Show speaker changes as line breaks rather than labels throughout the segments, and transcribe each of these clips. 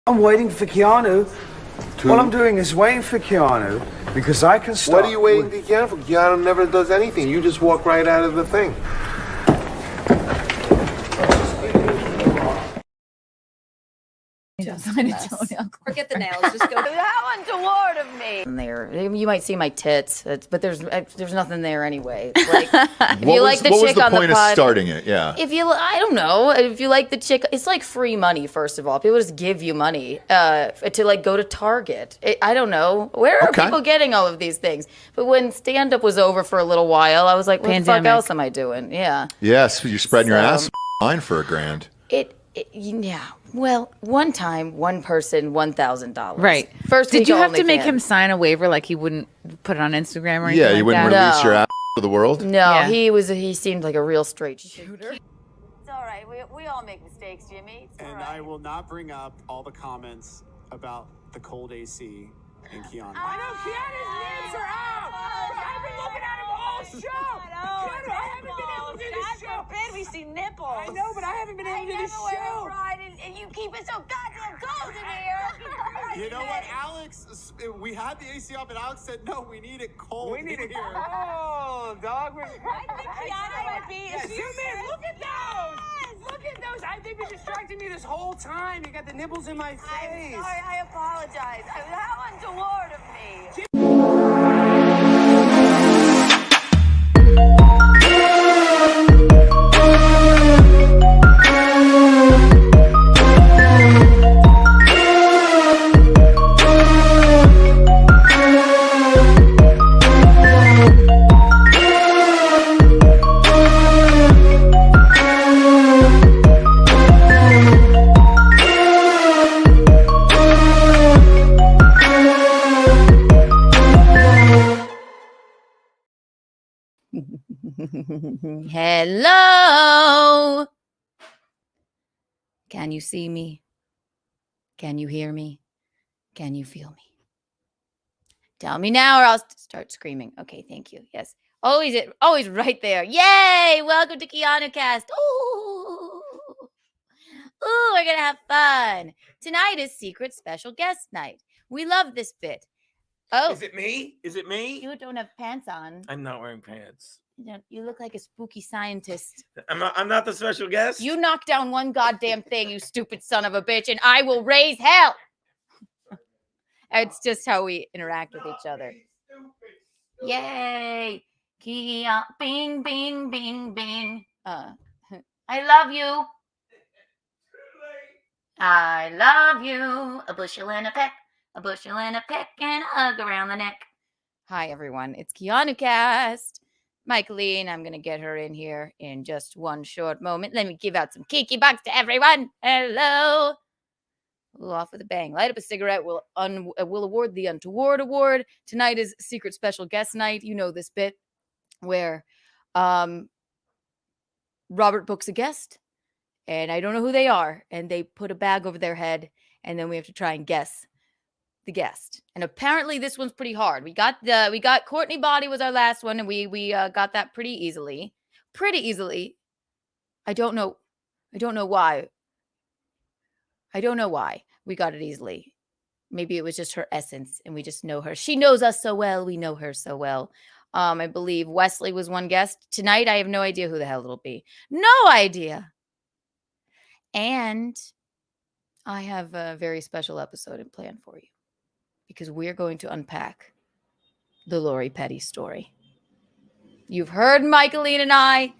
I'm waiting for Keanu. All I'm doing is waiting for Keanu because I can start.
What are you waiting for Keanu for? Keanu never does anything. You just walk right out of the thing.
Forget the nails. Just go. How untoward of me.
There, you might see my tits, but there's nothing there anyway. Like, if
What
you
was,
like the
what was
chick
the
on
point
the pod,
of starting it? Yeah.
If you, I don't know, if you like the chick, it's like free money. First of all, people just give you money to like go to Target. I don't know, where are people getting all of these things? But when stand up was over for a little while, I was like, what the fuck else am I doing? Yeah.
Yes, you're spreading your ass line for $1,000.
Yeah. Well, one time, one person, $1,000.
Right.
First,
did you have to make him sign a waiver like he wouldn't put it on Instagram or anything?
Yeah, you wouldn't release your ass to the world.
No, he seemed like a real straight shooter.
It's all right. We all make mistakes, Jimmy. It's all right.
I will not bring up all the comments about the cold AC and Keanu.
I know Keanu's names are out. I've been looking at him all show. Keanu, I haven't been able to do this show.
We see nipples.
I know, but I haven't been able to do this show.
And you keep it so goddamn cold in here.
You know what, Alex? We had the AC up, and Alex said, "No, we need it cold."
We need it cold, dog.
I think Keanu might be.
Zoom in. Look at those. Look at those. I think you're distracting me this whole time. You got the nipples in my face.
I'm sorry. I apologize. How untoward of me.
Hello. Can you see me? Can you hear me? Can you feel me? Tell me now or I'll start screaming. Okay, thank you. Yes. Always right there. Yay! Welcome to Keanu Cast. Ooh, we're going to have fun. Tonight is Secret Special Guest Night. We love this bit. Oh.
Is it me? Is it me?
You don't have pants on.
I'm not wearing pants.
You look like a spooky scientist.
I'm not the special guest.
You knock down one goddamn thing, you stupid son of a bitch, and I will raise hell. It's just how we interact with each other. Yay. Kia, bing, bing, bing, bing. I love you. I love you. A bushel and a peck, and a hug around the neck. Hi, everyone. It's Keanu Cast. Michaelene, I'm going to get her in here in just one short moment. Let me give out some Kiki bucks to everyone. Hello. Ooh, off with a bang. Light up a cigarette. We'll award the Untoward Award. Tonight is Secret Special Guest Night. You know this bit where Robert books a guest, and I don't know who they are, and they put a bag over their head, and then we have to try and guess the guest. And apparently this one's pretty hard. We got Courtney Body was our last one, and we got that pretty easily. I don't know why we got it easily. Maybe it was just her essence and we just know her. She knows us so well. We know her so well. I believe Wesley was one guest. Tonight, I have no idea who the hell it'll be. No idea. And I have a very special episode in plan for you, because we're going to unpack the Lori Petty story. You've heard Michaelene and I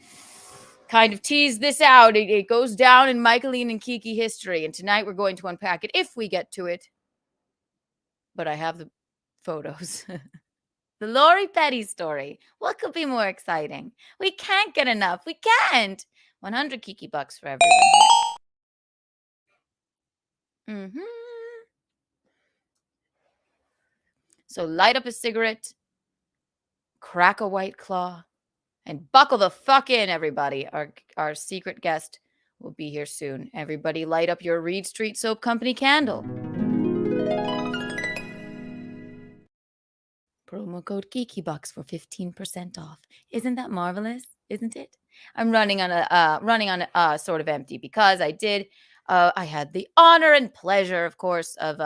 kind of tease this out. It goes down in Michaelene and Kiki history, and tonight we're going to unpack it if we get to it. But I have the photos. The Lori Petty story. What could be more exciting? We can't get enough. We can't. 100 Kiki bucks for everyone here. So light up a cigarette, crack a White Claw, and buckle the fuck in, everybody. Our secret guest will be here soon. Everybody light up your Reed Street Soap Company candle. Promo code KikiBucks for 15% off. Isn't that marvelous? Isn't it? I'm running on a sort of empty because I did I had the honor and pleasure, of course, of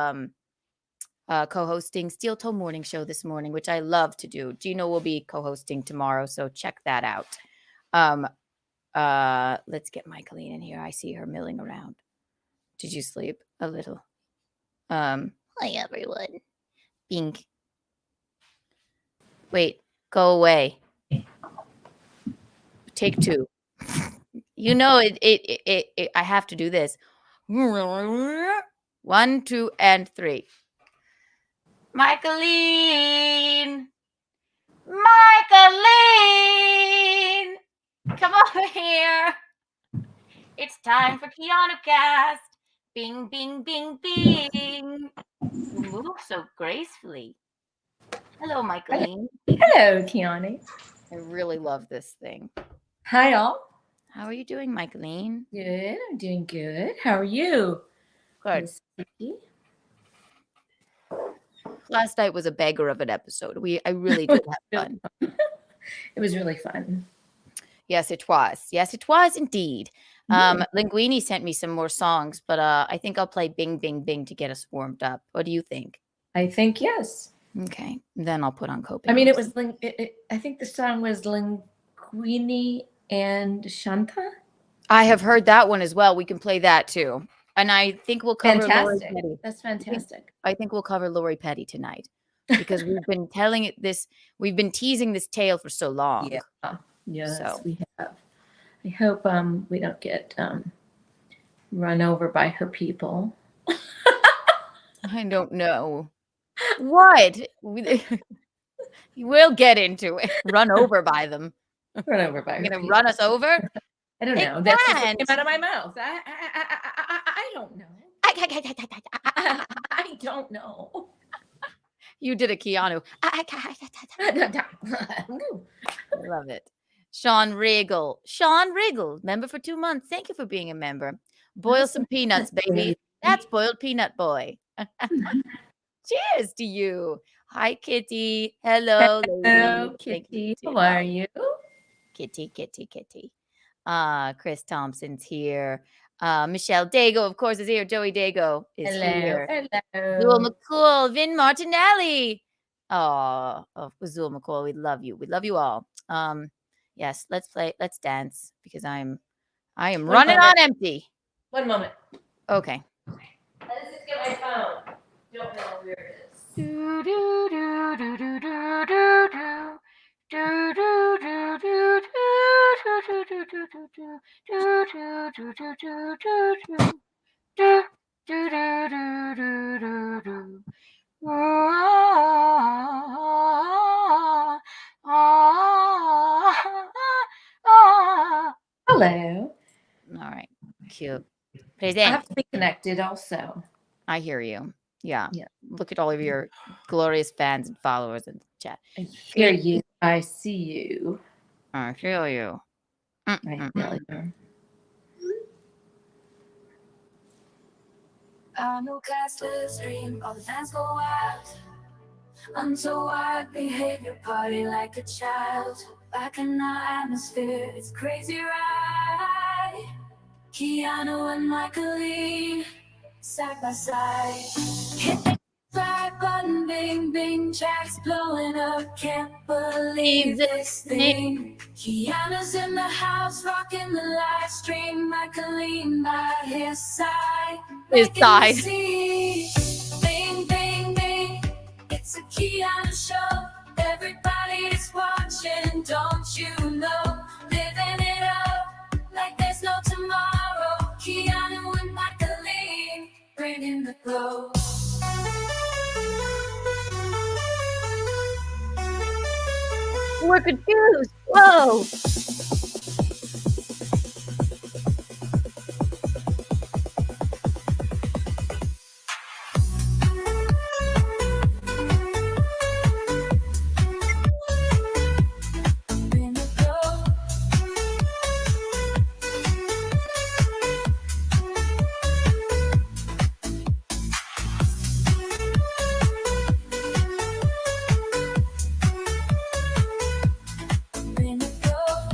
co-hosting Steel Toe Morning Show this morning, which I love to do. Gino will be co-hosting tomorrow, so check that out. Let's get Michaelene in here. I see her milling around. Did you sleep a little? Hi everyone. Bink. Wait, go away. Take two. You know it I have to do this. 1, 2, and 3. Michaelene! Michaelene! Come over here. It's time for Keanu Cast. Bing, bing, bing, bing. You move so gracefully. Hello, Michaelene.
Hello, Keanu.
I really love this thing.
Hi, all.
How are you doing, Michaelene?
Good. I'm doing good. How are you?
Good.
Miss Vicky?
Last night was a beggar of an episode. I really did have fun.
It was really fun.
Yes, it was. Yes, it was indeed. Linguini sent me some more songs, but I think I'll play Bing, Bing, Bing to get us warmed up. What do you think?
I think yes.
Okay, then I'll put on coping.
I mean, it was. I think the song was Linguini and Shanta.
I have heard that one as well. We can play that too. And I think we'll cover Lori
Fantastic.
Petty.
That's fantastic.
I think we'll cover Lori Petty tonight because we've been telling it this. We've been teasing this tale for so long.
Yeah. Yes,
So.
we have. I hope we don't get run over by her people.
I don't know. What? We'll get into it. Run over by them.
Run over by her.
You're gonna
people.
run us over?
I don't
They
know. That's just what
can't.
came out of my mouth. I don't know. I don't know.
You did a Keanu. I love it. Sean Riggle. Sean Riggle, member for 2 months. Thank you for being a member. Boil some peanuts, baby. That's boiled peanut boy. Cheers to you. Hi, Kitty. Hello.
Hello,
lady. Thank
Kitty.
you.
How are you?
Kitty, Kitty, Kitty. Chris Thompson's here. Michelle Dago, of course, is here. Joey Dago is here. Zul
Hello.
McCool, Vin Martinelli. Oh, Zul McCool, we love you. We love you all. Yes, let's dance because I am running on empty.
One moment.
Okay.
Let's just get my phone. Don't know where it is.
Do, do, do, do, do, do, do, do. Do, do, do, do, do, do, do, do, do, do. Do, do, do, do, do, do, do. Do, do, do, do, do, do, do.
Hello.
All right. Cute.
I
Present.
have to be connected also.
I hear you. Yeah.
Yeah.
Look at all of your glorious fans and followers in the chat.
I hear you. I see you.
I feel you.
I feel you.
I know castles dream, all the fans go wild. Until wild behavior, party like a child. Back in our atmosphere, it's crazy ride. Keanu and Michaelene, side by side. Hit the right button, bing, bing, tracks blowing up. Can't believe this thing. Keanu's in the house, rocking the live stream. Michaelene by his side.
His side.
Bing, bing, bing. It's a Keanu show. Everybody's watching, don't you know? Living it up like there's no tomorrow. Keanu and Michaelene, bringing the glow.
We're confused. Whoa.
Bring the glow. Bring the glow.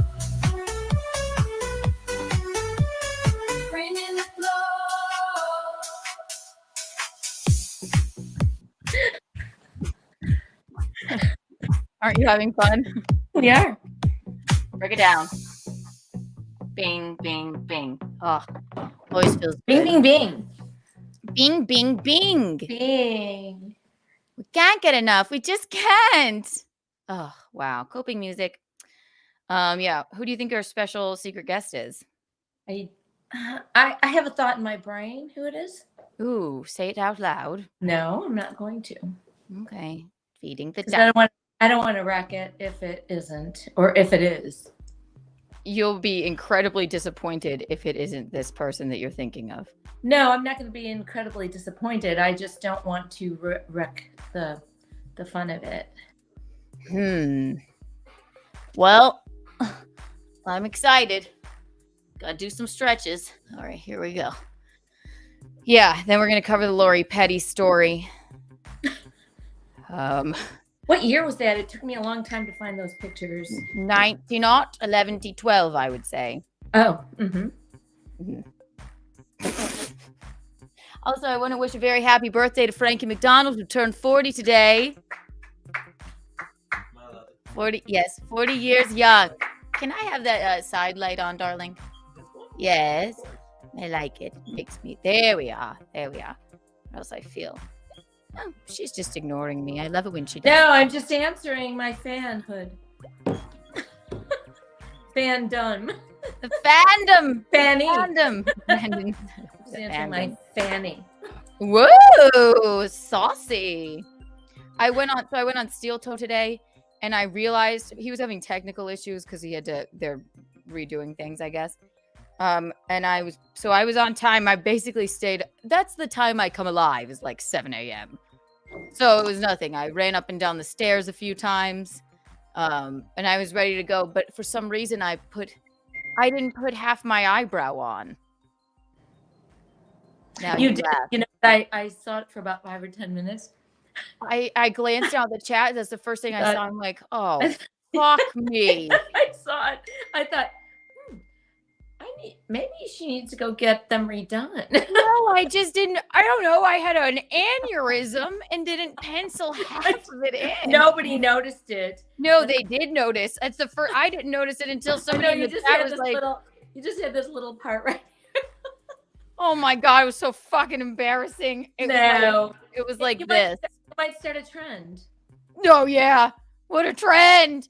Aren't you having fun?
We are.
Break it down. Bing, bing, bing. Oh, always feels
Bing,
good.
bing, bing.
Bing, bing, bing.
Bing.
We can't get enough. We just can't. Oh, wow. Coping music. Yeah. Who do you think our special secret guest is?
I have a thought in my brain who it is.
Ooh, say it out loud.
No, I'm not going to.
Okay. Feeding the
'Cause
duck.
I don't want to wreck it if it isn't, or if it is.
You'll be incredibly disappointed if it isn't this person that you're thinking of.
No, I'm not going to be incredibly disappointed. I just don't want to wreck the fun of it.
Well, I'm excited. Gotta do some stretches. All right, here we go. Yeah, then we're gonna cover the Lori Petty story.
What year was that? It took me a long time to find those pictures.
11 to 12, I would say.
Oh, mm-hmm.
Also, I want to wish a very happy birthday to Frankie McDonald, who turned 40 today. 40 years young. Can I have that side light on, darling? Yes, I like it. Makes me. There we are. Or else I feel. Oh, she's just ignoring me. I love it when she does.
No, I'm just answering my fanhood. Fandom.
The fandom.
Fanny.
Fandom.
Just answering my fanny.
Whoa, saucy. I went on Steel Toe today, and I realized he was having technical issues because they're redoing things, I guess. And I was on time. I basically stayed. That's the time I come alive, is like 7 a.m. So it was nothing. I ran up and down the stairs a few times, and I was ready to go. But for some reason, I didn't put half my eyebrow on. Now
You did. You know, I saw it for about 5 or 10 minutes.
I glanced down the chat. That's the first thing I saw. I'm like, oh, fuck me.
I saw it. I thought, maybe she needs to go get them redone.
No, I just didn't. I don't know. I had an aneurysm and didn't pencil half of it in.
Nobody noticed it.
No, they did notice. That's the first. I didn't notice it until somebody in the chat was like,
you just had this little part right.
oh my God, it was so fucking embarrassing. It was like this.
You might start a trend.
Oh, yeah. What a trend.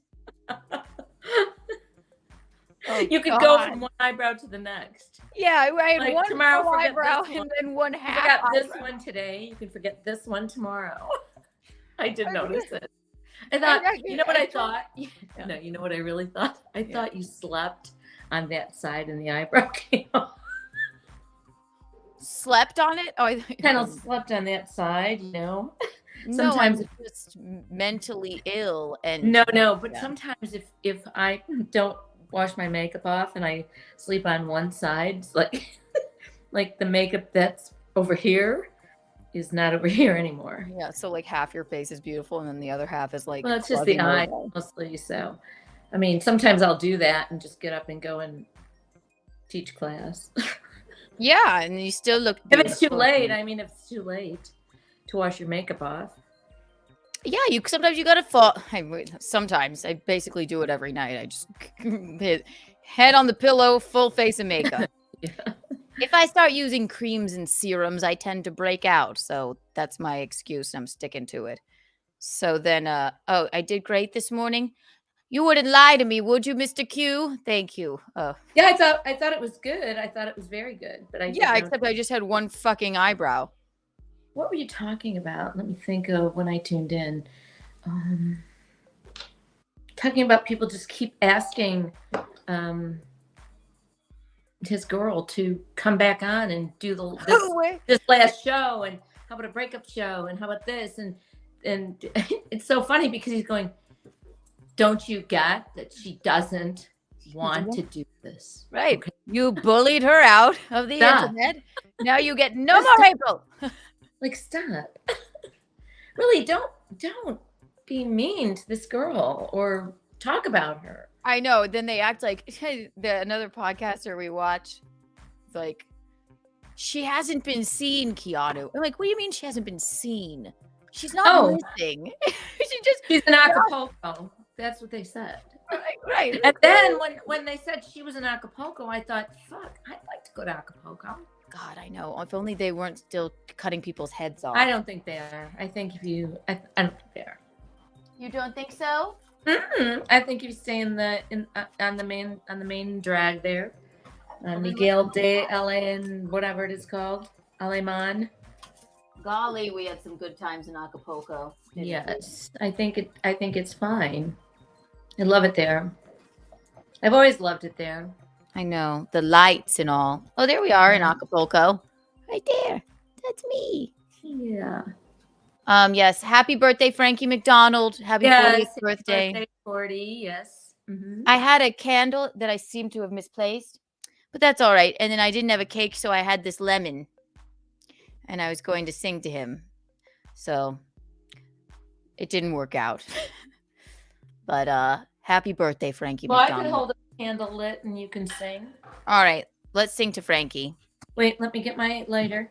You could go from one eyebrow to the next.
Yeah, I had
like
one
tomorrow,
full eyebrow and then one half.
You forgot this
eyebrow.
one today. You can forget this one tomorrow. I did notice it. I thought, you know what I thought? Yeah. No, you know what I really thought? I thought you slept on that side and the eyebrow came off.
Slept on it? Oh, I
kind of slept on that side, you know.
Sometimes I'm just mentally ill and
no. But sometimes if I don't wash my makeup off and I sleep on one side, it's like the makeup that's over here is not over here anymore.
Yeah, so like half your face is beautiful and then the other half is like.
Well, it's just the eye mostly. So, I mean, sometimes I'll do that and just get up and go and teach class.
Yeah, and you still look.
If it's too late, if it's too late to wash your makeup off. Yeah,
sometimes you gotta fall. Sometimes I basically do it every night. I just hit head on the pillow, full face of makeup.
Yeah.
If I start using creams and serums, I tend to break out. So that's my excuse. I'm sticking to it. So then, I did great this morning. You wouldn't lie to me, would you, Mr. Q? Thank you.
Yeah, I thought it was good. I thought it was very good. But
except I just had one fucking eyebrow.
What were you talking about? Let me think of when I tuned in. Talking about people just keep asking his girl to come back on and do this last show, and how about a breakup show, and how about this, and it's so funny because he's going, don't you get that she doesn't want to do this?
Right. Okay. You bullied her out of the internet. Now you get no more people.
Like, stop. Really, don't be mean to this girl or talk about her.
I know. Then they act like another podcaster we watch. It's like, she hasn't been seen, Keanu. I'm like, what do you mean she hasn't been seen? She's not missing.
She's an Acapulco. That's what they said.
Right.
And then when they said she was in Acapulco, I thought, fuck, I'd like to go to Acapulco.
God, I know. If only they weren't still cutting people's heads off.
I don't think they are. I think I don't think they are.
You don't think so?
I think you stay on the main drag there, Miguel de and whatever it is called, Alemán.
Golly, we had some good times in Acapulco.
Yes, I think it's fine. I love it there. I've always loved it there.
I know, the lights and all. Oh, there we are in Acapulco. Right there. That's me.
Yeah.
Yes. Happy birthday, Frankie McDonald. Happy 40th birthday.
40, yes. Mm-hmm.
I had a candle that I seem to have misplaced, but that's all right. And then I didn't have a cake, so I had this lemon. And I was going to sing to him. So it didn't work out. But happy birthday, Frankie McDonald.
I can hold a candle lit and you can sing.
All right. Let's sing to Frankie.
Wait, let me get my lighter.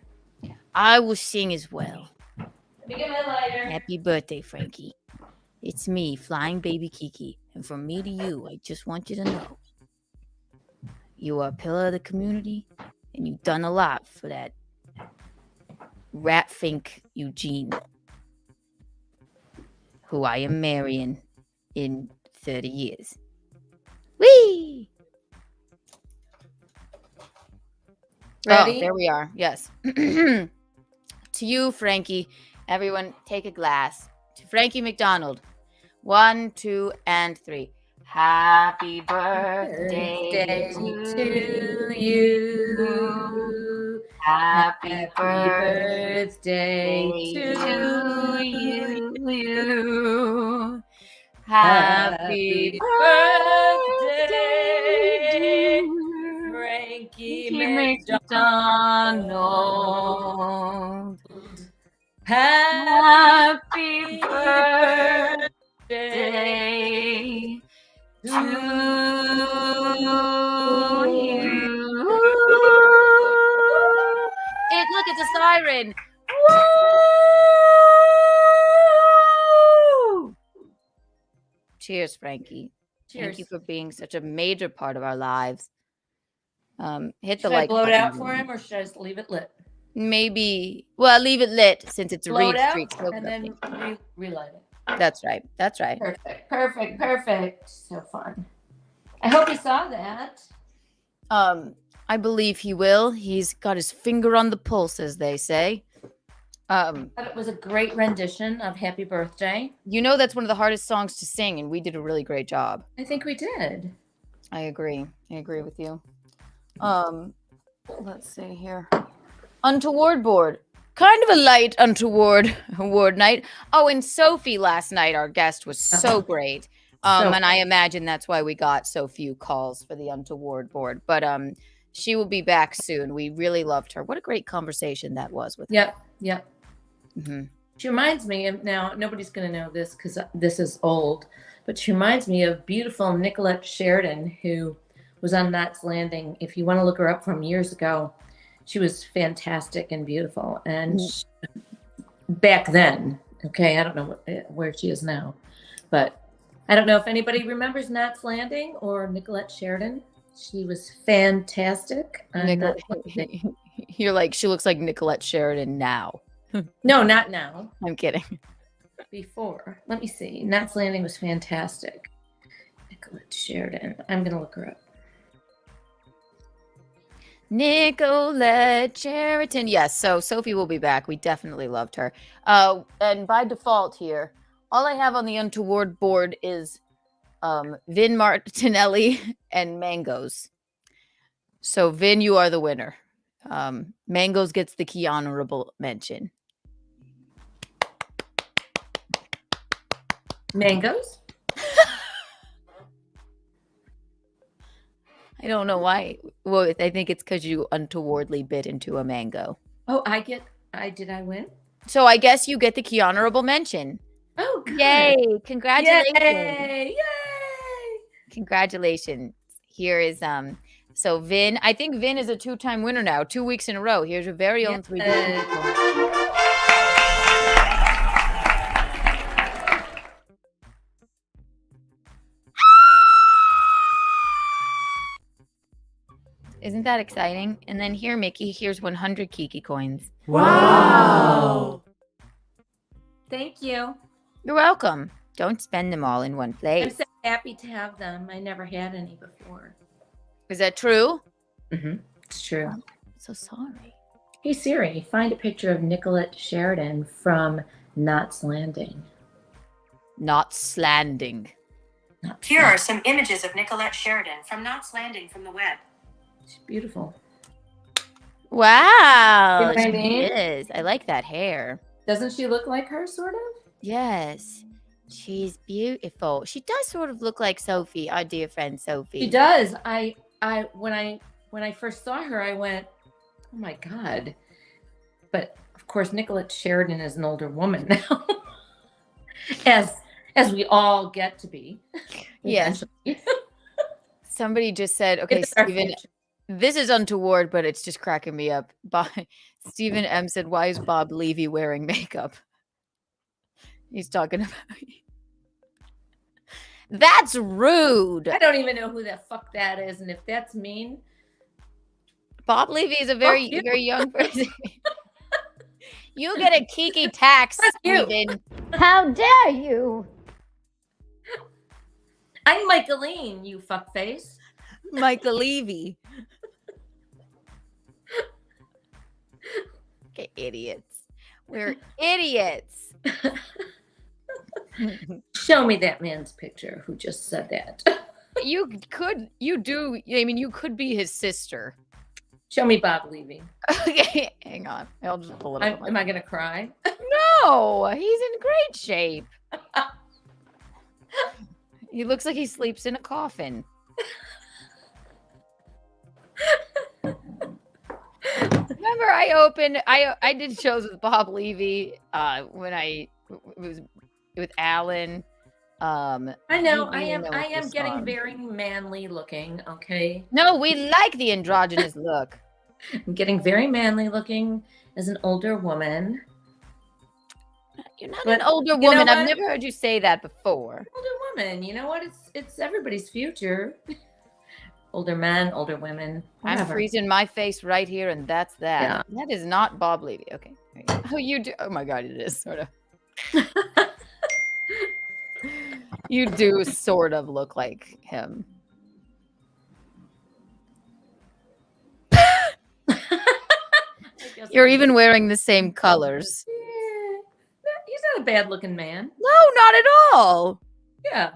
I will sing as well.
Let me get my lighter.
Happy birthday, Frankie. It's me, Flying Baby Kiki. And from me to you, I just want you to know. You are a pillar of the community, and you've done a lot for that rat fink Eugene, who I am marrying in 30 years. Whee!
Ready?
Oh, there we are. Yes. To you, Frankie. Everyone, take a glass. To Frankie McDonald. 1, 2, and 3. Happy birthday to you. Happy birthday to you. Happy birthday,
Frankie
McDonald.
Happy
birthday to you. Look, it's a siren. Woo! Cheers, Frankie.
Cheers.
Thank you for being such a major part of our lives. Hit the
Should
like
I blow it
button.
out for him, or should I just leave it lit?
Maybe. Well, leave it lit since it's a
Blow
reed
it out
street.
and then relight it.
That's right. That's right.
Perfect. So fun. I hope you saw that.
I believe he will. He's got his finger on the pulse, as they say.
It was a great rendition of Happy Birthday.
You know that's one of the hardest songs to sing, and we did a really great job.
I think we did.
I agree with you. Let's see here. Untoward board. Kind of a light untoward award night. Oh, and Sophie last night, our guest, was so great. And I imagine that's why we got so few calls for the untoward board. But she will be back soon. We really loved her. What a great conversation that was with her.
Yep.
Mm-hmm.
She reminds me of, now nobody's going to know this because this is old, but she reminds me of beautiful Nicolette Sheridan, who was on Knots Landing. If you want to look her up from years ago, she was fantastic and beautiful. And back then, okay, I don't know where she is now, but I don't know if anybody remembers Knots Landing or Nicolette Sheridan. She was fantastic.
You're like, she looks like Nicolette Sheridan now.
No, not now.
I'm kidding.
Before. Let me see. Knots Landing was fantastic. Nicolette Sheridan. I'm going to look her up.
Nicolette Sheridan. Yes, so Sophie will be back. We definitely loved her. And by default here, all I have on the untoward board is Vin Martinelli and Mangoes. So Vin, you are the winner. Mangoes gets the key honorable mention.
Mangoes?
I don't know why. Well, I think it's because you untowardly bit into a mango.
Oh, did I win?
So I guess you get the key honorable mention.
Oh, good.
Yay! Congratulations!
Yay!
Congratulations. Here is so Vin. I think Vin is a 2-time winner now, 2 weeks in a row. Here's your very own 3. Isn't that exciting? And then here, Mickey, here's 100 Kiki coins.
Wow. Thank you.
You're welcome. Don't spend them all in one
I'm
place.
so happy to have them. I never had any before.
Is that true?
Mm-hmm. It's true.
I'm so sorry.
Hey Siri, find a picture of Nicolette Sheridan from Knots Landing.
Knots Landing.
Here are some images of Nicolette Sheridan from Knots Landing from the web.
She's beautiful.
Wow.
You know what I
She
mean?
is. I like that hair.
Doesn't she look like her, sort of?
Yes. She's beautiful. She does sort of look like Sophie, our dear friend Sophie.
She does. When I first saw her, I went, oh my God. But of course, Nicolette Sheridan is an older woman now. as we all get to be.
Yes. Somebody just said, okay,
It's our
Stephen,
future.
this is untoward, but it's just cracking me up. Stephen M said, why is Bob Levy wearing makeup? He's talking about you. That's rude.
I don't even know who the fuck that is, and if that's mean.
Bob Levy is a very, very young person. You get a Kiki tax, Stephen. How dare you?
I'm Michaelene, you fuckface.
Michael Levy. Okay, idiots. We're idiots.
Show me that man's picture who just said that.
You could be his sister.
Show me Bob Levy.
Okay, hang on. I'll just pull it up.
Am I going to cry?
No, he's in great shape. He looks like he sleeps in a coffin. Remember, I did shows with Bob Levy when I was with Alan.
I know. I am getting very manly looking. Okay.
No, we like the androgynous look.
I'm getting very manly looking as an older woman.
You're not an older woman. I've never heard you say that before.
Older woman. You know what? It's everybody's future. Older men, older women. Whatever.
I'm freezing my face right here, and that's that.
Yeah.
That is not Bob Levy. Okay. Oh, you do. Oh my God, it is sort of. You do sort of look like him. You're even wearing the same colors.
Yeah. He's not a bad looking man.
No, not at all.
Yeah.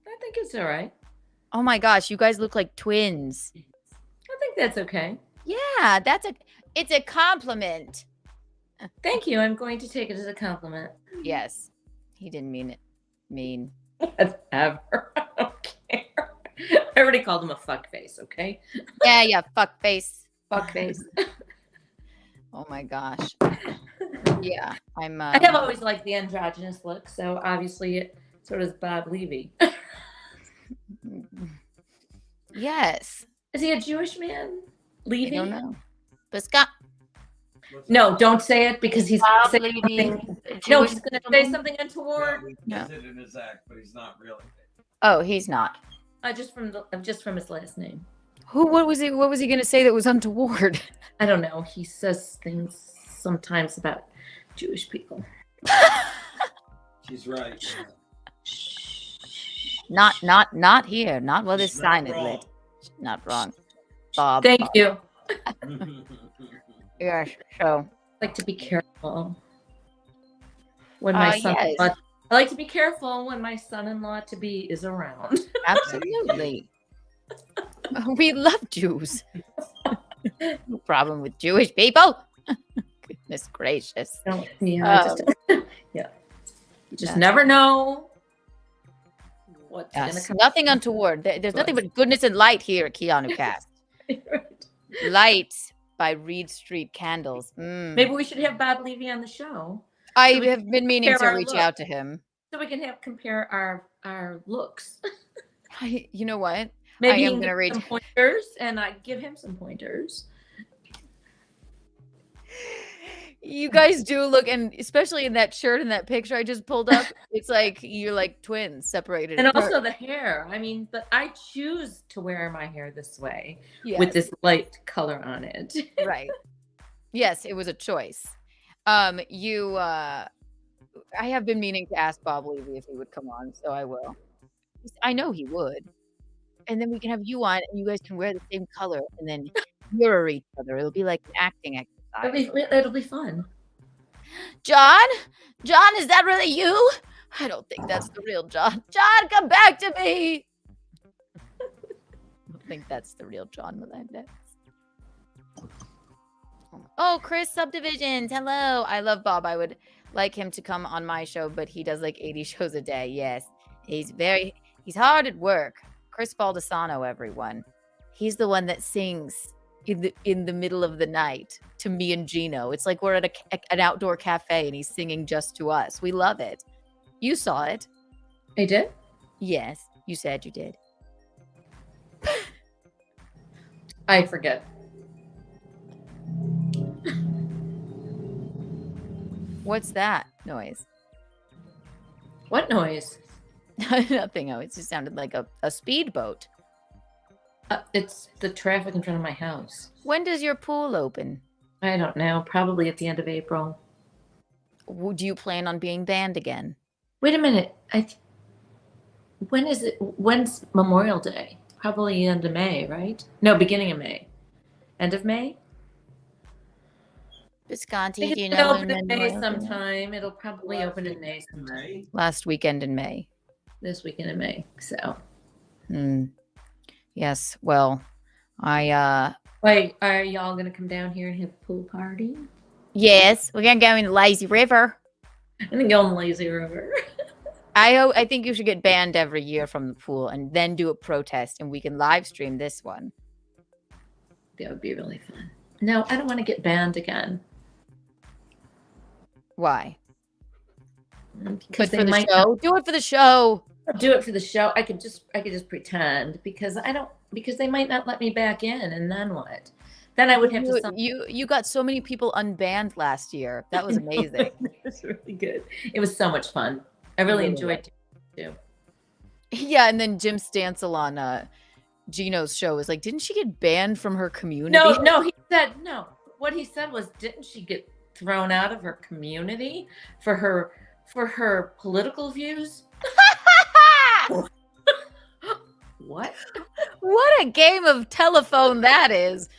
I think it's all right.
Oh my gosh, you guys look like twins.
I think that's okay.
Yeah, it's a compliment.
Thank you. I'm going to take it as a compliment.
Yes. He didn't mean it. Mean.
Whatever. I don't care. I already called him a fuckface, okay?
Yeah, fuckface.
Fuckface.
Oh my gosh. Yeah,
I have always liked the androgynous look, so obviously so does Bob Levy.
Yes.
Is he a Jewish man? Levy?
I don't know. But Scott.
No, don't say it because he's
Bob
going to
Levy,
no, he's going to say something untoward.
Yeah, we it in his act, but he's not really.
Oh, he's not.
Just from his last name.
What was he going to say that was untoward?
I don't know. He says things sometimes about Jewish people.
She's right.
Not here. Not while this sign is lit. Not wrong. Bob.
Thank you.
Yeah, so.
I like to be careful when my son-in-law.
Yes.
I like to be careful when my son-in-law to be is around.
Absolutely. We love Jews. No problem with Jewish people. Goodness gracious.
Yeah. Yeah. You just never know what's going to come.
Nothing untoward. There's nothing but goodness and light here at Keanu Cast. Light by Reed Street Candles.
Maybe we should have Bob Levy on the show.
I have been meaning to reach out to him.
So we can compare our looks.
You know what?
Maybe
I am going to read
some pointers, and I give him some pointers.
You guys do look, and especially in that shirt and that picture I just pulled up, it's like you're like twins separated.
And also the hair. I mean, but I choose to wear my hair this way with
Yes.
this light color on it.
Right. Yes, it was a choice. I have been meaning to ask Bob Levy if he would come on, so I will. I know he would. And then we can have you on, and you guys can wear the same color, and then mirror each other. It'll be like an acting exercise.
It'll be fun.
John, is that really you? I don't think that's the real John. John, come back to me. I don't think that's the real John Melendez. Oh, Chris Subdivisions. Hello. I love Bob. I would like him to come on my show, but he does like 80 shows a day. Yes. He's hard at work. Chris Baldessano, everyone. He's the one that sings in the middle of the night to me and Gino. It's like we're at an outdoor cafe and he's singing just to us. We love it. You saw it.
I did?
Yes. You said you did.
I forget.
What's that noise?
What noise?
Nothing. Oh, it just sounded like a speedboat.
It's the traffic in front of my house.
When does your pool open?
I don't know. Probably at the end of April.
Do you plan on being banned again?
Wait a minute. When is it? When's Memorial Day? Probably end of May, right? No, beginning of May. End of May?
Visconti, do you know
open in May sometime. It'll probably open in May sometime.
Last weekend in May.
This weekend in May. So.
Yes. Well,
Wait, are y'all gonna come down here and have a pool party?
Yes, we're gonna go in the lazy river.
I'm gonna go in the lazy river.
I think you should get banned every year from the pool and then do a protest, and we can live stream this one.
That would be really fun. No, I don't want to get banned again.
Why?
Because
for the show. Do it for the show.
Do it for the show. I could just pretend because they might not let me back in, and then what? Then I would have to.
You got so many people unbanned last year. That was amazing.
It was really good. It was so much fun. I really enjoyed it too.
Yeah, and then Jim Stansel on Gino's show was like, didn't she get banned from her community?
No, he said no. What he said was, didn't she get thrown out of her community for her political views? What?
What a game of telephone that is.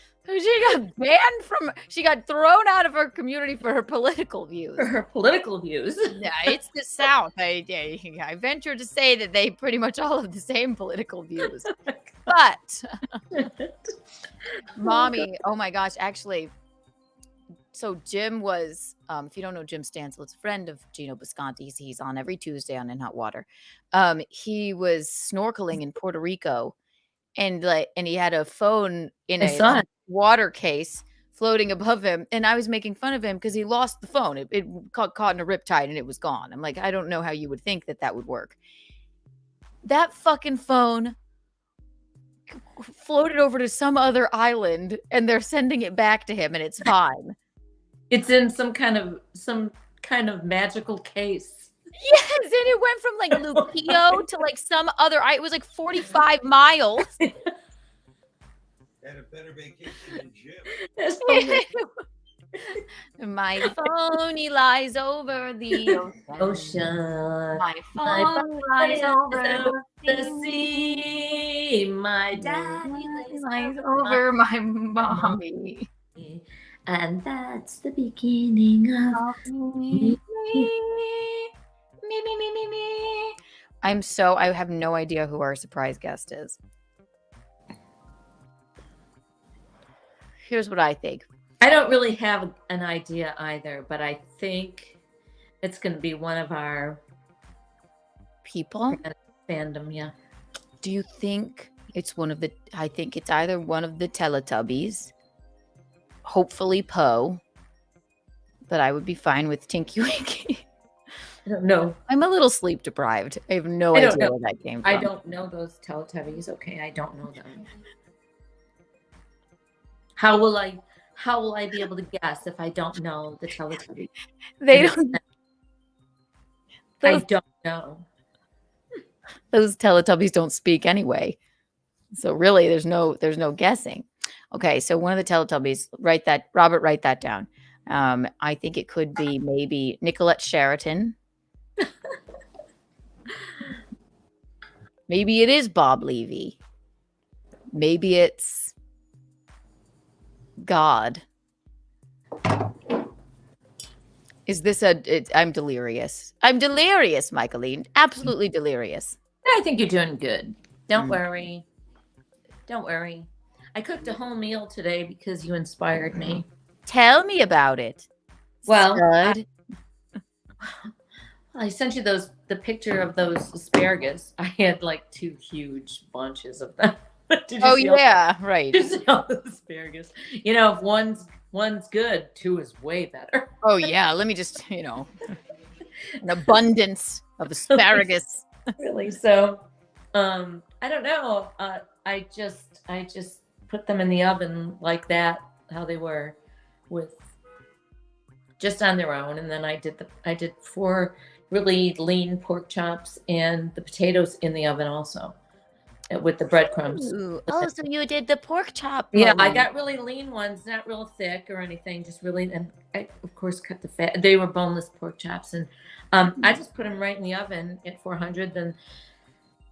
She got thrown out of her community for her political views.
For her political views.
Yeah, it's the South. I venture to say that they pretty much all have the same political views. But, mommy, oh my gosh, actually, so Jim was, if you don't know Jim Stansel, it's a friend of Gino Bisconti's. He's on every Tuesday on In Hot Water. He was snorkeling in Puerto Rico, and he had a phone in a water case floating above him, and I was making fun of him because he lost the phone. It caught in a riptide and it was gone. I'm like, I don't know how you would think that would work. That fucking phone floated over to some other island, and they're sending it back to him, and it's fine.
It's in some kind of magical case.
Yes, and it went from like Lupio to like some other. It was like 45 miles.
Had a better vacation than Jim.
My phone lies over the
ocean.
My phone lies over the
sea. My daddy
lies over my mommy.
And that's the beginning of me.
I have no idea who our surprise guest is. Here's what I think.
I don't really have an idea either, but I think it's going to be one of our
people
fandom. Yeah.
Do you think it's I think it's either one of the Teletubbies, hopefully Poe, but I would be fine with Tinky Winky.
I don't know.
I'm a little sleep deprived. I have no idea where that came from.
I don't know those Teletubbies. Okay, I don't know them. How will how will I be able to guess if I don't know the Teletubby?
They don't.
I don't know.
Those Teletubbies don't speak anyway. So really, there's no guessing. Okay, so one of the Teletubbies, Robert, write that down. I think it could be maybe Nicolette Sheraton. Maybe it is Bob Levy. Maybe it's God. Is this I'm delirious. I'm delirious, Michaelene. Absolutely delirious.
I think you're doing good. Don't worry. Don't worry. I cooked a whole meal today because you inspired me.
Tell me about it.
Well, I sent you the picture of those asparagus. I had like 2 huge bunches of them.
Oh yeah, right.
Did you see all the asparagus? You know, if one's good, 2 is way better.
Oh yeah, let me just, an abundance of asparagus.
Really? So, I don't know. I just put them in the oven like that, how they were, with just on their own, and then I did 4 really lean pork chops and the potatoes in the oven also, with the breadcrumbs.
Ooh. Oh, so you did the pork chop.
Yeah, I got really lean ones, not real thick or anything, just really, and I of course cut the fat. They were boneless pork chops, and I just put them right in the oven at 400, then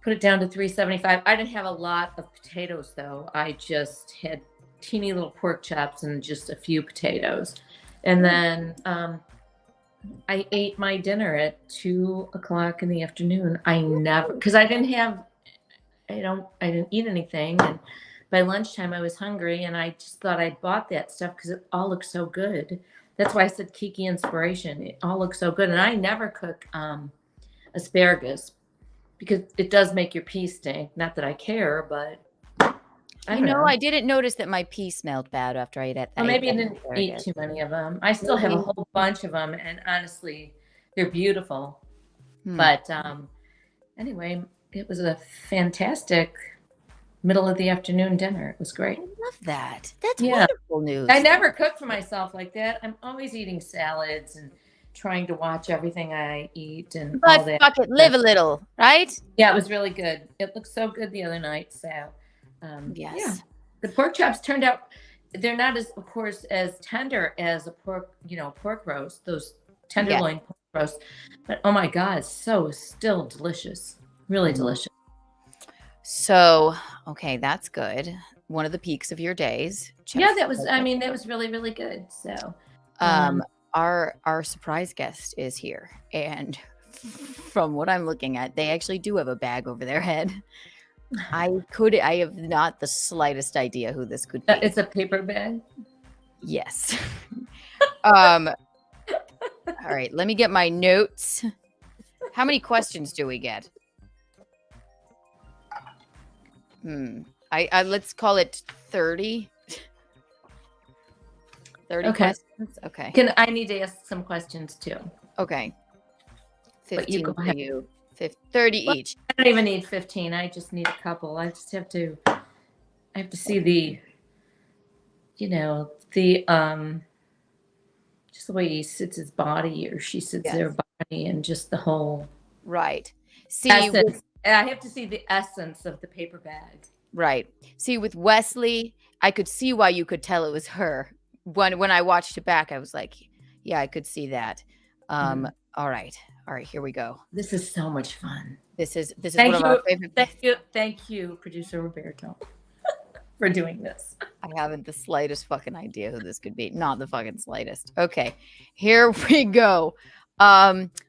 put it down to 375. I didn't have a lot of potatoes though. I just had teeny little pork chops and just a few potatoes. And then I ate my dinner at 2:00 in the afternoon. Because I didn't eat anything. And by lunchtime I was hungry, and I just thought I'd bought that stuff because it all looked so good. That's why I said Kiki inspiration. It all looks so good. And I never cook asparagus because it does make your pee stink. Not that I care, but I don't know.
I didn't notice that my pee smelled bad after I ate it.
Well, maybe I didn't eat too many of them. I still have a whole bunch of them, and honestly, they're beautiful. But anyway, it was a fantastic middle of the afternoon dinner. It was great.
I love that. That's wonderful news.
I never cook for myself like that. I'm always eating salads and trying to watch everything I eat and all that.
Fuck it, live a little, right?
Yeah, it was really good. It looked so good the other night. So,
yes.
Yeah. The pork chops turned out, they're not as, of course, as tender as a pork roast, those tenderloin pork roast. But oh my God, still delicious. Really delicious.
So, okay, that's good. One of the peaks of your days.
That was really, really good. So,
our surprise guest is here, and from what I'm looking at, they actually do have a bag over their head. I have not the slightest idea who this could be.
It's a paper bag.
Yes. All right, let me get my notes. How many questions do we get? I let's call it 30. 30 questions. Okay.
I need to ask some questions too.
Okay. 15 for you. 30 each.
I don't even need 15. I just need a couple. I have to see the just the way he sits his body or she sits their body, and just the whole
essence.
I have to see the essence of the paper bag.
Right. See, with Wesley, I could see why you could tell it was her. When I watched it back, I was like, yeah, I could see that. All right, here we go.
This is so much fun.
This is one of our favorite.
Thank you, producer Roberto, for doing this.
I haven't the slightest fucking idea who this could be. Not the fucking slightest. Okay, here we go.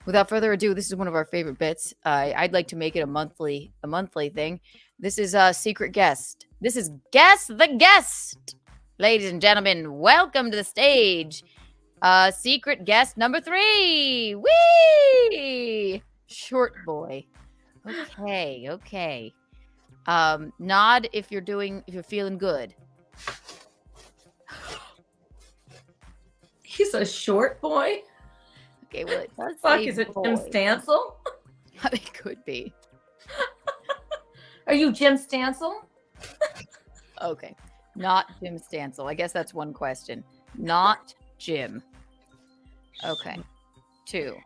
Without further ado, this is one of our favorite bits. I'd like to make it a monthly thing. This is a secret guest. This is Guess the Guest. Ladies and gentlemen, welcome to the stage. Secret guest number 3. Whee! Short boy. Okay. Nod if you're feeling good.
He's a short boy.
Okay, well, it does
Fuck,
say
is it
boy.
Jim Stansel?
It could be.
Are you Jim Stansel?
Okay. Not Jim Stansel. I guess that's one question. Not Jim. Okay. 2.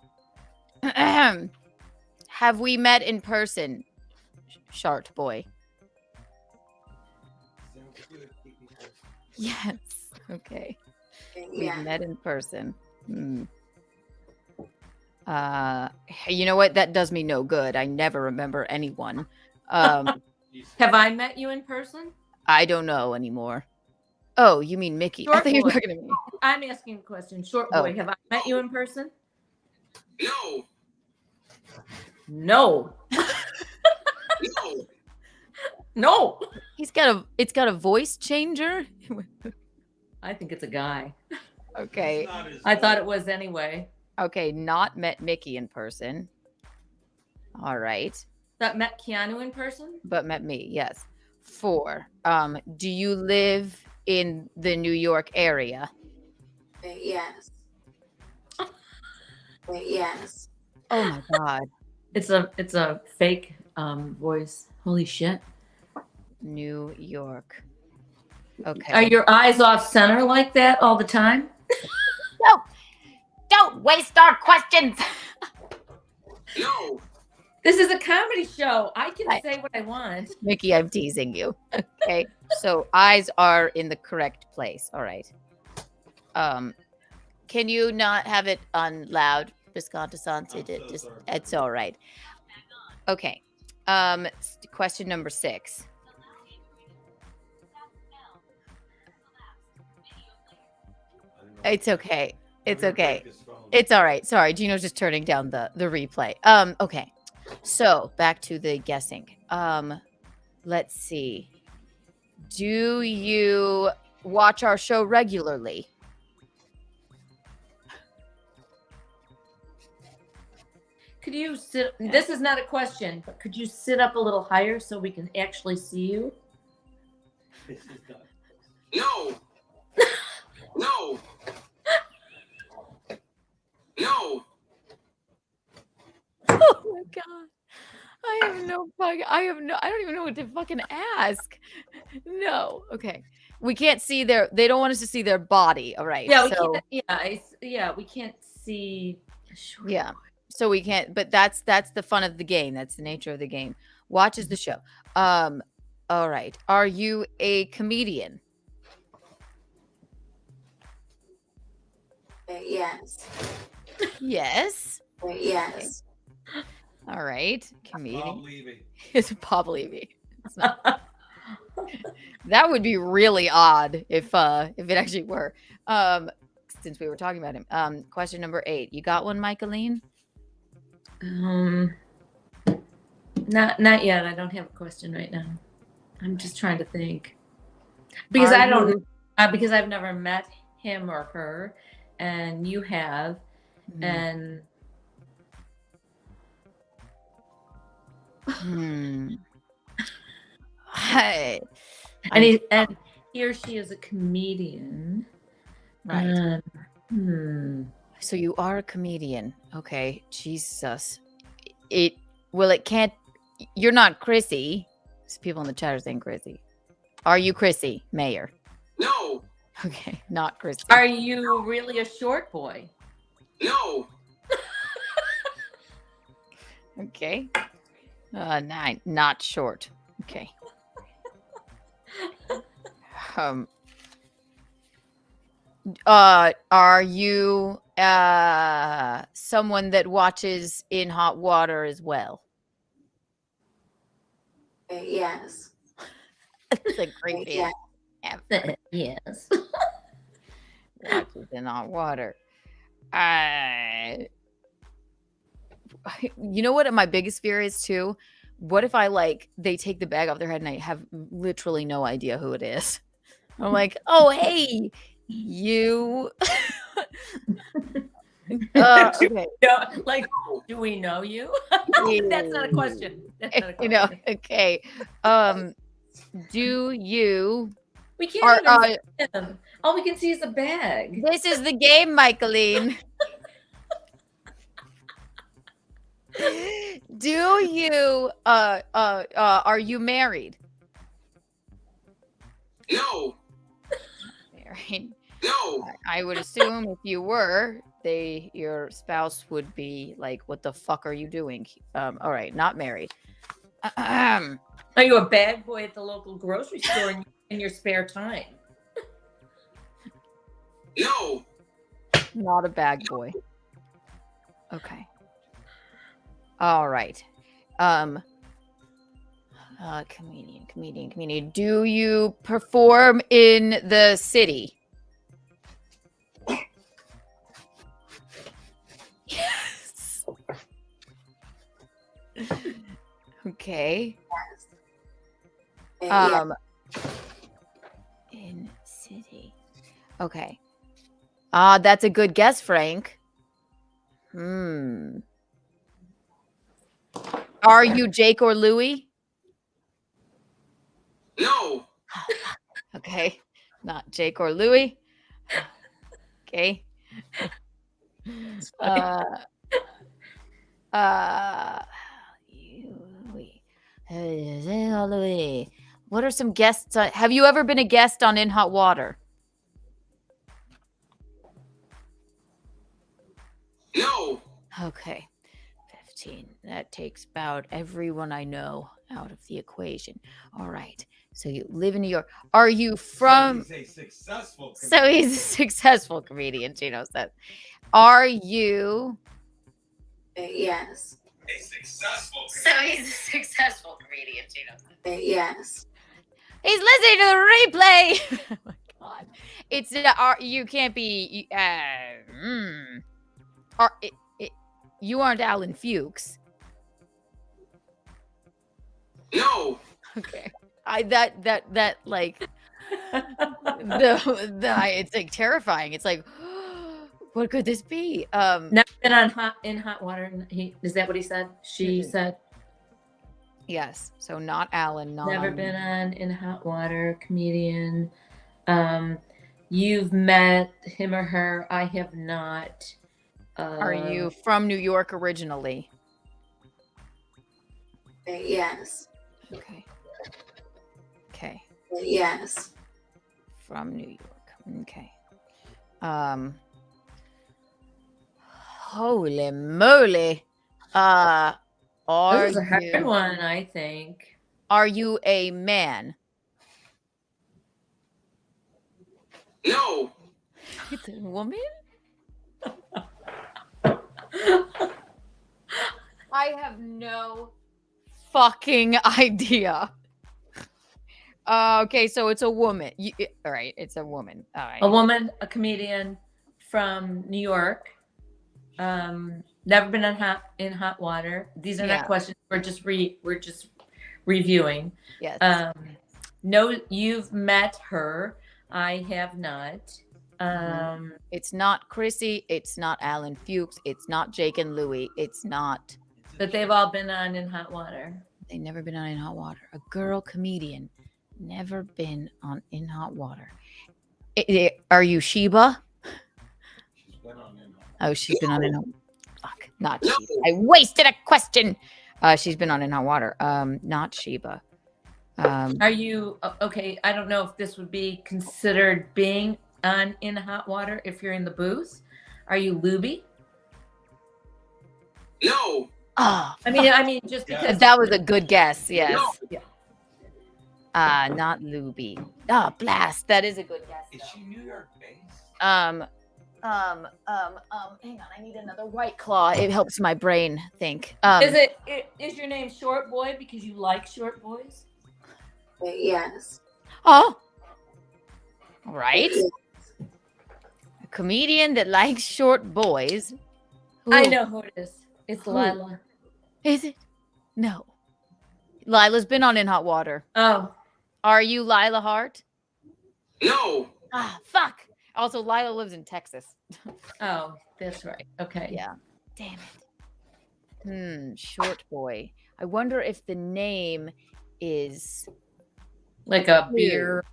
Have we met in person, Shart Boy? Yes. Okay. We've met in person. You know what? That does me no good. I never remember anyone.
Have I met you in person?
I don't know anymore. Oh, you mean Mickey?
Short
I thought you were
boy.
talking to me.
I'm asking a question. Short boy, have I met you in person?
No.
No.
No.
No.
It's got a voice changer.
I think it's a guy.
Okay.
I thought it was anyway.
Okay, not met Mickey in person. All right.
That met Keanu in person?
But met me, yes. 4. Do you live in the New York area?
Yes. Yes.
Oh my God.
It's a fake voice. Holy shit.
New York. Okay.
Are your eyes off center like that all the time?
No. Don't waste our questions.
No.
This is a comedy show. I can say what I want.
Mickey, I'm teasing you. Okay. So eyes are in the correct place. All right. Can you not have it on loud, Bisconta-san? It's all right. Okay. Question number 6. It's okay. It's okay. It's all right. Sorry, Gino's just turning down the replay. Okay. So back to the guessing. Let's see. Do you watch our show regularly?
Could you sit? This is not a question, but could you sit up a little higher so we can actually see you?
No. No. No.
Oh my God. I don't even know what to fucking ask. No. Okay. We can't see they don't want us to see their body. All right.
Yeah,
so,
we can't see. Sure.
Yeah. So we can't, but that's the fun of the game. That's the nature of the game. Watches the show. All right. Are you a comedian?
Yes.
Yes.
Yes.
Okay. All right. Comedian. Bob Levy. It's Bob Levy. It's not. That would be really odd if it actually were. Since we were talking about him. Question number 8. You got one, Michaelene?
Not yet. I don't have a question right now. I'm just trying to think. Because because I've never met him or her, and you have, and
Hi.
and he or she is a comedian,
right? So you are a comedian, okay? Jesus, it can't. You're not Chrissy. People in the chat are saying Chrissy. Are you Chrissy Mayer?
No.
Okay, not Chrissy.
Are you really a short boy?
No.
Okay. 9, not short. Okay. Are you someone that watches in hot water as well?
Yes.
That's a great answer.
Yes.
Watches in hot water. You know what my biggest fear is too? What if they take the bag off their head and I have literally no idea who it is? I'm like, oh hey, you. Okay.
Do we know you? That's not a question. That's not a question.
Okay. Do you?
We can't even see him. All we can see is a bag.
This is the game, Michaelene. Do you? Are you married?
No.
Married.
No.
I would assume if you were, your spouse would be like, "What the fuck are you doing?" All right, not married.
Are you a bad boy at the local grocery store in your spare time?
No.
Not a bad boy. Okay. All right. Comedian. Do you perform in the city? Yes. Okay. In city. Okay. That's a good guess, Frank. Are you Jake or Louie?
No.
Okay. Not Jake or Louie. Okay. Louie. What are some guests? Have you ever been a guest on In Hot Water?
No.
Okay. 15. That takes about everyone I know out of the equation. All right. So you live in New York. Are you from...
So he's a successful comedian.
So he's a successful comedian. She knows that. Are you...
Yes.
A successful comedian.
So he's a successful comedian. She knows that.
Yes.
He's listening to the replay. Oh my God. It's... you can't be... you aren't Alan Fuchs.
No.
Okay. It's like terrifying. It's like, what could this be?
Never been on in hot water. Is that what he said? She said.
Yes. So not Alan.
Never been on in hot water. Comedian. You've met him or her. I have not.
Are you from New York originally?
Yes.
Okay. Okay.
Yes.
From New York. Okay. Holy moly.
This is a hard one, I think.
Are you a man?
No.
It's a woman? I have no fucking idea. Okay, so it's a woman. All right, it's a woman. All right.
A woman, a comedian from New York. Never been in hot water. These are not questions. We're just reviewing.
Yes.
No, you've met her. I have not.
It's not Chrissy. It's not Alan Fuchs. It's not Jake and Louie. It's not.
But they've all been on In Hot Water.
They've never been on In Hot Water. A girl comedian. Never been on In Hot Water. Are you Sheba?
She's been on In Hot.
Oh, she's been on In Hot Water. Fuck, not Sheba. I wasted a question. She's been on In Hot Water. Not Sheba.
Are you okay? I don't know if this would be considered being on In Hot Water if you're in the booth. Are you Luby?
No.
Oh,
I mean, just because
that was a good guess. Yes.
No.
Yeah.
Not Luby. Blast. That is a good guess.
Is she New York based?
Hang on. I need another White Claw. It helps my brain think.
Is your name Short Boy because you like short boys?
Yes.
Oh. All right. A comedian that likes short boys. Ooh.
I know who it is. It's Lila.
Is it? No. Lila's been on In Hot Water.
Oh.
Are you Lila Hart?
No.
Fuck. Also, Lila lives in Texas.
Oh, that's right. Okay.
Yeah. Damn it. Short boy. I wonder if the name is
like a beer,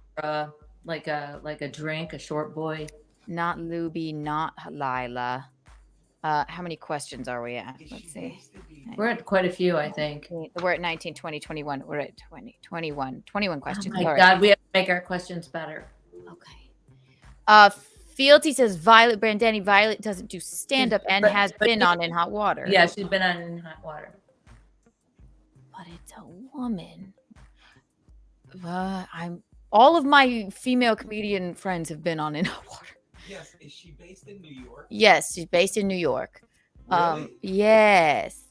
like a drink, a short boy.
Not Luby, not Lila. How many questions are we at? Let's see.
We're at quite a few, I think.
We're at 19, 20, 21. We're at 20, 21 questions.
Oh my
All
God,
right.
we have to make our questions better.
Okay. Fealty says Violet Brandani. Violet doesn't do stand-up and has been on In Hot Water.
Yeah, she's been on In Hot Water.
But it's a woman. All of my female comedian friends have been on In Hot Water.
Yes. Is she based in New York?
Yes, she's based in New York.
Really?
Yes.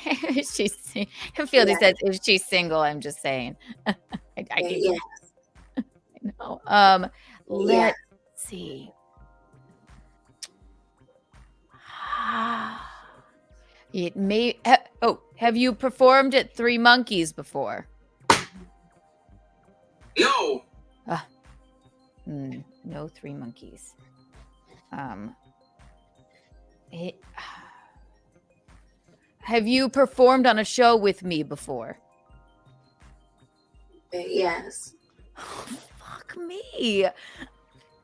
Fealty says if she's single, I'm just saying. I know. Let's see. It may. Have you performed at Three Monkeys before?
No.
No Three Monkeys. Have you performed on a show with me before?
Yes.
Oh, fuck me.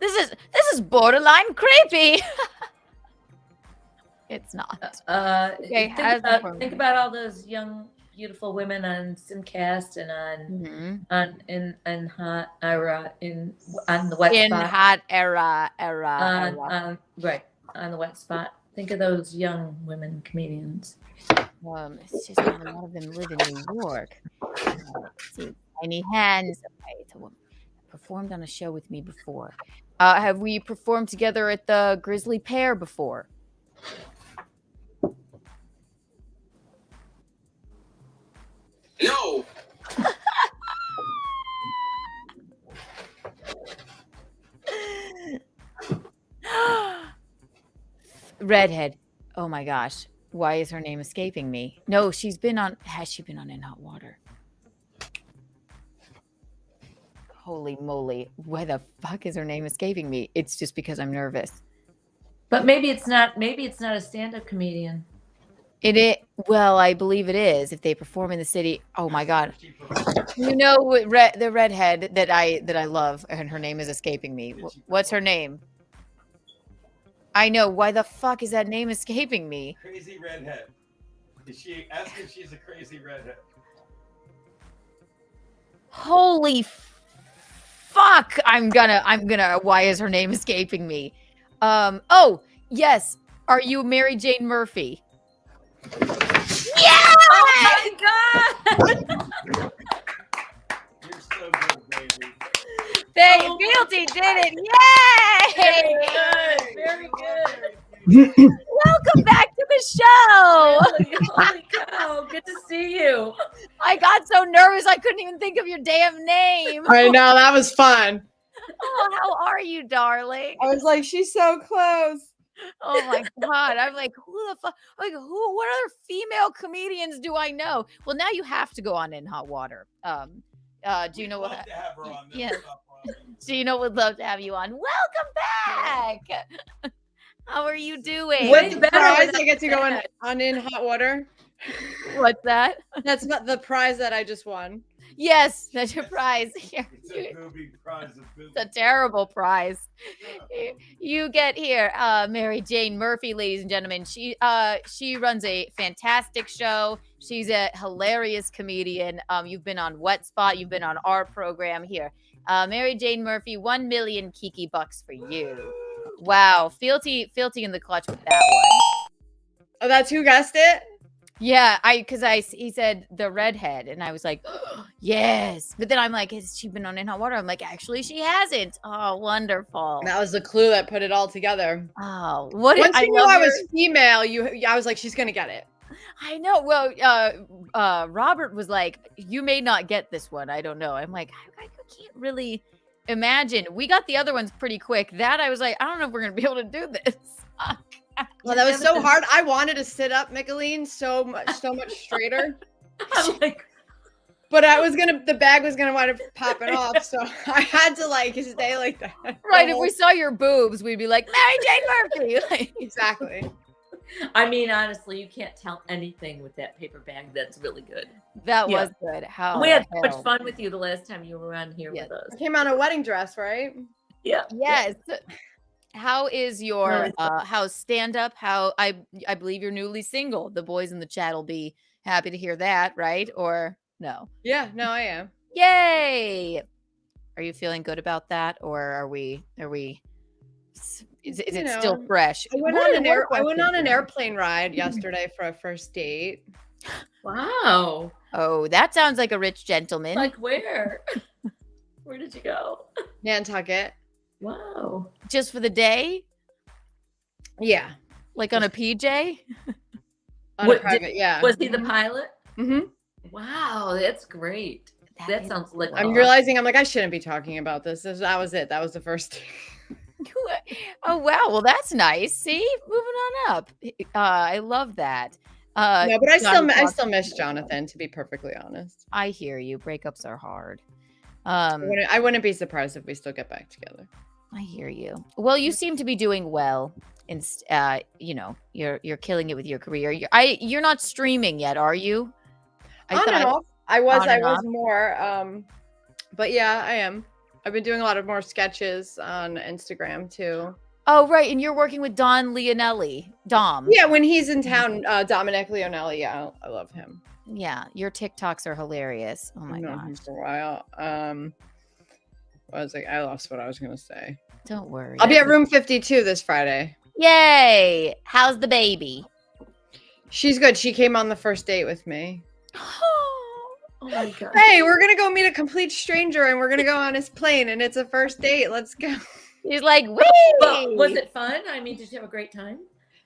This is borderline creepy. It's not. Okay,
think about all those young, beautiful women on Simcast and on Hot Era on the Wet Spot.
Hot Era.
Right on the Wet Spot. Think of those young women comedians.
It's just not a lot of them live in New York. Let's see, Tiny Hands. Okay, it's a woman. Performed on a show with me before. Have we performed together at the Grizzly Pear before?
No.
Redhead. Oh my gosh. Why is her name escaping me? No, has she been on In Hot Water? Holy moly. Why the fuck is her name escaping me? It's just because I'm nervous.
But maybe it's not a stand-up comedian.
Well, I believe it is. If they perform in the city. Oh my God. You know the redhead that I love, and her name is escaping me. What's her name? I know. Why the fuck is that name escaping me?
Crazy redhead. Ask if she's a crazy redhead.
Holy fuck. I'm gonna why is her name escaping me? Oh, yes. Are you Mary Jane Murphy? Yeah!
Oh my God!
You're so good, baby.
Fealty did it! Yay!
Very good.
Welcome back to the show.
Holy cow! Good to see you.
I got so nervous I couldn't even think of your damn name.
I know, that was fun.
Oh, how are you, darling?
I was like, she's so close.
Oh my God. I'm like, who the fuck? What other female comedians do I know? Well, now you have to go on In Hot Water. Do you know what?
Love to have her on this
Yes.
stuff, Robin.
Gina would love to have you on. Welcome back. How are you doing?
What's the prize I get to go on In Hot Water?
What's that?
That's not the prize that I just won.
Yes, that's your prize. Here.
It's a booby prize of booby.
It's a terrible prize. You get here, Mary Jane Murphy, ladies and gentlemen. She runs a fantastic show. She's a hilarious comedian. You've been on Wet Spot. You've been on our program here. Mary Jane Murphy, 1 million Kiki bucks for you. Wow, Fealty in the clutch with that one.
Oh, that's who guessed it?
Yeah, he said the redhead, and I was like, oh, yes. But then I'm like, has she been on In Hot Water? I'm like, actually, she hasn't. Oh, wonderful.
That was the clue that put it all together.
Oh,
Once you knew I was female, I was like, she's gonna get it.
I know. Well, Robert was like, you may not get this one. I don't know. I'm like, I can't really imagine. We got the other ones pretty quick. That I was like, I don't know if we're gonna be able to do this.
Well, that was so hard. I wanted to sit up, Michaelene, so much straighter.
I'm like,
but the bag was gonna wind up popping off, so I had to like stay like that.
Right. If we saw your boobs, we'd be like, Mary Jane Murphy.
Exactly.
I mean, honestly, you can't tell anything with that paper bag. That's really good.
That was good. How
we had so much fun with you the last time you were on here with us.
I came on a wedding dress, right?
Yeah.
Yes. How is your how's stand up? How I believe you're newly single. The boys in the chat will be happy to hear that, right? Or no?
Yeah, no, I am.
Yay! Are you feeling good about that, or are we? Is it still fresh?
I went on an airplane ride yesterday for a first date.
Wow.
Oh, that sounds like a rich gentleman.
Like where? Where did you go?
Nantucket.
Wow.
Just for the day?
Yeah.
Like on a PJ?
On a private, yeah.
Was he the pilot?
Mm-hmm.
Wow, that's great. That sounds like
I'm realizing I'm like, I shouldn't be talking about this. That was it. That was the first.
Oh, wow. Well, that's nice. See? Moving on up. I love that.
No, but I still miss Jonathan, to be perfectly honest.
I hear you. Breakups are hard.
I wouldn't be surprised if we still get back together.
I hear you. Well, you seem to be doing well. And you're killing it with your career. You're not streaming yet, are you?
On and off. I was more. But yeah, I am. I've been doing a lot of more sketches on Instagram too.
Oh, right. And you're working with Dom.
Yeah, when he's in town, Dominic Leonelli. Yeah, I love him.
Yeah, your TikToks are hilarious. Oh my gosh.
For a while. I lost what I was gonna say.
Don't worry.
I'll be at room 52 this Friday.
Yay! How's the baby?
She's good. She came on the first date with me.
Oh my god.
Hey, we're gonna go meet a complete stranger and we're gonna go on his plane and it's a first date. Let's go.
He's like, wait.
Well, was it fun? I mean, did you have a great time?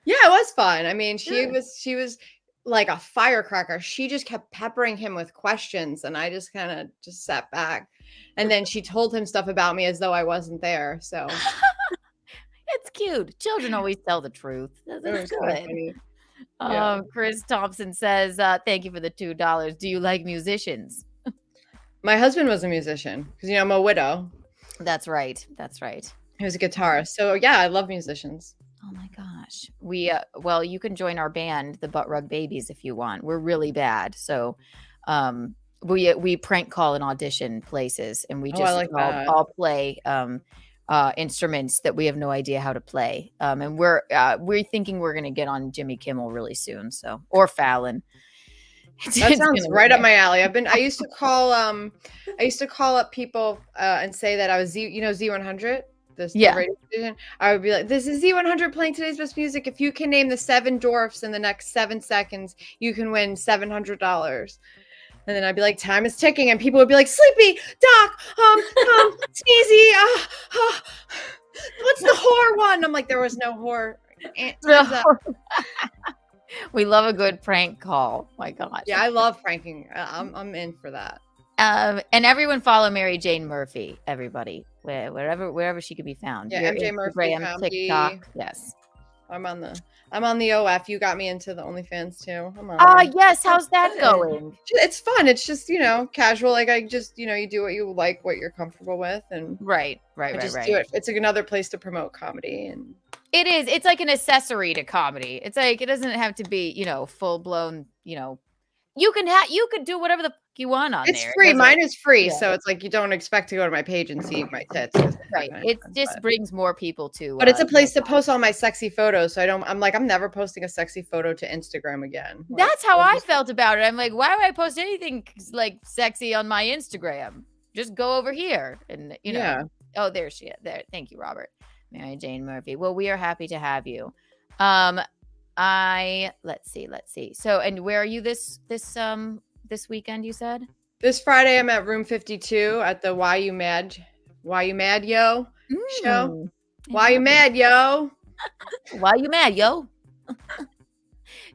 Yeah, it was fun. I mean, she was like a firecracker. She just kept peppering him with questions and I just kind of just sat back. And then she told him stuff about me as though I wasn't there. So
it's cute. Children always tell the truth. That's good.
Funny. Yeah.
Chris Thompson says, thank you for the $2. Do you like musicians?
My husband was a musician because, I'm a widow.
That's right.
He was a guitarist. So yeah, I love musicians.
Oh my gosh. We, well, you can join our band, the Butt Rug Babies, if you want. We're really bad. So, we prank call and audition places and we just all play, instruments that we have no idea how to play. And we're thinking we're going to get on Jimmy Kimmel really soon. So, or Fallon.
That sounds right up my alley. I used to call up people and say that I was Z100, the radio station. I would be like, this is Z100 playing today's best music. If you can name the 7 dwarfs in the next 7 seconds, you can win $700. And then I'd be like, time is ticking, and people would be like, Sleepy, Doc, Sneezy, what's the whore one? I'm like, there was no whore.
We love a good prank call. My gosh.
Yeah, I love pranking. I'm in for that.
And everyone follow Mary Jane Murphy. Everybody, wherever she could be found.
Yeah, MJ Murphy,
TikTok. Yes.
I'm on the OF. You got me into the OnlyFans too.
Yes. How's that going?
It's fun. It's just, casual. Like I just, you do what you like, what you're comfortable with. And
right.
Do it. It's like another place to promote comedy. And
it is. It's like an accessory to comedy. It's like, it doesn't have to be, full blown, you could do whatever the fuck you want on there.
It's free. Mine is free. So it's like, you don't expect to go to my page and see my tits.
Right. It just brings more people to.
But it's a place to post all my sexy photos. So I'm never posting a sexy photo to Instagram again.
That's how I felt about it. I'm like, why would I post anything like sexy on my Instagram? Just go over here. And,
Yeah.
Oh, there she is. There. Thank you, Robert. Mary Jane Murphy. Well, we are happy to have you. Let's see. So, and where are you this weekend, you said?
This Friday I'm at room 52 at the Why You Mad Yo show. Why you mad, yo?
Why you mad, yo?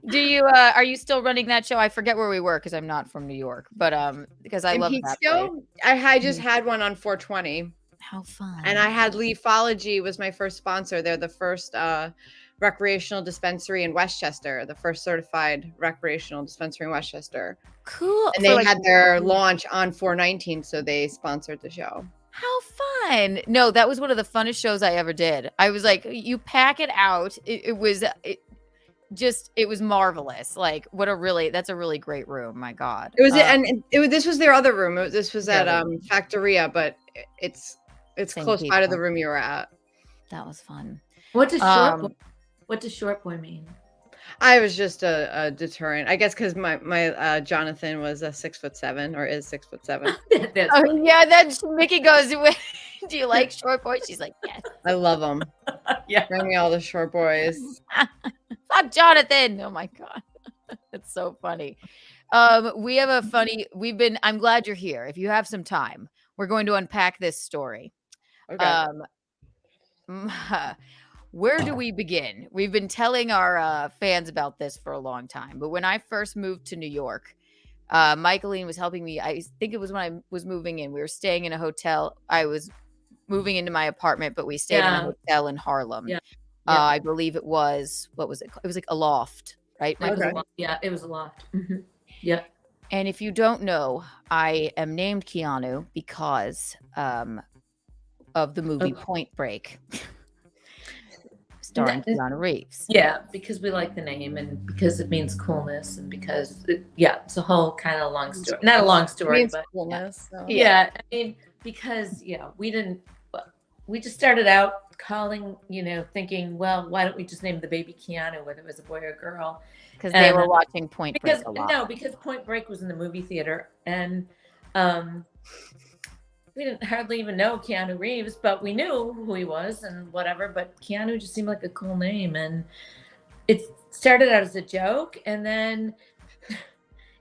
Do you are you still running that show? I forget where we were because I'm not from New York, but because I love that place.
I just had one on 420.
How fun.
And I had Leafology was my first sponsor. They're the first recreational dispensary in Westchester, the first certified recreational dispensary in Westchester.
Cool.
And they had their launch on 419, so they sponsored the show.
How fun. No, that was one of the funnest shows I ever did. I was like, you pack it out. It was marvelous. Like, that's a really great room. My God.
It was, this was their other room. This was at Factoria, but it's close by to the room you were at.
That was fun.
What does short boy mean?
I was just a deterrent, I guess, because my Jonathan was a 6'7" or is 6'7".
Oh yeah, then Mickey goes, "Do you like short boys?" She's like, "Yes."
I love them.
Yeah,
bring me all the short boys.
Fuck Jonathan! Oh my god, it's so funny. We have a funny. I'm glad you're here. If you have some time, we're going to unpack this story.
Okay.
Where do we begin? We've been telling our fans about this for a long time, but when I first moved to New York, Michaelene was helping me. I think it was when I was moving in. We were staying in a hotel. I was moving into my apartment, but we stayed in a hotel in Harlem.
Yeah.
I believe it was, what was it? It was like a loft, right?
Yeah, it was a loft. Mm-hmm. Yeah.
And if you don't know, I am named Keanu because of the movie Point Break. Starring Keanu Reeves.
Yeah, because we like the name and because it means coolness and because it's a whole kind of long story. Not a long story, but
coolness. So.
Yeah, I mean, because we just started out calling, thinking, well, why don't we just name the baby Keanu, whether it was a boy or a girl?
Because they were watching Point Break a lot.
No, because Point Break was in the movie theater and we didn't hardly even know Keanu Reeves, but we knew who he was and whatever. But Keanu just seemed like a cool name. And it started out as a joke and then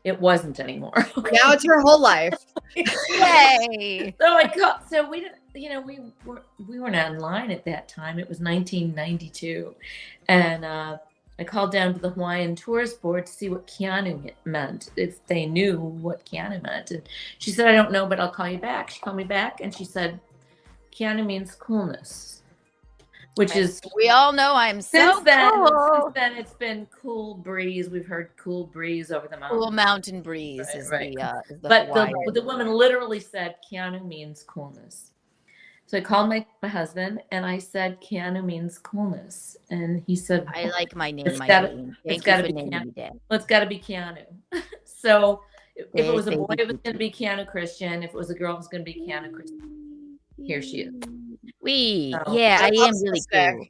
it wasn't anymore.
Now it's your whole life.
Yay.
So we didn't, we weren't online at that time. It was 1992. And I called down to the Hawaiian Tourist Board to see what Keanu meant, if they knew what Keanu meant. And she said, I don't know, but I'll call you back. She called me back and she said, Keanu means coolness, which is...
We all know I'm so cool.
Since then, it's been cool breeze. We've heard cool breeze over the mountain.
Cool mountain breeze is the
But
Hawaiian.
the woman literally said, Keanu means coolness. So I called my husband and I said, Keanu means coolness. And he said,
I like my name,
It's
my
gotta-
name.
it's
Thank you
gotta
for
be
naming
Keanu.
me that.
Well, it's got to be Keanu. So if it was a boy,
Thank
it was going to be Keanu Christian. If it was a girl, it was going to be Keanu Christian. Here she is.
Yeah, I am really cool.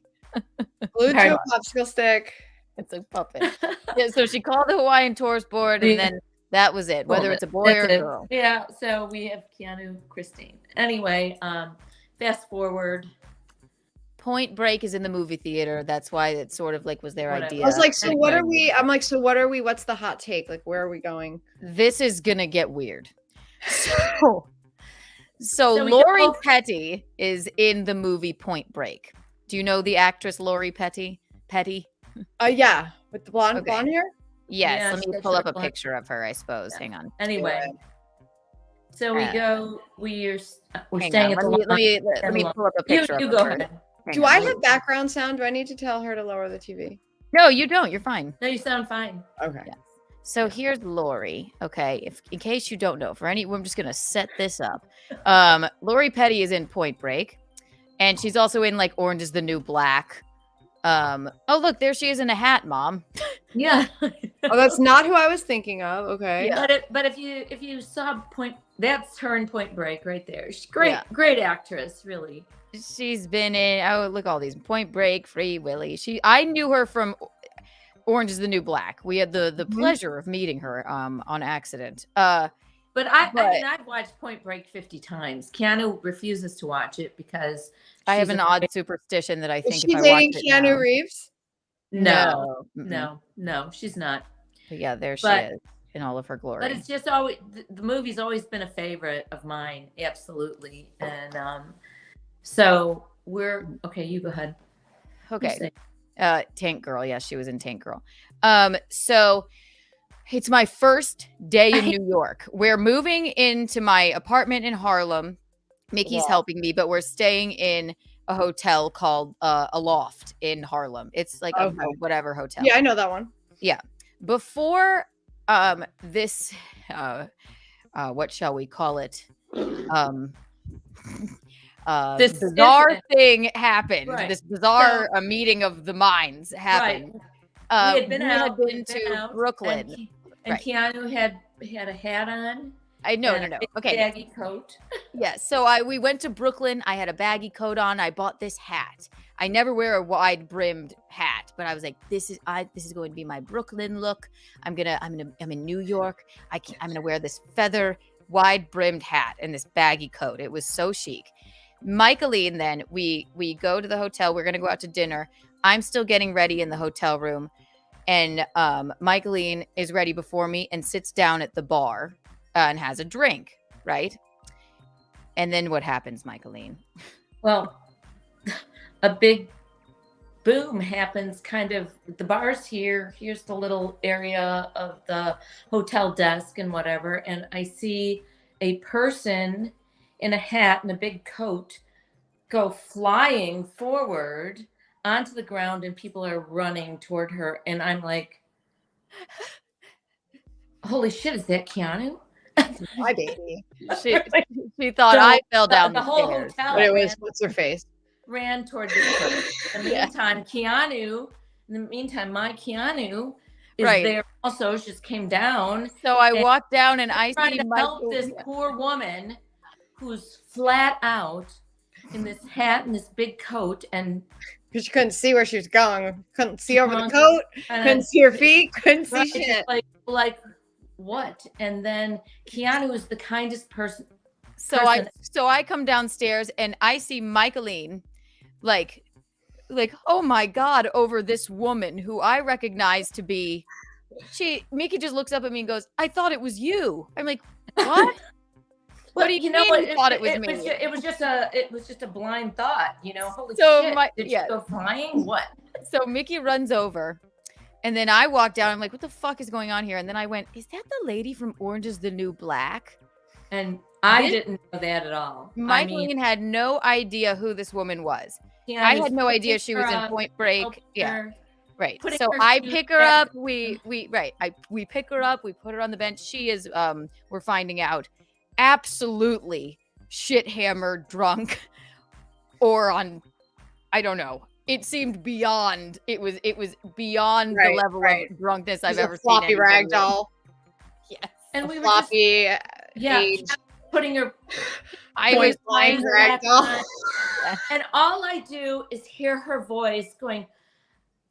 Glued to a popsicle stick.
It's a puppet. Yeah, so she called the Hawaiian Tourist Board and then that was it, whether it's a boy or a girl.
Yeah, so we have Keanu Christine. Anyway, fast forward.
Point Break is in the movie theater. That's why it sort of like was their idea.
I was like, so what are we? I'm like, so what are we? What's the hot take? Like, where are we going?
This is gonna get weird. So Lori Petty is in the movie Point Break. Do you know the actress Lori Petty?
Yeah, with the blonde hair.
Yes.
Yeah,
let me pull up a picture of her. I suppose. Hang on.
Anyway, so we go. We're
hang
staying
on.
at the.
Let me pull up a picture.
You
of
go
her.
ahead.
Do I have background sound? Do I need to tell her to lower the TV?
No, you don't. You're fine.
No, you sound fine.
Okay.
Yeah. So here's Lori. Okay, in case you don't know, I'm just gonna set this up. Lori Petty is in Point Break, and she's also in like Orange Is the New Black. Oh look, there she is in a hat, Mom.
Yeah.
Oh, that's not who I was thinking of. Okay.
Yeah. But if you saw that's her in Point Break right there. She's great actress, really.
She's been in look all these Point Break, Free Willy. I knew her from Orange Is the New Black. We had the pleasure of meeting her on accident.
But I've watched Point Break 50 times. Keanu refuses to watch it because
I have an odd superstition that I think
is
if
she
I
dating
watch it
Keanu
now,
Reeves?
No, she's not.
But yeah, there she is in all of her glory.
But it's just always the movie's always been a favorite of mine, absolutely. And so we're okay. You go ahead.
Okay. Tank Girl. Yeah, she was in Tank Girl. So it's my first day in New York. We're moving into my apartment in Harlem. Mickey's helping me, but we're staying in a hotel called a Loft in Harlem. It's like a whatever hotel.
Yeah, I know that one.
Yeah. Before this what shall we call it? This bizarre thing happened.
Right.
This bizarre meeting of the minds happened.
Right. We had been
to Brooklyn.
And Keanu had a hat on.
No. Okay.
Baggy coat.
Yeah. So we went to Brooklyn. I had a baggy coat on. I bought this hat. I never wear a wide brimmed hat, but I was like, this is going to be my Brooklyn look. I'm in New York. I'm gonna wear this feather wide brimmed hat and this baggy coat. It was so chic. Michaelene, then we go to the hotel. We're gonna go out to dinner. I'm still getting ready in the hotel room, and Michaelene is ready before me and sits down at the bar and has a drink, right? And then what happens, Michaelene?
Well, a big boom happens kind of, the bar's here. Here's the little area of the hotel desk and whatever. And I see a person in a hat and a big coat go flying forward onto the ground, and people are running toward her. And I'm like, holy shit, is that Keanu?
My baby.
She thought I fell down the
whole
stairs.
hotel.
But it was, what's her face?
Ran toward this person. In the meantime, my Keanu is there also. She just came down.
So I walked down and I
trying
see
to help this poor woman who's flat out in this hat and this big coat, and
because she couldn't see where she was going, couldn't see over the coat, couldn't see her feet, couldn't see shit.
Like what? And then Keanu is the kindest person.
So I come downstairs and I see Michaelene like, oh my God, over this woman who I recognize to be, Mickey just looks up at me and goes, I thought it was you. I'm like, what? What do you mean you thought it was me?
It was just a blind thought, holy
shit,
did you go flying? What?
So Mickey runs over. And then I walked down. I'm like, what the fuck is going on here? And then I went, is that the lady from Orange is the New Black?
And I didn't know that at all.
Michaelene had no idea who this woman was. I had no idea she was in Point Break. Yeah. Right. So I pick her up. We pick her up. We put her on the bench. She is, we're finding out, absolutely shit hammered, drunk, or on, I don't know. It seemed beyond. It was beyond the level of drunkenness I've ever seen.
Floppy rag doll.
Yes,
and we floppy. Age.
Putting her.
I was blind rag doll.
And all I do is hear her voice going.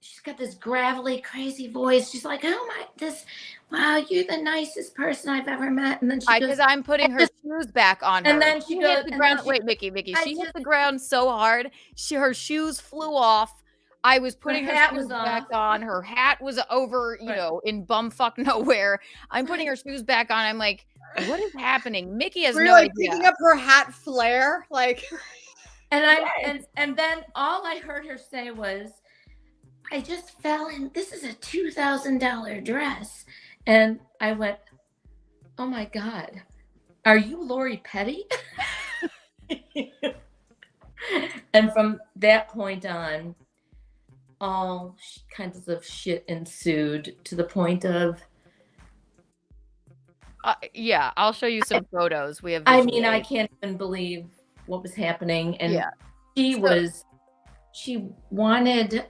She's got this gravelly, crazy voice. She's like, wow, you're the nicest person I've ever met. And then she goes,
because I'm putting her shoes back on her.
And then she goes,
hit the ground. Wait, Mickey, she hit the ground so hard. Her shoes flew off. I was putting her shoes back on. Her hat was over, in bumfuck nowhere. I'm putting her shoes back on. I'm like, what is happening? Mickey has no idea.
Picking up her hat flare, like.
And then all I heard her say was, I just fell in. This is a $2,000 dress. And I went, oh my God, are you Lori Petty? And from that point on, all kinds of shit ensued to the point of.
I'll show you some photos. We have.
I can't even believe what was happening. And she wanted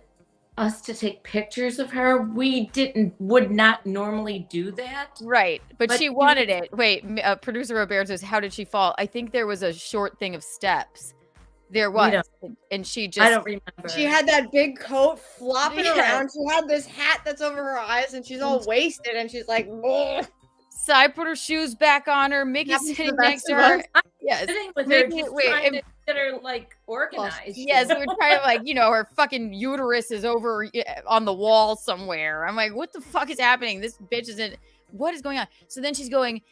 us to take pictures of her. We would not normally do that.
Right. But she wanted it. Wait, producer Roberto says, how did she fall? I think there was a short thing of steps. There was. And she just.
I don't remember.
She had that big coat flopping around. She had this hat that's over her eyes and she's all wasted and she's like, ugh.
So I put her shoes back on her. Mickey's sitting next to her.
Yes. Sitting with her, just trying to get her organized.
Yes, we were trying to her fucking uterus is over on the wall somewhere. I'm like, what the fuck is happening? This bitch isn't. What is going on? So then she's going.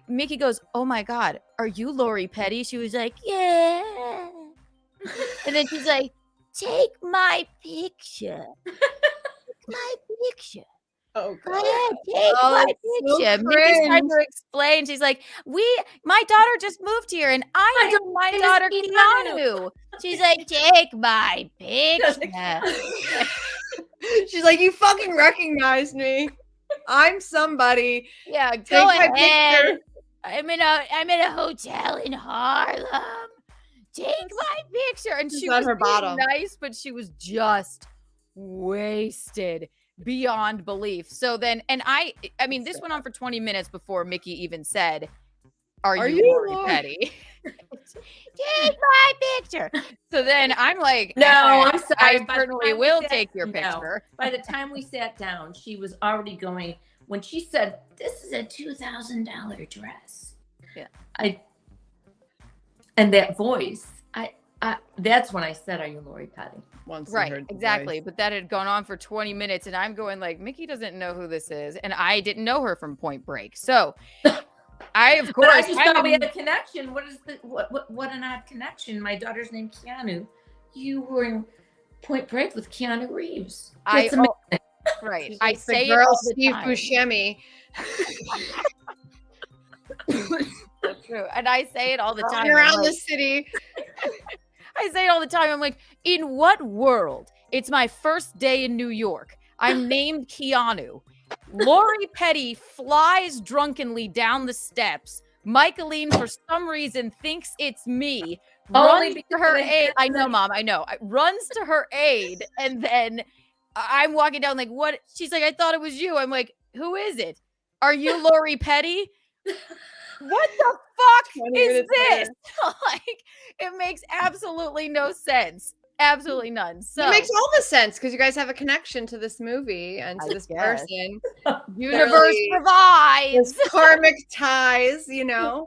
Mickey goes, oh my God, are you Lori Petty? She was like, yeah. And then she's like, take my picture. Take my picture.
Oh God!
My picture. Mickey's trying to explain. She's like, my daughter just moved here, and I am my daughter Keanu. She's like, take my picture.
She's like, you fucking recognize me. I'm somebody.
Yeah, go ahead. I'm in a hotel in Harlem. Take my picture. And she was nice, but she was just wasted. Beyond belief. So then, and I mean, this went on for 20 minutes before Mickey even said, are you Lori Petty? Take my picture. So then I'm like,
No, I'm sorry.
I certainly will take your picture.
By the time we sat down, she was already going. When she said, "This is a $2,000 dress," and that voice, that's when I said, "Are you Lori Petty?"
Right, exactly. But that had gone on for 20 minutes, and I'm going like, Mickey doesn't know who this is, and I didn't know her from Point Break. So I, of course,
I just thought we had a connection. What an odd connection. My daughter's named Keanu. You were in Point Break with Keanu Reeves. Right.
I say
girl
it all the
Steve
time.
Buscemi.
That's true, and I say it all the time.
Around the city.
I say it all the time. I'm like, in what world? It's my first day in New York. I'm named Keanu. Lori Petty flies drunkenly down the steps. Michaelene, for some reason, thinks it's me. Runs to her aid. I know, Mom. I know. Runs to her aid, and then I'm walking down like, what? She's like, I thought it was you. I'm like, who is it? Are you Lori Petty? What the fuck is this? Like, it makes absolutely no sense. Absolutely none. So
it makes all the sense because you guys have a connection to this movie and to this person.
Universe provides
karmic ties, you know.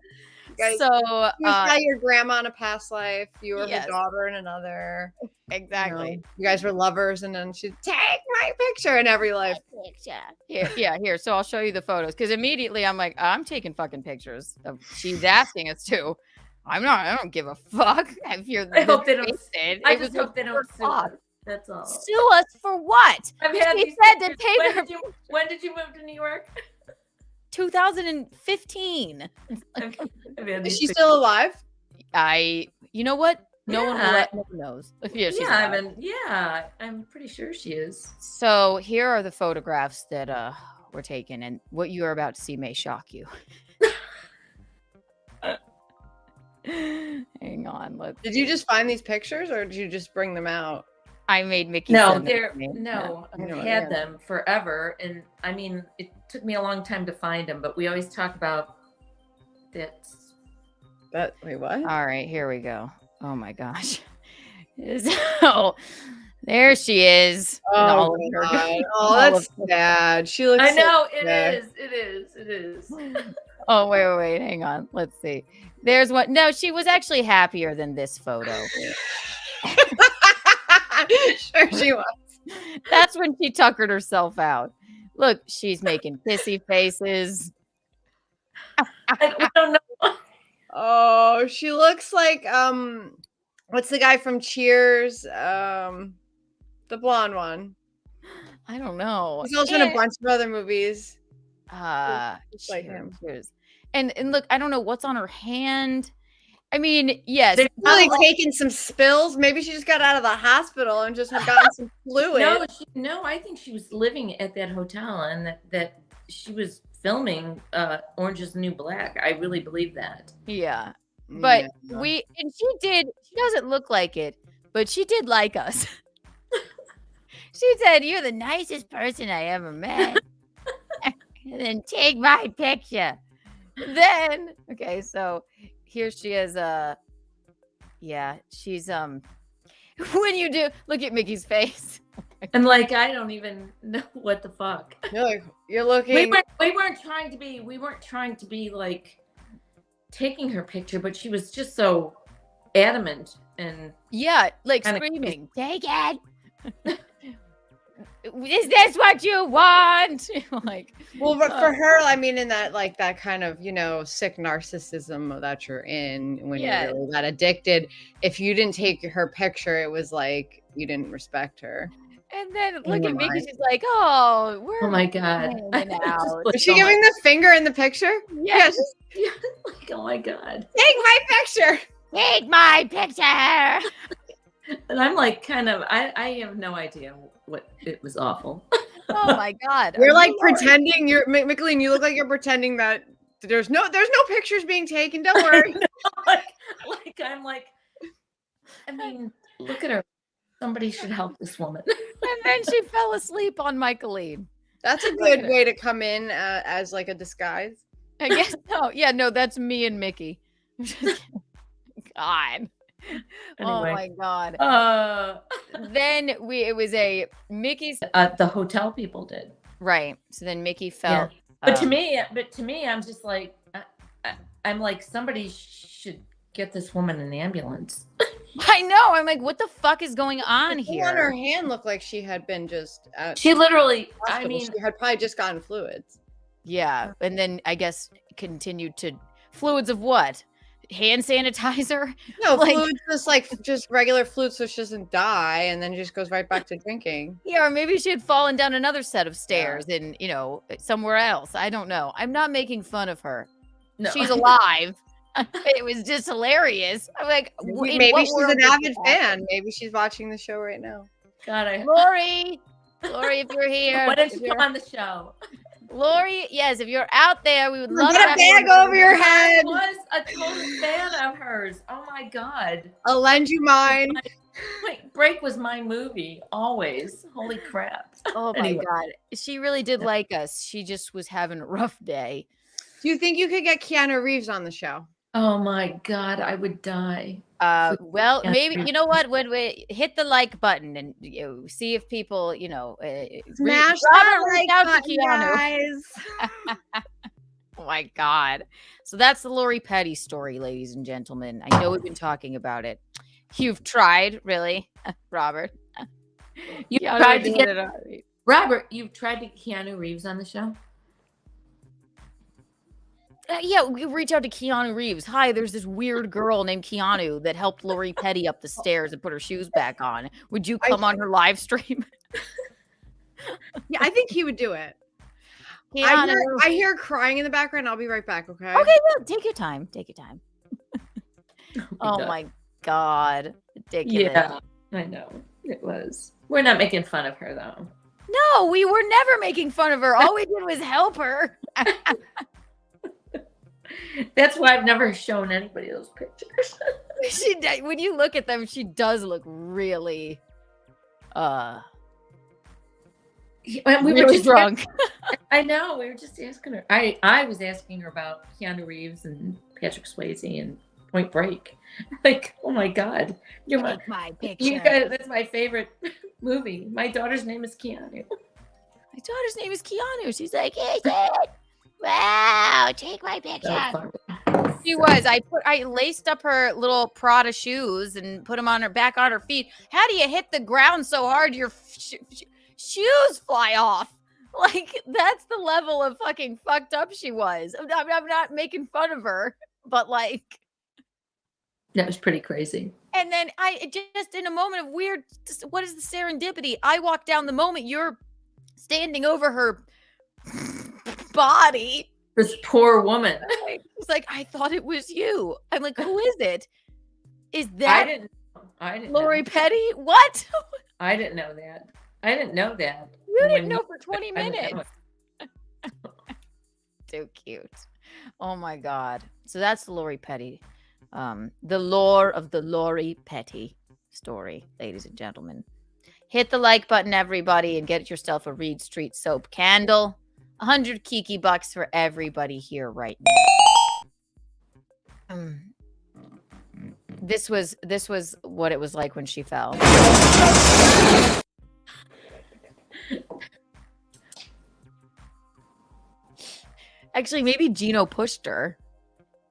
Guys,
so
you got your grandma in a past life. You were
yes.
her daughter in another.
Exactly.
You guys were lovers, and then she'd take my picture in every life.
Here. So I'll show you the photos because immediately I'm like, I'm taking fucking pictures. She's asking us to. I'm not. I don't give a fuck if you're.
I hope they don't. I just hope they don't sue us. That's all.
Sue us for what?
I've had
she said to take her.
When did you move to New York?
2015.
Is she still alive?
You know what? No one knows. Yeah, she's alive.
I'm pretty sure she is.
So here are the photographs that were taken, and what you are about to see may shock you. Hang on.
Did you just find these pictures, or did you just bring them out?
I made Mickey.
I've had them forever, and I mean, it took me a long time to find them. But we always talk about that.
Wait, what?
All right, here we go. Oh my gosh. So there she is.
Oh my God. Oh, that's sad. She looks.
I know
so
it is.
Oh wait. Hang on. Let's see. There's what. No, she was actually happier than this photo.
Sure she was.
That's when she tuckered herself out. Look, she's making kissy faces.
I don't know.
Oh, she looks like what's the guy from Cheers? The blonde one.
I don't know.
He's also in a bunch of other movies.
Just like him. And look, I don't know what's on her hand. I mean, yes.
They're really taking some spills. Maybe she just got out of the hospital and just have gotten some fluid.
No, I think she was living at that hotel and that she was filming Orange is the New Black. I really believe that.
Yeah. But she doesn't look like it, but she did like us. She said, "You're the nicest person I ever met." And then take my picture. Then, okay, so here she is. She's when you do look at Mickey's face.
And like, I don't even know what the fuck.
You're looking.
We weren't trying to be like taking her picture, but she was just so adamant and
like screaming, "Take it! Is this what you want?" Like,
well, but for her, I mean, in that like that kind of sick narcissism that you're in when you're really that addicted. If you didn't take her picture, it was like you didn't respect her.
And then look at Mickey. She's like, "Oh,
oh my God!"
Is she giving the finger in the picture?
Yes.
Like, oh my God!
Take my picture.
Take my picture.
And I'm like, I have no idea what it was awful.
Oh my God!
You're like pretending. You're Michaelene. You look like you're pretending that there's no pictures being taken. Don't worry.
I'm like, I mean, look at her. Somebody should help this woman.
And then she fell asleep on Michaelene.
That's a good way to come in as like a disguise.
I guess so. Yeah, no, that's me and Mickey. God. Oh
Anyway.
my God. Then it was a Mickey's.
The hotel people did.
Right. So then Mickey felt.
But to me, I'm just like, I'm like, somebody should get this woman an ambulance.
I know. I'm like, what the fuck is going on here?
On her hand looked like she had been just.
She literally.
I mean, she had probably just gotten fluids.
Yeah, and then I guess continued to fluids of what? Hand sanitizer?
No, fluids just regular fluids, so she doesn't die, and then just goes right back to drinking.
Yeah, or maybe she had fallen down another set of stairs in, somewhere else. I don't know. I'm not making fun of her. No. She's alive. It was just hilarious. I'm like,
maybe she's an avid fan. Maybe she's watching the show right now.
God,
Lori, if you're here.
Why don't you come on the show?
Lori, yes, if you're out there, we would love to
have a bag over your head.
I was a total fan of hers. Oh my God.
I'll lend you mine.
Wait, Break was my movie, always. Holy crap.
Oh my God. She really did like us. She just was having a rough day.
Do you think you could get Keanu Reeves on the show?
Oh my God, I would die.
Well, maybe, you know what? When we hit the like button and see if people,
smash that like button, guys.
Oh my God. So that's the Lori Petty story, ladies and gentlemen. I know we've been talking about it. You've tried, really, Robert.
You've tried to get Robert. You've tried to get Keanu Reeves on the show.
Yeah, we reach out to Keanu Reeves. Hi, there's this weird girl named Keanu that helped Lori Petty up the stairs and put her shoes back on. Would you come on her live stream?
Yeah, I think he would do it.
Keanu.
I hear crying in the background. I'll be right back, okay?
Okay, yeah, take your time. Take your time. Oh my God. Ridiculous.
Yeah, I know. It was. We're not making fun of her, though.
No, we were never making fun of her. All we did was help her.
That's why I've never shown anybody those pictures.
When you look at them, she does look really
we
really
were just
drunk.
I know. We were just asking her. I was asking her about Keanu Reeves and Patrick Swayze and Point Break. Like, oh my God. You're
my picture.
You guys, that's my favorite movie. My daughter's name is Keanu.
My daughter's name is Keanu. She's like, hey, wow, take my picture. She was. I laced up her little Prada shoes and put them on her back on her feet. How do you hit the ground so hard your shoes fly off? Like, that's the level of fucking fucked up she was. I'm not making fun of her, but like,
that was pretty crazy.
And then I just, in a moment of weird, what is the serendipity? I walk down the moment you're standing over her body.
This poor woman.
It's like, I thought it was you. I'm like, who is it? Is that
I didn't
Lori
know.
Petty? What?
I didn't know that. I didn't know that.
You didn't know for 20 minutes. So cute. Oh my God. So that's the Lori Petty. The lore of the Lori Petty story, ladies and gentlemen. Hit the like button, everybody, and get yourself a Reed Street soap candle. 100 Kiki bucks for everybody here right now. This was what it was like when she fell. Actually, maybe Gino pushed her.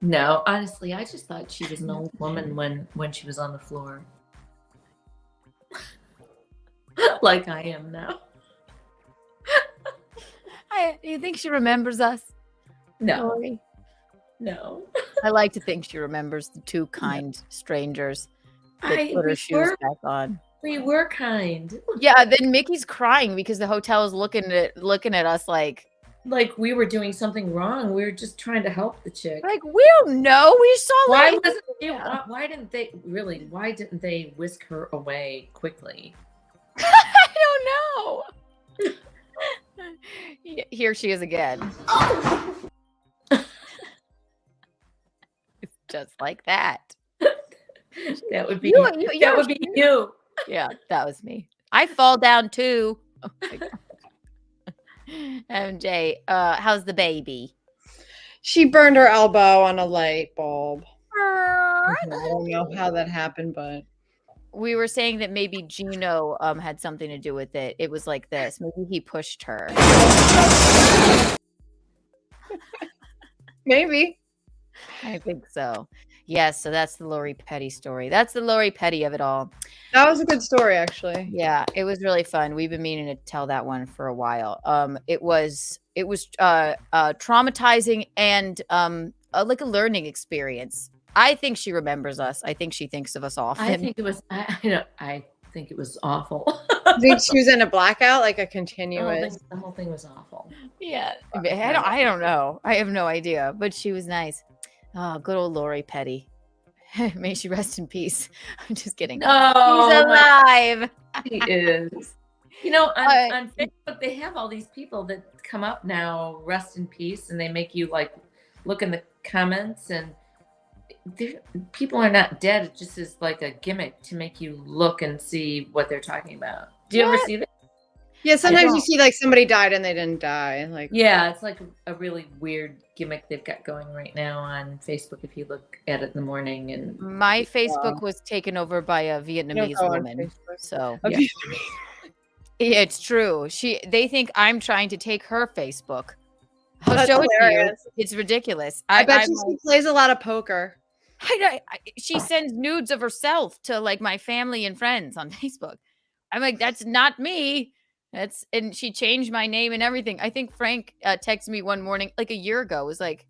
No, honestly, I just thought she was an old woman when she was on the floor. Like I am now.
Do you think she remembers us?
No.
Lori?
No.
I like to think she remembers the two kind strangers that put her shoes back on.
We were kind.
Yeah, then Mickey's crying because the hotel is looking at us like
we were doing something wrong. We were just trying to help the chick.
Like, we don't know. We saw.
Why didn't they whisk her away quickly?
I don't know. Here she is again. It's just like that.
That would be you.
Yeah, that was me. I fall down too. Oh my God. MJ, how's the baby?
She burned her elbow on a light bulb.
her.
I don't know how that happened, but
we were saying that maybe Gino had something to do with it. It was like this. Maybe he pushed her.
Maybe.
I think so. Yes, so that's the Lori Petty story. That's the Lori Petty of it all.
That was a good story, actually.
Yeah, it was really fun. We've been meaning to tell that one for a while. It was traumatizing and like a learning experience. I think she remembers us. I think she thinks of us often.
I think it was. I think it was awful.
I think she was in a blackout, like a continuous.
The whole thing was awful.
Yeah, I don't know. I have no idea, but she was nice. Oh, good old Lori Petty. May she rest in peace. I'm just kidding.
No,
she's alive.
She is. You know, on Facebook, they have all these people that come up now, rest in peace, and they make you like look in the comments, and people are not dead. It just is like a gimmick to make you look and see what they're talking about. Do you ever see that?
Yeah, sometimes you see like somebody died and they didn't die. Like,
yeah, it's like a really weird gimmick they've got going right now on Facebook. If you look at it in the morning, and
my Facebook was taken over by a Vietnamese woman. So yeah. Yeah, it's true. They think I'm trying to take her Facebook. I'll show it to you. It's ridiculous.
I bet she plays a lot of poker.
She sends nudes of herself to like my family and friends on Facebook. I'm like, that's not me. And she changed my name and everything. I think Frank texted me one morning, like a year ago, was like,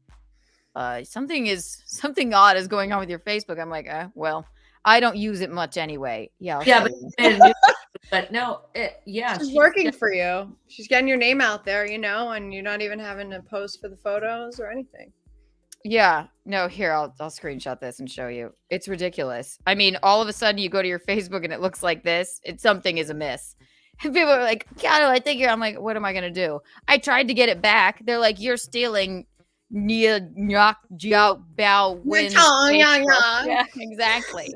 something odd is going on with your Facebook. I'm like, well, I don't use it much anyway. Yeah.
Yeah, but no,
she's working for you. She's getting your name out there, you know, and you're not even having to post for the photos or anything.
Yeah. No, here, I'll screenshot this and show you. It's ridiculous. I mean, all of a sudden you go to your Facebook and it looks like this. Something is amiss. And people are like, Keanu, I think I'm like, what am I going to do? I tried to get it back. They're like, you're stealing Nia Nyok Jiao Bao Win. Yeah, exactly.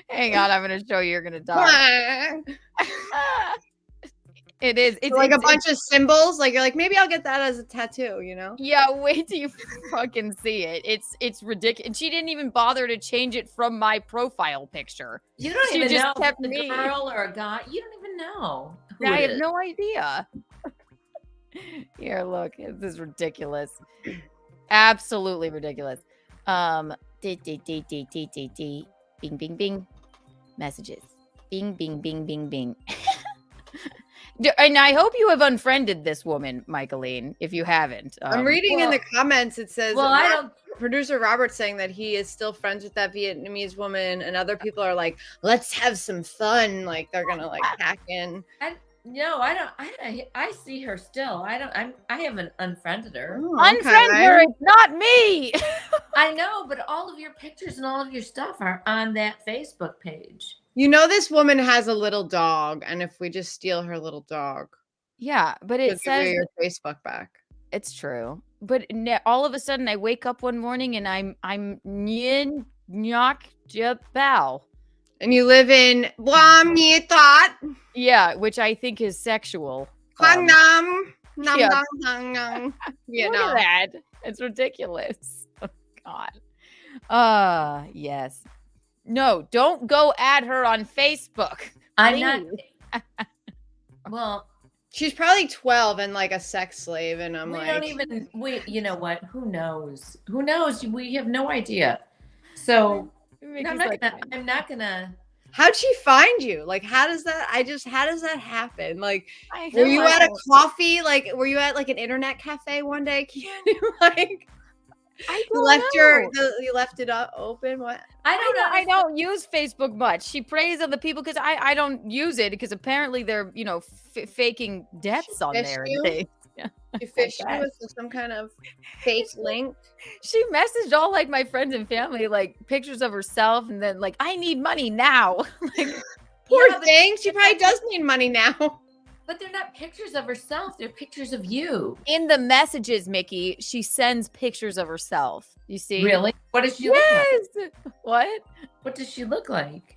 Hang on, I'm going to show you. You're going to die. It is. It's
like a bunch of symbols. Like, you're like, maybe I'll get that as a tattoo, you know?
Yeah, wait till you fucking see it. It's ridiculous. And she didn't even bother to change it from my profile picture.
You don't
she
even
just
know
kept
if it's
me.
a girl or a guy. You don't even know.
I have no idea. Here, look. This is ridiculous. Absolutely ridiculous. Bing, bing, bing. Messages. Bing, bing, bing, bing, bing. And I hope you have unfriended this woman, Michaelene, if you haven't.
I'm reading in the comments, it says,
well,
producer Robert saying that he is still friends with that Vietnamese woman, and other people are like, let's have some fun. Like, they're going to like hack in.
No, I don't. I see her still. I haven't unfriended her.
Unfriend her. It's not me.
I know, but all of your pictures and all of your stuff are on that Facebook page.
You know, this woman has a little dog, and if we just steal her little dog,
yeah, but it says
your Facebook back.
It's true, but all of a sudden, I wake up one morning and I'm Nien Nyok Bao,
and you live in Guam Nhi Thot.
Yeah, which I think is sexual.
Hang Nam Nam
Yeah.
Nam Nam.
Look at that. It's ridiculous. Oh God. Yes. No, don't go at her on Facebook.
I'm not. Well,
she's probably 12 and like a sex slave, and I'm like,
don't even. You know what? Who knows? Who knows? We have no idea. So I'm not gonna.
How'd she find you? Like, how does that happen? Like, were you at a coffee? Like, were you at like an internet cafe one day, Keanu? Like, you left it open. What?
I don't know. I don't use Facebook much. She preys on the people because I don't use it because apparently they're faking deaths on there and things. Yeah.
She fished you with some kind of fake link.
She messaged all like my friends and family like pictures of herself and then like, I need money now. Like,
poor thing. She probably does need money now.
But they're not pictures of herself. They're pictures of you.
In the messages, Mickey, she sends pictures of herself. You see?
Really? What does she look like?
What?
What does she look like?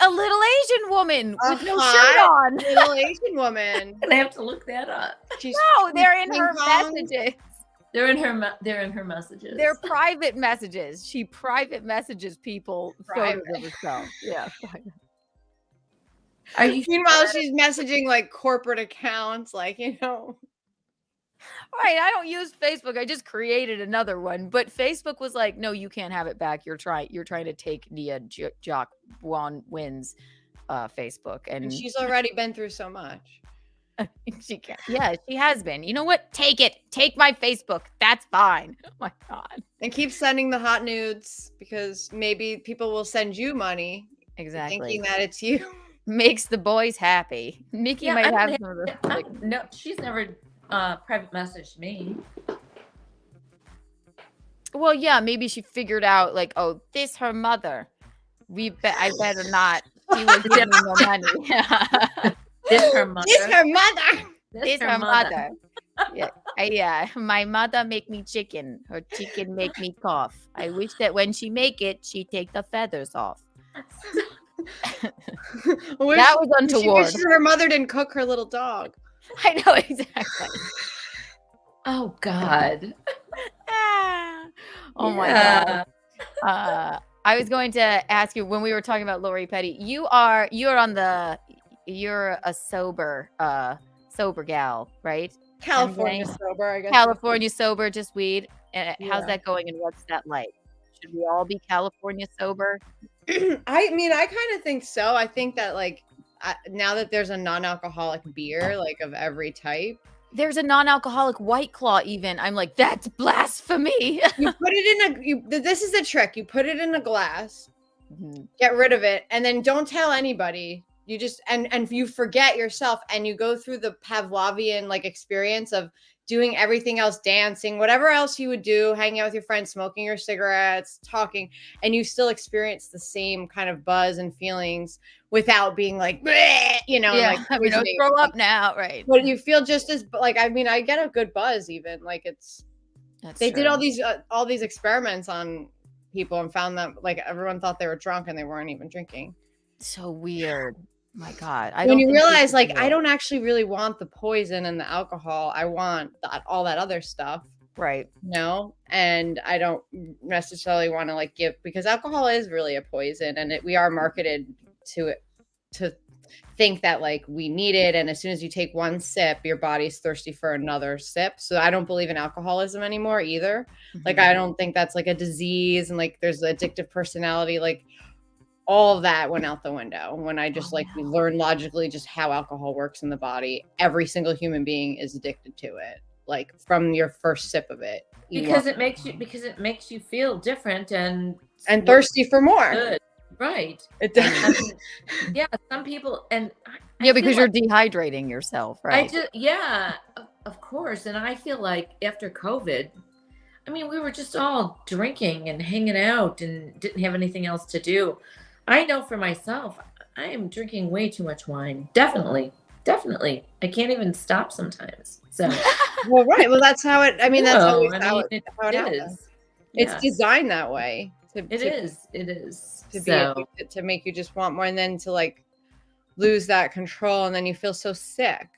A little Asian woman with no shirt on.
Little Asian woman.
I have to look that up.
No, they're in her messages.
They're in her messages.
They're private messages. She private messages people photos of herself. Yeah.
Are you?
Meanwhile, she's messaging like corporate accounts, like, you know.
Right. I don't use Facebook. I just created another one. But Facebook was like, no, you can't have it back. You're trying to take Nia Jock Wan Wynn's Facebook. And
she's already been through so much.
She can't. Yeah, she has been. You know what? Take it. Take my Facebook. That's fine. Oh my God.
And keep sending the hot nudes because maybe people will send you money.
Exactly.
Thinking that it's you.
Makes the boys happy. Nikki might have some of the,
no, she's never private messaged me.
Well, yeah, maybe she figured out like, oh, this her mother. I better not. She will give me no money.
This her mother.
This her mother.
This her mother. Yeah. My mother make me chicken. Her chicken make me cough. I wish that when she make it, she take the feathers off. That was untoward.
She wished her mother didn't cook her little dog.
I know exactly.
Oh God.
Oh my God. I was going to ask you when we were talking about Lori Petty. You're a sober gal, right?
California sober, I guess.
California sober, just weed. How's that going, and what's that like? Should we all be California sober?
I mean, I kind of think so. I think that like now that there's a non-alcoholic beer, like of every type.
There's a non-alcoholic White Claw even. I'm like, that's blasphemy.
You put it in this is the trick. You put it in a glass, get rid of it, and then don't tell anybody. You just and you forget yourself, and you go through the Pavlovian like experience of doing everything else, dancing, whatever else you would do, hanging out with your friends, smoking your cigarettes, talking, and you still experience the same kind of buzz and feelings without being like, you know,
yeah,
like
throw up now, right?
But you feel just as like, I mean, I get a good buzz even like they did all these experiments on people and found that like everyone thought they were drunk and they weren't even drinking.
So weird. My God.
When you realize like I don't actually really want the poison and the alcohol. I want all that other stuff.
Right.
You know? And I don't necessarily want to like give, because alcohol is really a poison, and we are marketed to think that like we need it, and as soon as you take one sip your body's thirsty for another sip. So I don't believe in alcoholism anymore either. Like I don't think that's like a disease, and like there's addictive personality, like all of that went out the window when I just we learned logically just how alcohol works in the body. Every single human being is addicted to it, like from your first sip of it,
because it makes you feel different and
thirsty for more.
Good. Right.
It does.
Yeah, some people
because you're dehydrating yourself, right?
Of course. And I feel like after COVID, I mean, we were just all drinking and hanging out and didn't have anything else to do. I know for myself, I am drinking way too much wine. Definitely. I can't even stop sometimes. So,
well, right. Well, that's how it. I mean, that's always how it
is.
It's designed that way.
It is
to make you just want more, and then to like lose that control, and then you feel so sick.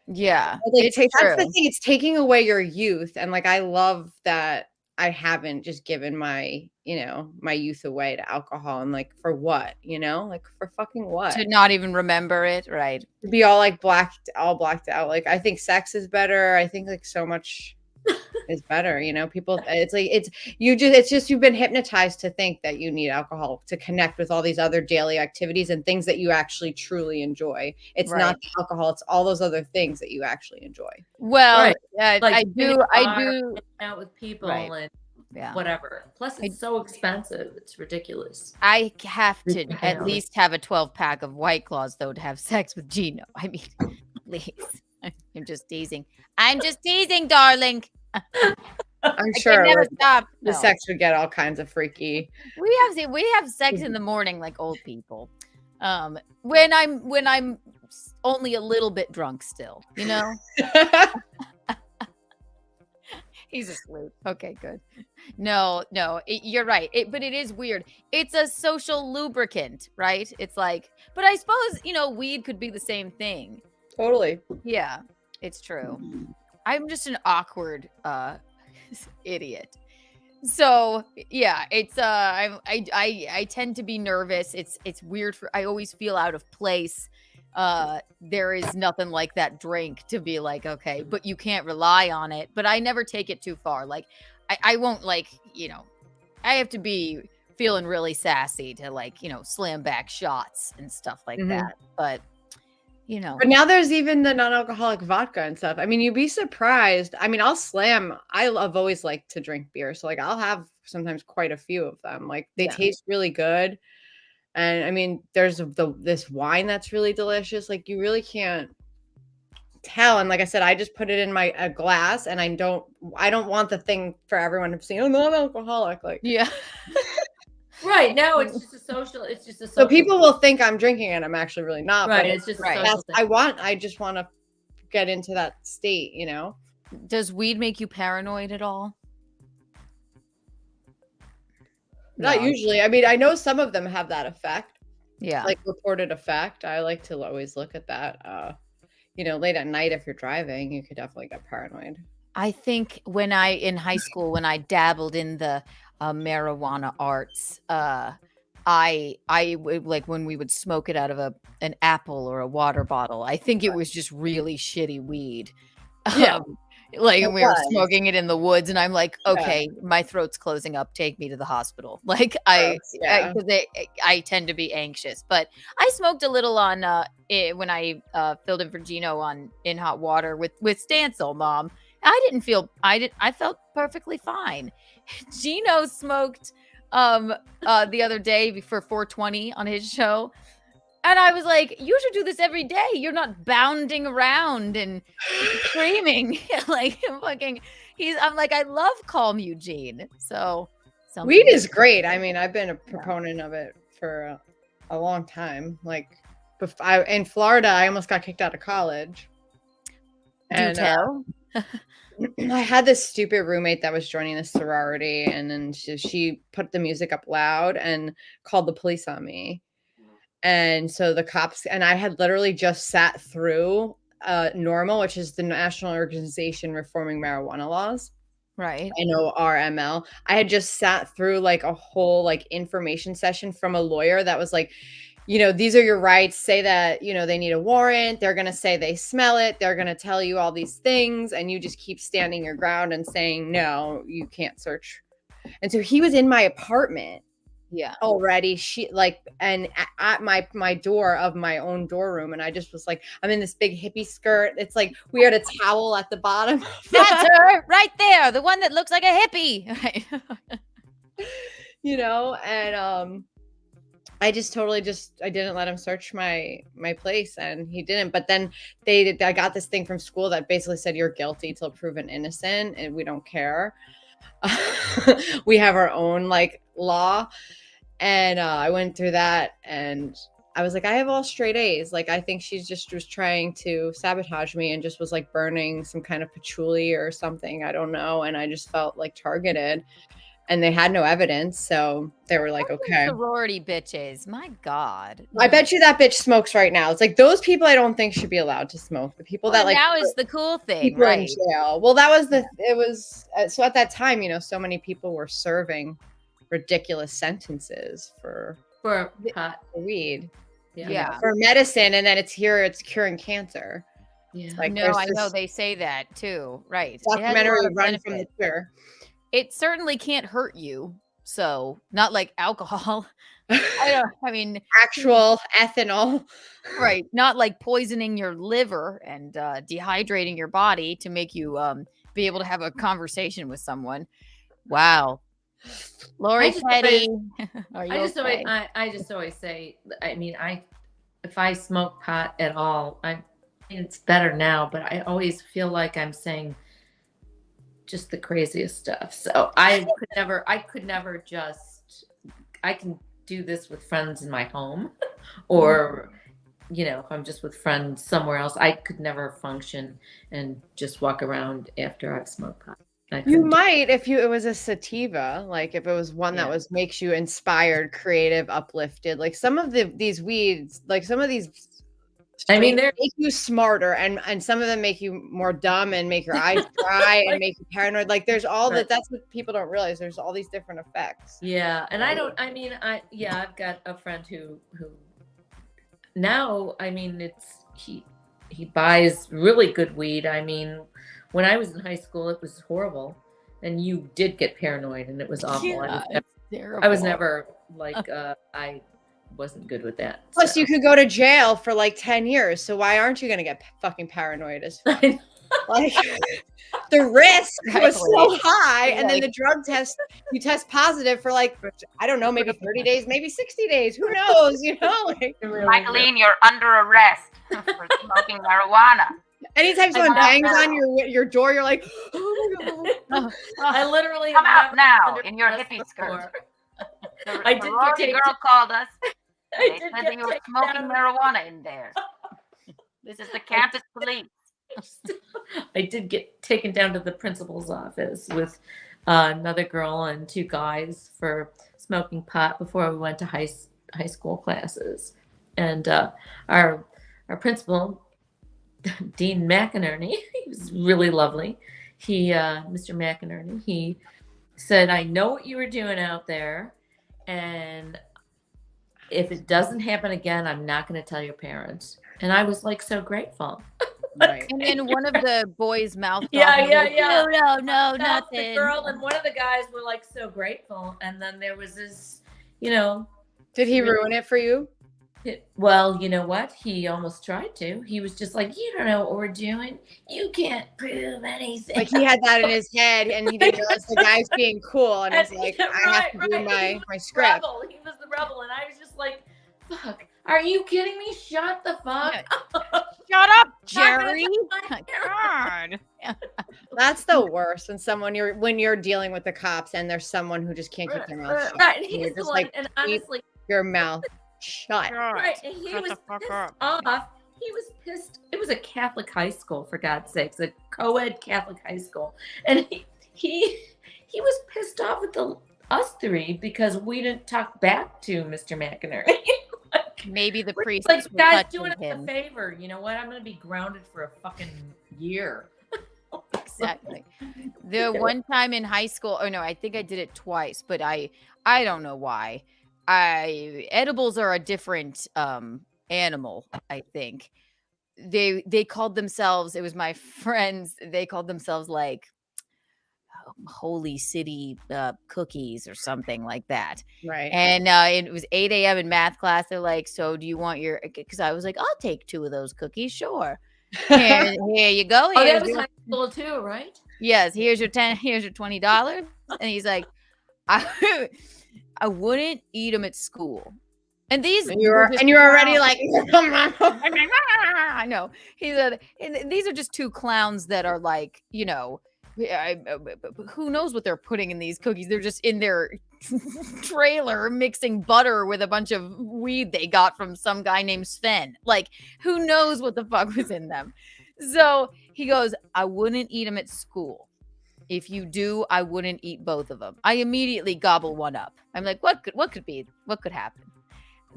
Yeah,
that's the thing. It's taking away your youth, and like I love that I haven't just given my youth away to alcohol, and like for what, like for fucking what?
To not even remember it, right?
To be all like blacked out. Like I think sex is better. I think like so much is better. People. It's just you've been hypnotized to think that you need alcohol to connect with all these other daily activities and things that you actually truly enjoy. It's not the alcohol. It's all those other things that you actually enjoy.
Well, yeah,
like
I do
out with people and whatever. Plus, it's so expensive. It's ridiculous.
I have to at least have a 12-pack of White Claws though to have sex with Gino. I mean, please. I'm just teasing. Darling.
I'm sure
never stop.
The sex would get all kinds of freaky.
We have sex in the morning like old people. When I'm only a little bit drunk still, He's asleep. Okay, good. No, you're right. But it is weird. It's a social lubricant, right? It's like, but I suppose, weed could be the same thing.
Totally.
Yeah, it's true. I'm just an awkward Idiot. So yeah, it's I tend to be nervous. It's weird I always feel out of place. There is nothing like that drink to be like, okay, but you can't rely on it. But I never take it too far. Like I won't like, I have to be feeling really sassy to like, slam back shots and stuff like that. But
But now there's even the non-alcoholic vodka and stuff. I mean, you'd be surprised. I mean, I've always liked to drink beer. So like I'll have sometimes quite a few of them. Like they taste really good. And I mean, there's this wine that's really delicious. Like you really can't tell. And like I said, I just put it in a glass, and I don't want the thing for everyone to see. Oh, non-alcoholic. Like
Right. No, it's just a social.
So people will think I'm drinking and I'm actually really not.
Right.
But
It's just a social thing.
I just want to get into that state,
Does weed make you paranoid at all?
Not usually. I mean, I know some of them have that effect.
Yeah.
Like reported effect. I like to always look at that. Late at night, if you're driving, you could definitely get paranoid.
I think in high school, when I dabbled in the marijuana arts, I would like when we would smoke it out of an apple or a water bottle. I think it was just really shitty weed.
Yeah.
We were smoking it in the woods, and I'm like, okay, my throat's closing up. Take me to the hospital. Like I tend to be anxious, but I smoked a little on when I filled in for Gino in hot water with Stancil, Mom. I felt perfectly fine. Gino smoked the other day for 420 on his show. And I was like, you should do this every day. You're not bounding around and screaming. Like fucking I'm like, I love Calm Eugene. So
weed is great. I mean, I've been a proponent of it for a long time. Like in Florida, I almost got kicked out of college.
Do tell.
I had this stupid roommate that was joining the sorority, and then she put the music up loud and called the police on me. And so the cops, and I had literally just sat through NORML, which is the National Organization Reforming Marijuana Laws.
Right.
NORML. I had just sat through like a whole like information session from a lawyer that was like, these are your rights. Say that, they need a warrant. They're going to say they smell it. They're going to tell you all these things. And you just keep standing your ground and saying, no, you can't search. And so he was in my apartment.
Yeah.
Already. And at my door of my own door room. And I just was like, I'm in this big hippie skirt. It's like we had a towel at the bottom.
That's her right there. The one that looks like a hippie.
And I just totally I didn't let him search my place, and he didn't. But then I got this thing from school that basically said you're guilty till proven innocent, and we don't care. We have our own like law. And I went through that, and I was like, I have all straight A's. Like, I think she just was trying to sabotage me and just was like burning some kind of patchouli or something. I don't know. And I just felt like targeted, and they had no evidence. So they were like, okay.
Sorority bitches. My God.
I bet you that bitch smokes right now. It's like those people I don't think should be allowed to smoke. The people that like
now is the cool thing, right?
In jail. Well, that was so at that time, so many people were serving ridiculous sentences for
pot,
weed,
for
medicine, and then it's curing cancer.
Yeah,
like, I know they say that too, right?
Documentary run from the cure.
It certainly can't hurt you, so not like alcohol. I mean,
actual ethanol,
right? Not like poisoning your liver and dehydrating your body to make you be able to have a conversation with someone. Wow. Lori Petty,
I just always say, I mean, if I smoke pot at all, it's better now, but I always feel like I'm saying just the craziest stuff. So I could never just, I can do this with friends in my home, or if I'm just with friends somewhere else, I could never function and just walk around after I've smoked pot.
You might if it was a sativa, like if it was one that makes you inspired, creative, uplifted. Like some of these weeds, like some of these
I mean,
they make you smarter, and some of them make you more dumb and make your eyes dry and make you paranoid. Like there's all that. That's what people don't realize. There's all these different effects.
Yeah, and I've got a friend who now, I mean, he buys really good weed. I mean, when I was in high school, it was horrible, and you did get paranoid, and it was awful.
Yeah,
I was never like I wasn't good with that.
Plus, you could go to jail for like 10 years. So why aren't you going to get fucking paranoid? Like the risk was so high, and then the drug test, you test positive for like, I don't know, maybe 30 days, maybe 60 days. Who knows? You know, like,
Michaelene, you're under arrest for smoking marijuana.
Anytime someone bangs on your door, you're like, oh my God.
I literally
come out now in your hippie skirt.
I did
get girl called us. They said that you were smoking marijuana in there. This is the campus police.
I did get taken down to the principal's office with another girl and 2 guys for smoking pot before we went to high school classes. And our principal, Dean McInerney, he was really lovely. Mr. McInerney, he said, I know what you were doing out there, and if it doesn't happen again, I'm not going to tell your parents. And I was like so grateful.
Right. And then one of the boys mouthed off.
Yeah.
No,
The
nothing.
girl and one of the guys were like so grateful. And then there was this, you know.
Did he ruin it for you?
Well, you know what? He almost tried to. He was just like, you don't know what we're doing. You can't prove anything.
Like he had that in his head, and he didn't realize the guy's being cool, and he's like, I have to do my script.
He was the rebel, and I was just like, fuck. Are you kidding me? Shut the fuck up.
Shut up, Jerry. God.
That's the worst when you're dealing with the cops and there's someone who just can't keep their mouth shut.
Right,
You're
he's the
just
one,
like,
and honestly,
your mouth shut.
Right, and he was pissed off. He was pissed. It was a Catholic high school, for God's sakes, a co-ed Catholic high school, and he was pissed off with us 3 because we didn't talk back to Mr. McInerney.
Maybe the priest,
like, guys, doing us a favor. You know what? I'm gonna be grounded for a fucking year.
Exactly. The one time in high school, I think I did it twice, but I don't know why. Edibles are a different animal, I think. They called themselves, it was my friends, they called themselves like Holy City cookies or something like that.
Right.
And it was 8 a.m. in math class. They're like, so do you want your, because I was like, I'll take 2 of those cookies. Sure. And here you go.
Oh, that was high school too, right?
Yes. Here's your $20. And he's like, I wouldn't eat them at school. And you're
already like,
I know. He said, these are just 2 clowns that are like, who knows what they're putting in these cookies? They're just in their trailer mixing butter with a bunch of weed they got from some guy named Sven. Like, who knows what the fuck was in them? So he goes, I wouldn't eat them at school. If you do, I wouldn't eat both of them. I immediately gobble one up. I'm like, what could happen?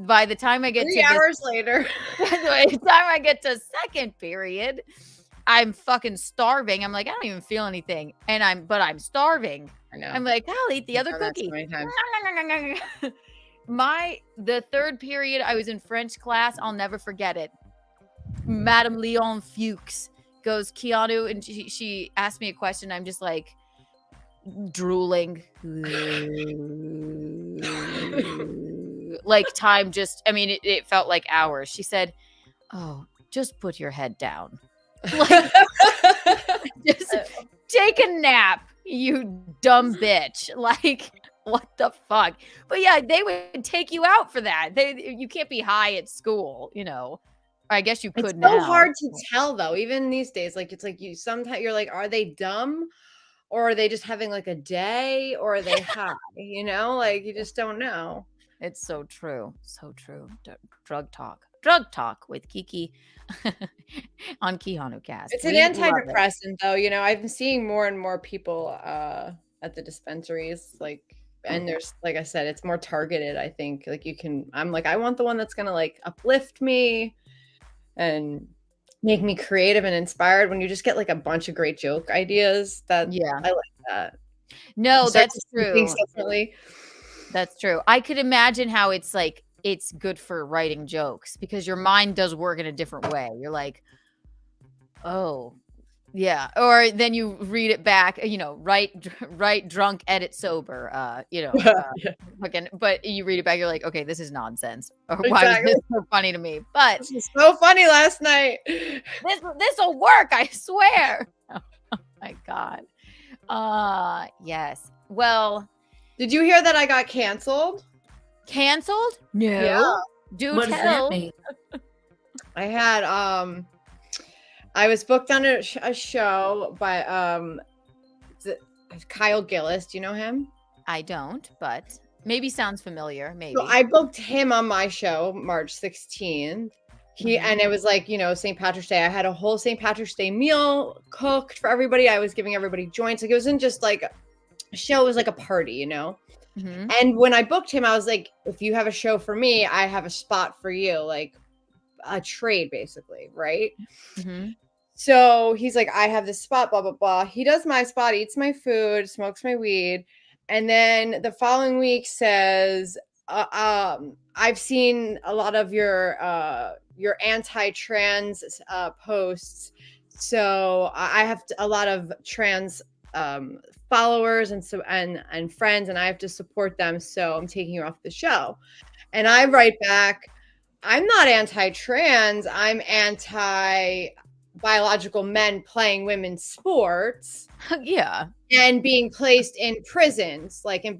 By the time I get
3 hours later,
by the time I get to second period, I'm fucking starving. I'm like, I don't even feel anything. But I'm starving.
I know.
I'm like, I'll eat the other cookie. The third period, I was in French class. I'll never forget it. Madame Leon Fuchs goes, Keanu, and she asked me a question. I'm just like drooling. Like time just, it felt like hours. She said, oh, just put your head down. Like, just take a nap, you dumb bitch. Like, what the fuck? But yeah, they would take you out for that. You can't be high at school, I guess you could.
It's
now.
so hard to tell though, even these days. Like, it's like sometimes you're like, are they dumb, or are they just having like a day, or are they high? Like, you just don't know.
It's so true. So true. Drug talk with Kiki on Keanu Cast.
It's an antidepressant though. I've been seeing more and more people at the dispensaries, and there's, like I said, it's more targeted. I think like I'm like, I want the one that's gonna like uplift me, and make me creative and inspired. When you just get like a bunch of great joke ideas, I like that.
No, that's true.
Differently.
That's true. I could imagine how it's like it's good for writing jokes because your mind does work in a different way. You're like, oh, yeah. Or then you read it back, write drunk, edit sober, fucking, but you read it back, you're like, okay, this is nonsense. Or why was this so funny to me? But
this was so funny last night.
This will work, I swear. Oh my God. Yes. Well,
did you hear that I got canceled?
Canceled? No.
Yeah.
Do
What
tell.
does that mean?
I had I was booked on a show by Kyle Gillis. Do you know him?
I don't, but maybe sounds familiar. Maybe.
So I booked him on my show March 16th. And it was like, St. Patrick's Day. I had a whole St. Patrick's Day meal cooked for everybody. I was giving everybody joints. Like, it wasn't just like a show, it was like a party, And when I booked him, I was like, if you have a show for me, I have a spot for you, like a trade basically, right? So he's like, I have this spot, blah, blah, blah. He does my spot, eats my food, smokes my weed. And then the following week says, I've seen a lot of your anti-trans posts. So I have a lot of trans followers and friends, and I have to support them. So I'm taking you off the show. And I write back, I'm not anti-trans. I'm anti-biological men playing women's sports.
Yeah.
And being placed in prisons, like, and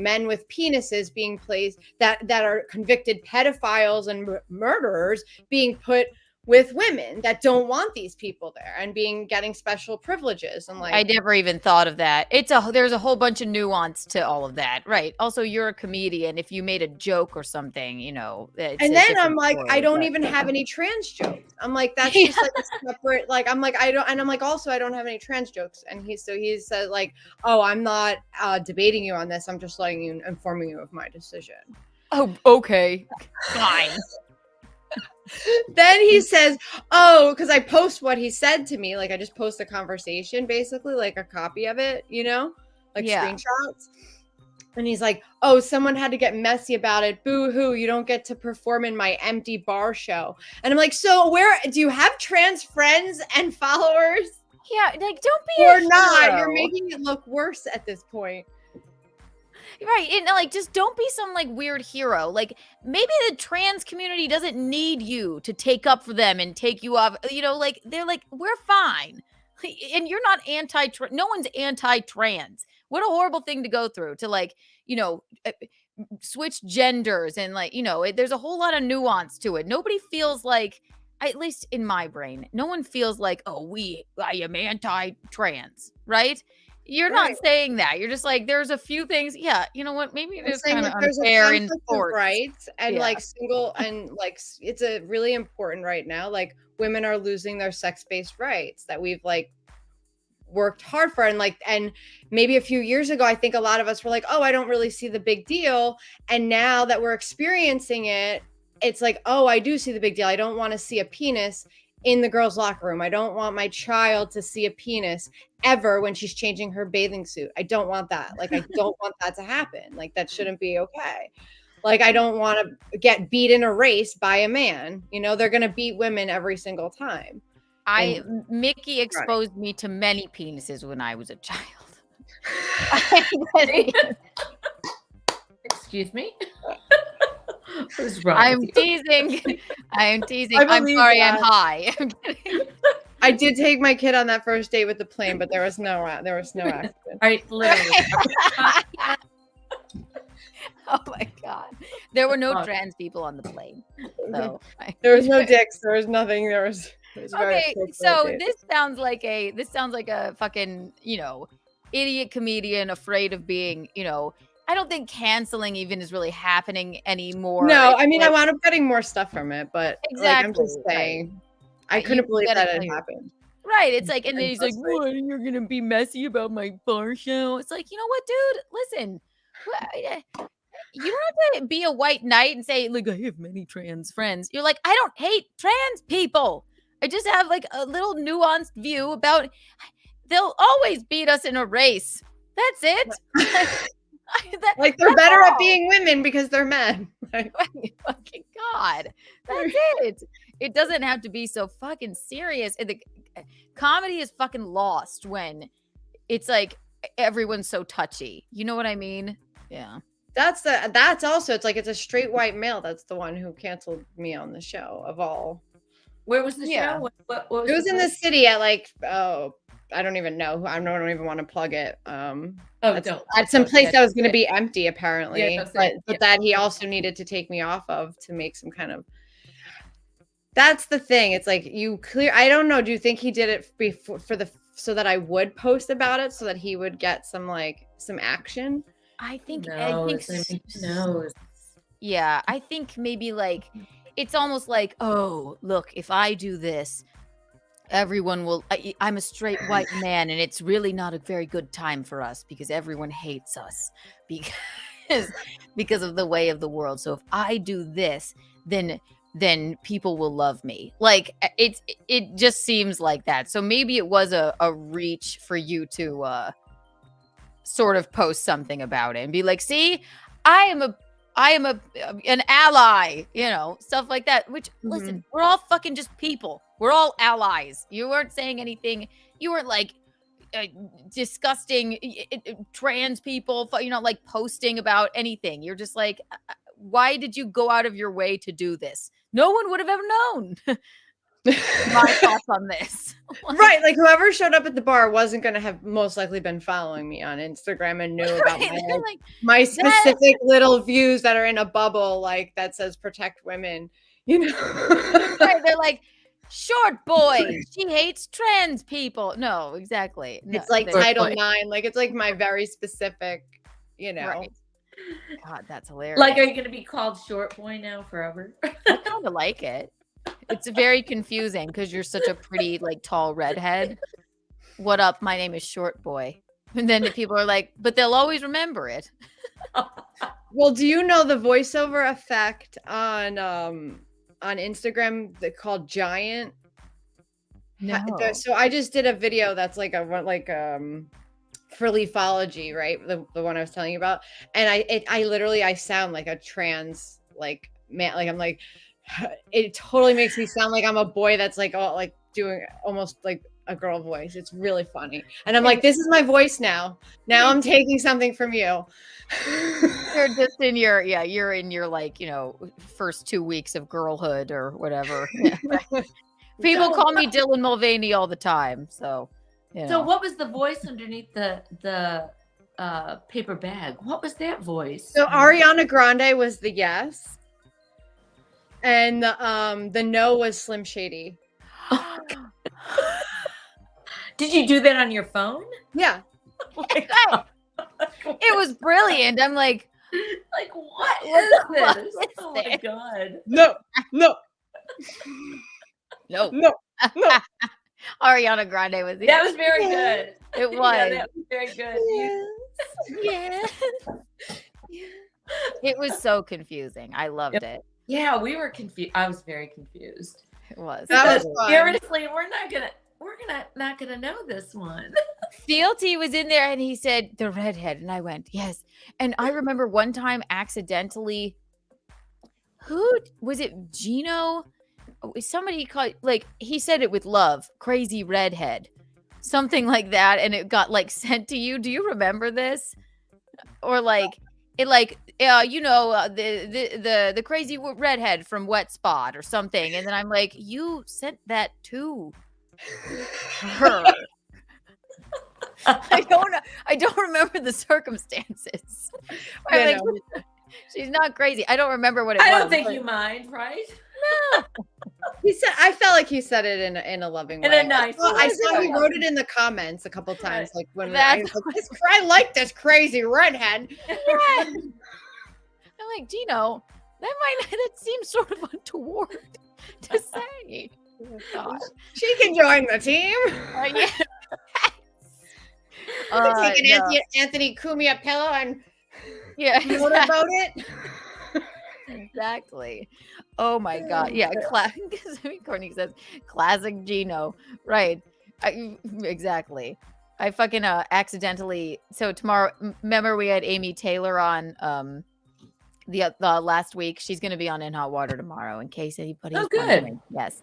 men with penises being placed that are convicted pedophiles and murderers being put with women that don't want these people there and getting special privileges. And like,
I never even thought of that. There's a whole bunch of nuance to all of that, right? Also, you're a comedian. If you made a joke or something, it's
and then I'm like,
story,
I don't even have any trans jokes. I'm like, that's just like a separate, like, I'm like, I don't, and I'm like, also, I don't have any trans jokes. And he said like, oh, I'm not debating you on this. I'm just informing you of my decision.
Oh, okay. Fine.
Then he says, oh, because I post what he said to me. Like, I just post a conversation, basically, like a copy of it, screenshots. And he's like, oh, someone had to get messy about it. Boo-hoo, you don't get to perform in my empty bar show. And I'm like, so where do you have trans friends and followers?
Yeah, like, don't be
or not. You're making it look worse at this point.
Right. And like, just don't be some like weird hero. Like, maybe the trans community doesn't need you to take up for them and take you off. Like, they're like, we're fine. And you're not no one's anti-trans. What a horrible thing to go through to like, switch genders and like, there's a whole lot of nuance to it. Nobody feels like, at least in my brain, no one feels like, oh, I am anti-trans, right? You're not saying that. You're just like, there's a few things. Yeah, you know what? Maybe it is kind of unfair in sports.
Rights and like single and like it's a really important right now. Like, women are losing their sex-based rights that we've like worked hard for, and maybe a few years ago, I think a lot of us were like, oh, I don't really see the big deal. And now that we're experiencing it, it's like, oh, I do see the big deal. I don't want to see a penis in the girls' locker room. I don't want my child to see a penis ever when she's changing her bathing suit. I don't want that. Like, I don't want that to happen. Like, that shouldn't be okay. Like, I don't want to get beat in a race by a man. They're going to beat women every single time.
Mickey exposed me to many penises when I was a child.
Excuse me? What's wrong?
I'm teasing. I'm sorry, I'm high.
I did take my kid on that first date with the plane, but there was no accident.
Right, literally.
Oh my God. There were no trans people on the plane. So
there was no dicks. There was nothing. It was
okay, so this sounds like a fucking, idiot comedian afraid of being, I don't think canceling even is really happening anymore.
No, I mean, I wound up getting more stuff from it, but
exactly,
like, I'm just saying, I couldn't believe that it happened.
Right. It's like, and then he's like, what, you're going to be messy about my bar show? It's like, you know what, dude? Listen, you don't have to be a white knight and say, like, I have many trans friends. You're like, I don't hate trans people. I just have like a little nuanced view about they'll always beat us in a race. That's it.
Like they're better at being women because they're men. Like,
fucking God. That's it. It doesn't have to be so fucking serious. And the comedy is fucking lost when it's like everyone's so touchy. You know what I mean? Yeah.
That's also, it's like it's a straight white male that's the one who canceled me on the show of all.
Where was the show? What was
it was in the city at like, I don't even know. I don't even want to plug it. At some place that was going to be empty apparently, but that he also needed to take me off of to make some kind of. That's the thing. It's like I don't know. Do you think he did it before so that I would post about it so that he would get some action?
I think
no.
Yeah, I think maybe like it's almost like, oh, look, if I do this, everyone will. I'm a straight white man, and it's really not a very good time for us because everyone hates us because of the way of the world. So if I do this, then people will love me. Like it just seems like that. So maybe it was a reach for you to sort of post something about it and be like, see, I am an ally, stuff like that. Which listen, we're all fucking just people. We're all allies. You weren't saying anything. You weren't like disgusting trans people. You're not like posting about anything. You're just like, why did you go out of your way to do this? No one would have ever known. My thoughts on this.
Right, like whoever showed up at the bar wasn't going to have most likely been following me on Instagram and knew about my specific little views that are in a bubble, like that says protect women.
Right, they're like, short boy, she hates trans people. No, exactly. No,
it's like Title IX. Like it's like my very specific,
Right. God, that's hilarious.
Like, are you going to be called short boy now forever?
I kind of like it. It's very confusing because you're such a pretty, like, tall redhead. What up? My name is Short Boy. And then people are like, but they'll always remember it.
Well, do you know the voiceover effect on Instagram called Giant?
No.
So I just did a video that's like for Leafology, right? The one I was telling you about. And I sound like a trans man. Like I'm like, it totally makes me sound like I'm a boy that's like doing almost like a girl voice. It's really funny. And I'm like, this is my voice now. Now I'm taking something from you.
You're just in you're in your first 2 weeks of girlhood or whatever. Yeah. People call me Dylan Mulvaney all the time. So
So what was the voice underneath the paper bag? What was that voice?
So Ariana Grande was the yes. And the no was Slim Shady.
Did you do that on your phone?
Yeah.
It was brilliant. I'm like
what is this? Oh my God.
No.
Ariana Grande was
that was very good.
It was.
Yeah, that was very good.
Yes. It was so confusing. I loved it.
Yeah, we were confused. I was very confused.
It was.
That was fun.
Seriously, we're not gonna know this one.
Fealty was in there and he said the redhead, and I went yes. And I remember one time accidentally, who was it? Gino? Somebody called, he said it with love, crazy redhead, something like that, and it got sent to you. Do you remember this? Or the crazy redhead from Wet Spot or something, and then I'm like, you sent that to her. I don't remember the circumstances.
Yeah,
She's not crazy. I don't remember what it was.
I don't think you mind, right?
No.
I felt like he said it in a loving way.
In a nice way.
I saw he wrote it in the comments a couple times. Like when I like this crazy redhead.
Yeah. I'm like, Gino, that seems sort of untoward to say. Oh, God.
She can join the team.
Yeah.
Take an Anthony Cumia pillow and
Yeah,
Motorboat it.
Exactly. Oh my god. Yeah, Courtney says classic Gino. Right. Exactly. I fucking accidentally. So tomorrow, remember we had Amy Taylor on the last week. She's going to be on In Hot Water tomorrow. In case anybody.
Oh, good.
Yes.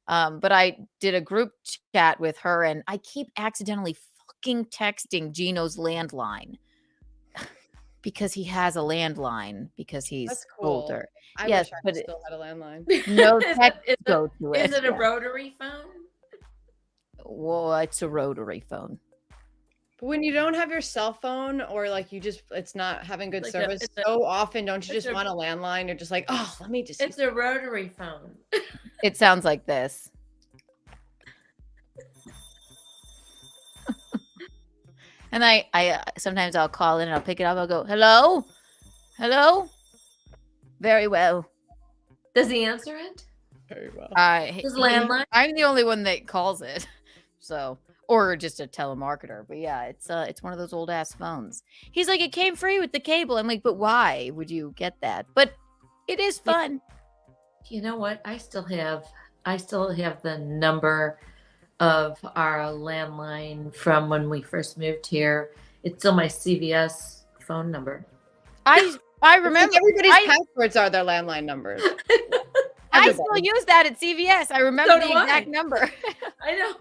But I did a group chat with her, and I keep accidentally fucking texting Gino's landline because he has a landline because he's
That's cool.
older.
I
Yes,
wish I
but
still had a landline.
no
Is
text
it-
go to it.
Is it a rotary phone?
Well, it's a rotary phone.
But when you don't have your cell phone or like it's not having good
Like
service so often, don't you just want a landline? You're just like, oh, let me just.
It's a rotary phone.
It sounds like this. And I sometimes I'll call in and I'll pick it up. I'll go, hello? Hello? Very well.
Does he answer it?
Very well.
His landline?
I'm the only one that calls it. So, or just a telemarketer. But yeah, it's one of those old ass phones. He's like, it came free with the cable. I'm like, but why would you get that? But it is fun.
You know what? I still have the number of our landline from when we first moved here. It's still my CVS phone number.
I remember
everybody's passwords are their landline numbers.
I still use that at CVS. I remember the exact number.
I know.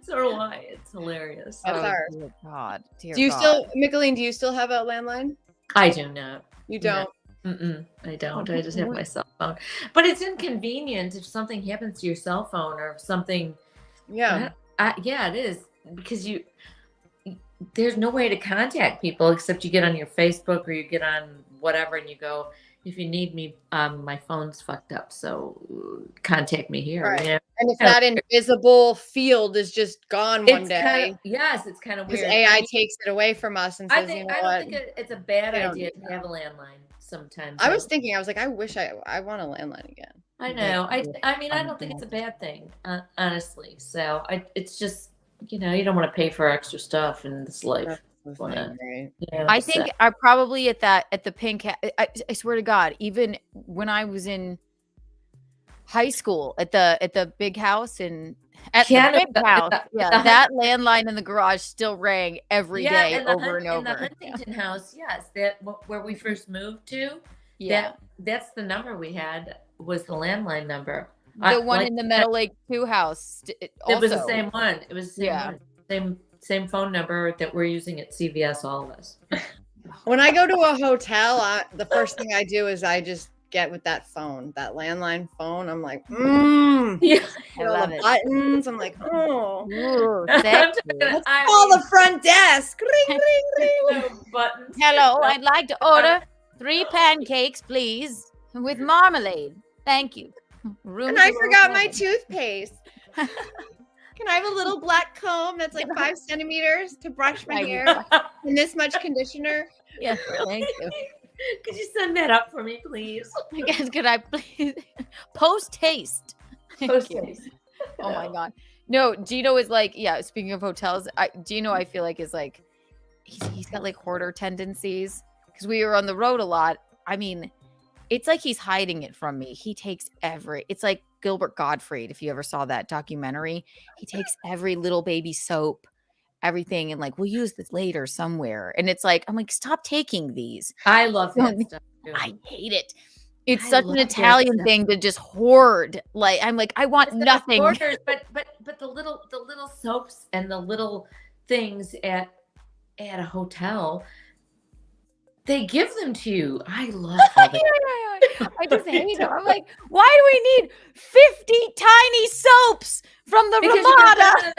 So do I. It's hilarious.
That's ours.
Dear God. Dear
Do you
God.
still, Michaelene? Do you still have a landline?
I do not.
You don't.
No. I don't. I just have my cell phone. But it's inconvenient if something happens to your cell phone or something.
Yeah.
Yeah, it is because there's no way to contact people except you get on your Facebook or you get on whatever and you go, if you need me, my phone's fucked up, so contact me here.
Right.
You know?
And if that invisible field is just gone one day,
it's kind of weird.
Because AI takes it away from us and says,
I
you know
don't
what?
think it's a bad
We don't
idea
need
to have a landline sometimes.
I was thinking, I was like, I wish I want a landline again.
I know. I mean, I don't think it's a bad thing, honestly. So it's just, you don't want to pay for extra stuff in this life.
I think I probably at the pink. I swear to God, even when I was in high school at the big house the big house, that landline in the garage still rang every day over and over.
In the Huntington house, yes, where we first moved to.
Yeah,
that's the number we had was the landline number.
The one in the Meadow Lake 2 house.
It was the same one. It was the same one. Same phone number that we're using at CVS, all of us.
When I go to a hotel, the first thing I do is I just get with that phone, that landline phone. I'm like,
yeah,
I love it. Buttons. I'm like, oh,
let's
call the front desk. Ring, ring, ring.
Buttons.
Hello, I'd like to order 3 pancakes, please, with marmalade. Thank you.
And I forgot my toothpaste. Can I have a little black comb that's like 5 centimeters to brush my hair and this much conditioner?
Yes, thank you.
Could you send that up for me, please?
Yes, could I please? Post haste.
Post-haste.
Oh my God. No, Gino is like, yeah, speaking of hotels, Gino, I feel like is like, he's got like hoarder tendencies because we were on the road a lot. I mean, it's like he's hiding it from me. He takes it's like Gilbert Gottfried, if you ever saw that documentary. He takes every little baby soap, everything, and like, we'll use this later somewhere. And it's like, I'm like, stop taking these.
I love that stuff too.
I hate it. It's such an Italian thing to just hoard. Like, I'm like, I want nothing.
Hoarders, but the little soaps and the little things at a hotel, they give them to you. I love all that.
I just hate them. I'm like, why do we need 50 tiny soaps from the Ramada?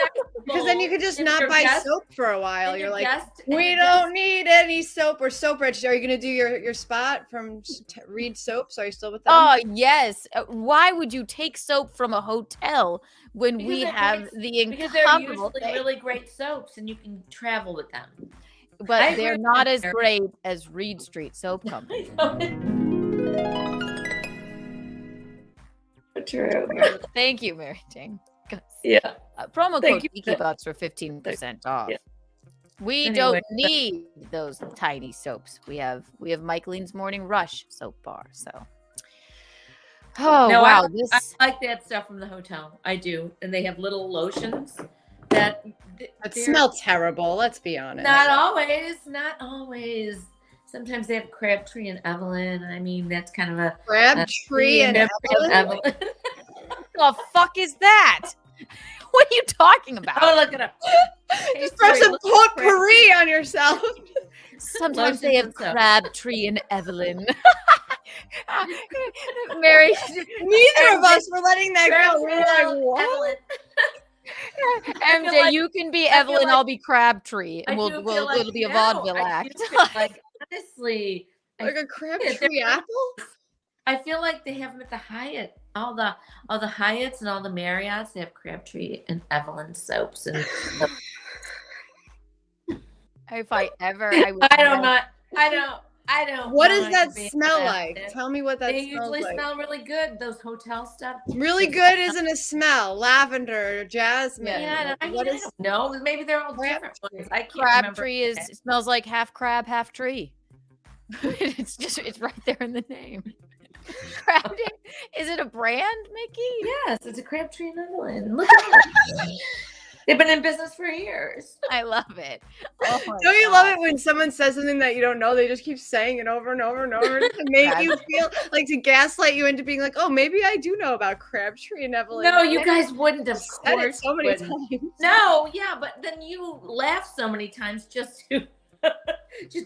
Because then you could just not buy soap for a while. You're like, we
don't
don't need any soap or soap rich. Are you going to do your spot from Reed Soaps? Are you still with them?
Oh, yes. Why would you take soap from a hotel when we have the
because they're
incomparable
usually really great soaps and you can travel with them.
But they're not as great as Reed Street Soap Company.
True.
Thank you, Mary Jane.
Yeah.
Promo
Thank
code
you.
TikiBucks for 15% off.
Yeah.
We don't need those tiny soaps. We have Michaelene's Morning Rush soap bar. So,
No,
wow,
I like that stuff from the hotel. I do, and they have little lotions that
smell terrible. Let's be honest.
Not always. Not always. Sometimes they have Crabtree and Evelyn. I mean, that's kind of a
Crabtree and Evelyn.
The fuck is that? What are you talking about?
Oh, look it up.
Just throw some potpourri on yourself.
Sometimes they have Crabtree and Evelyn. Mary,
neither of us were letting that go. We're like, what?
MJ, you can be Evelyn. I'll be Crabtree, and it'll be a vaudeville act.
Honestly,
like a Crabtree apple.
I feel like they have them at the Hyatt. All the Hyatts and all the Marriotts, they have Crabtree and Evelyn soaps. And
if I ever,
I don't.
What does that smell like? Tell me what that
they
smells
usually
like.
smell really good. Those hotel stuff.
Really good isn't a smell. Lavender, jasmine.
Yeah, I don't know. Maybe they're all different ones. I can't
Crabtree
remember.
it smells like half crab, half tree. It's right there in the name. Crabtree. Is it a brand, Mickey?
Yes, it's a Crabtree and Evelyn. Look at them. They've been in business for years.
I love it. Oh my
Don't you
God.
love it when someone says something that you don't know? They just keep saying it over and over and over to make you feel like, to gaslight you into being like, oh, maybe I do know about Crabtree and Evelyn.
No, you guys wouldn't, of
said it
course.
so many
wouldn't.
times.
No, yeah, but then you laugh so many times just to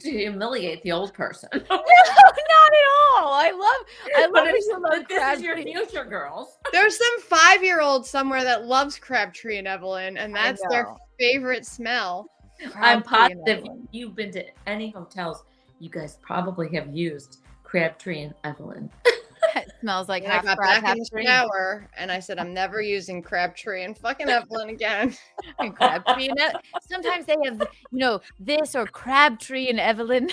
humiliate the old person.
No, not at all. I love
this is your future, girls.
There's some 5-year-old somewhere that loves Crabtree and Evelyn, and that's their favorite smell.
I'm positive you've been to any hotels, you guys probably have used Crabtree and Evelyn.
It smells like
And I got back in the shower and I said, I'm never using Crabtree and fucking Evelyn again.
And Crabtree and sometimes they have, this or Crabtree and Evelyn.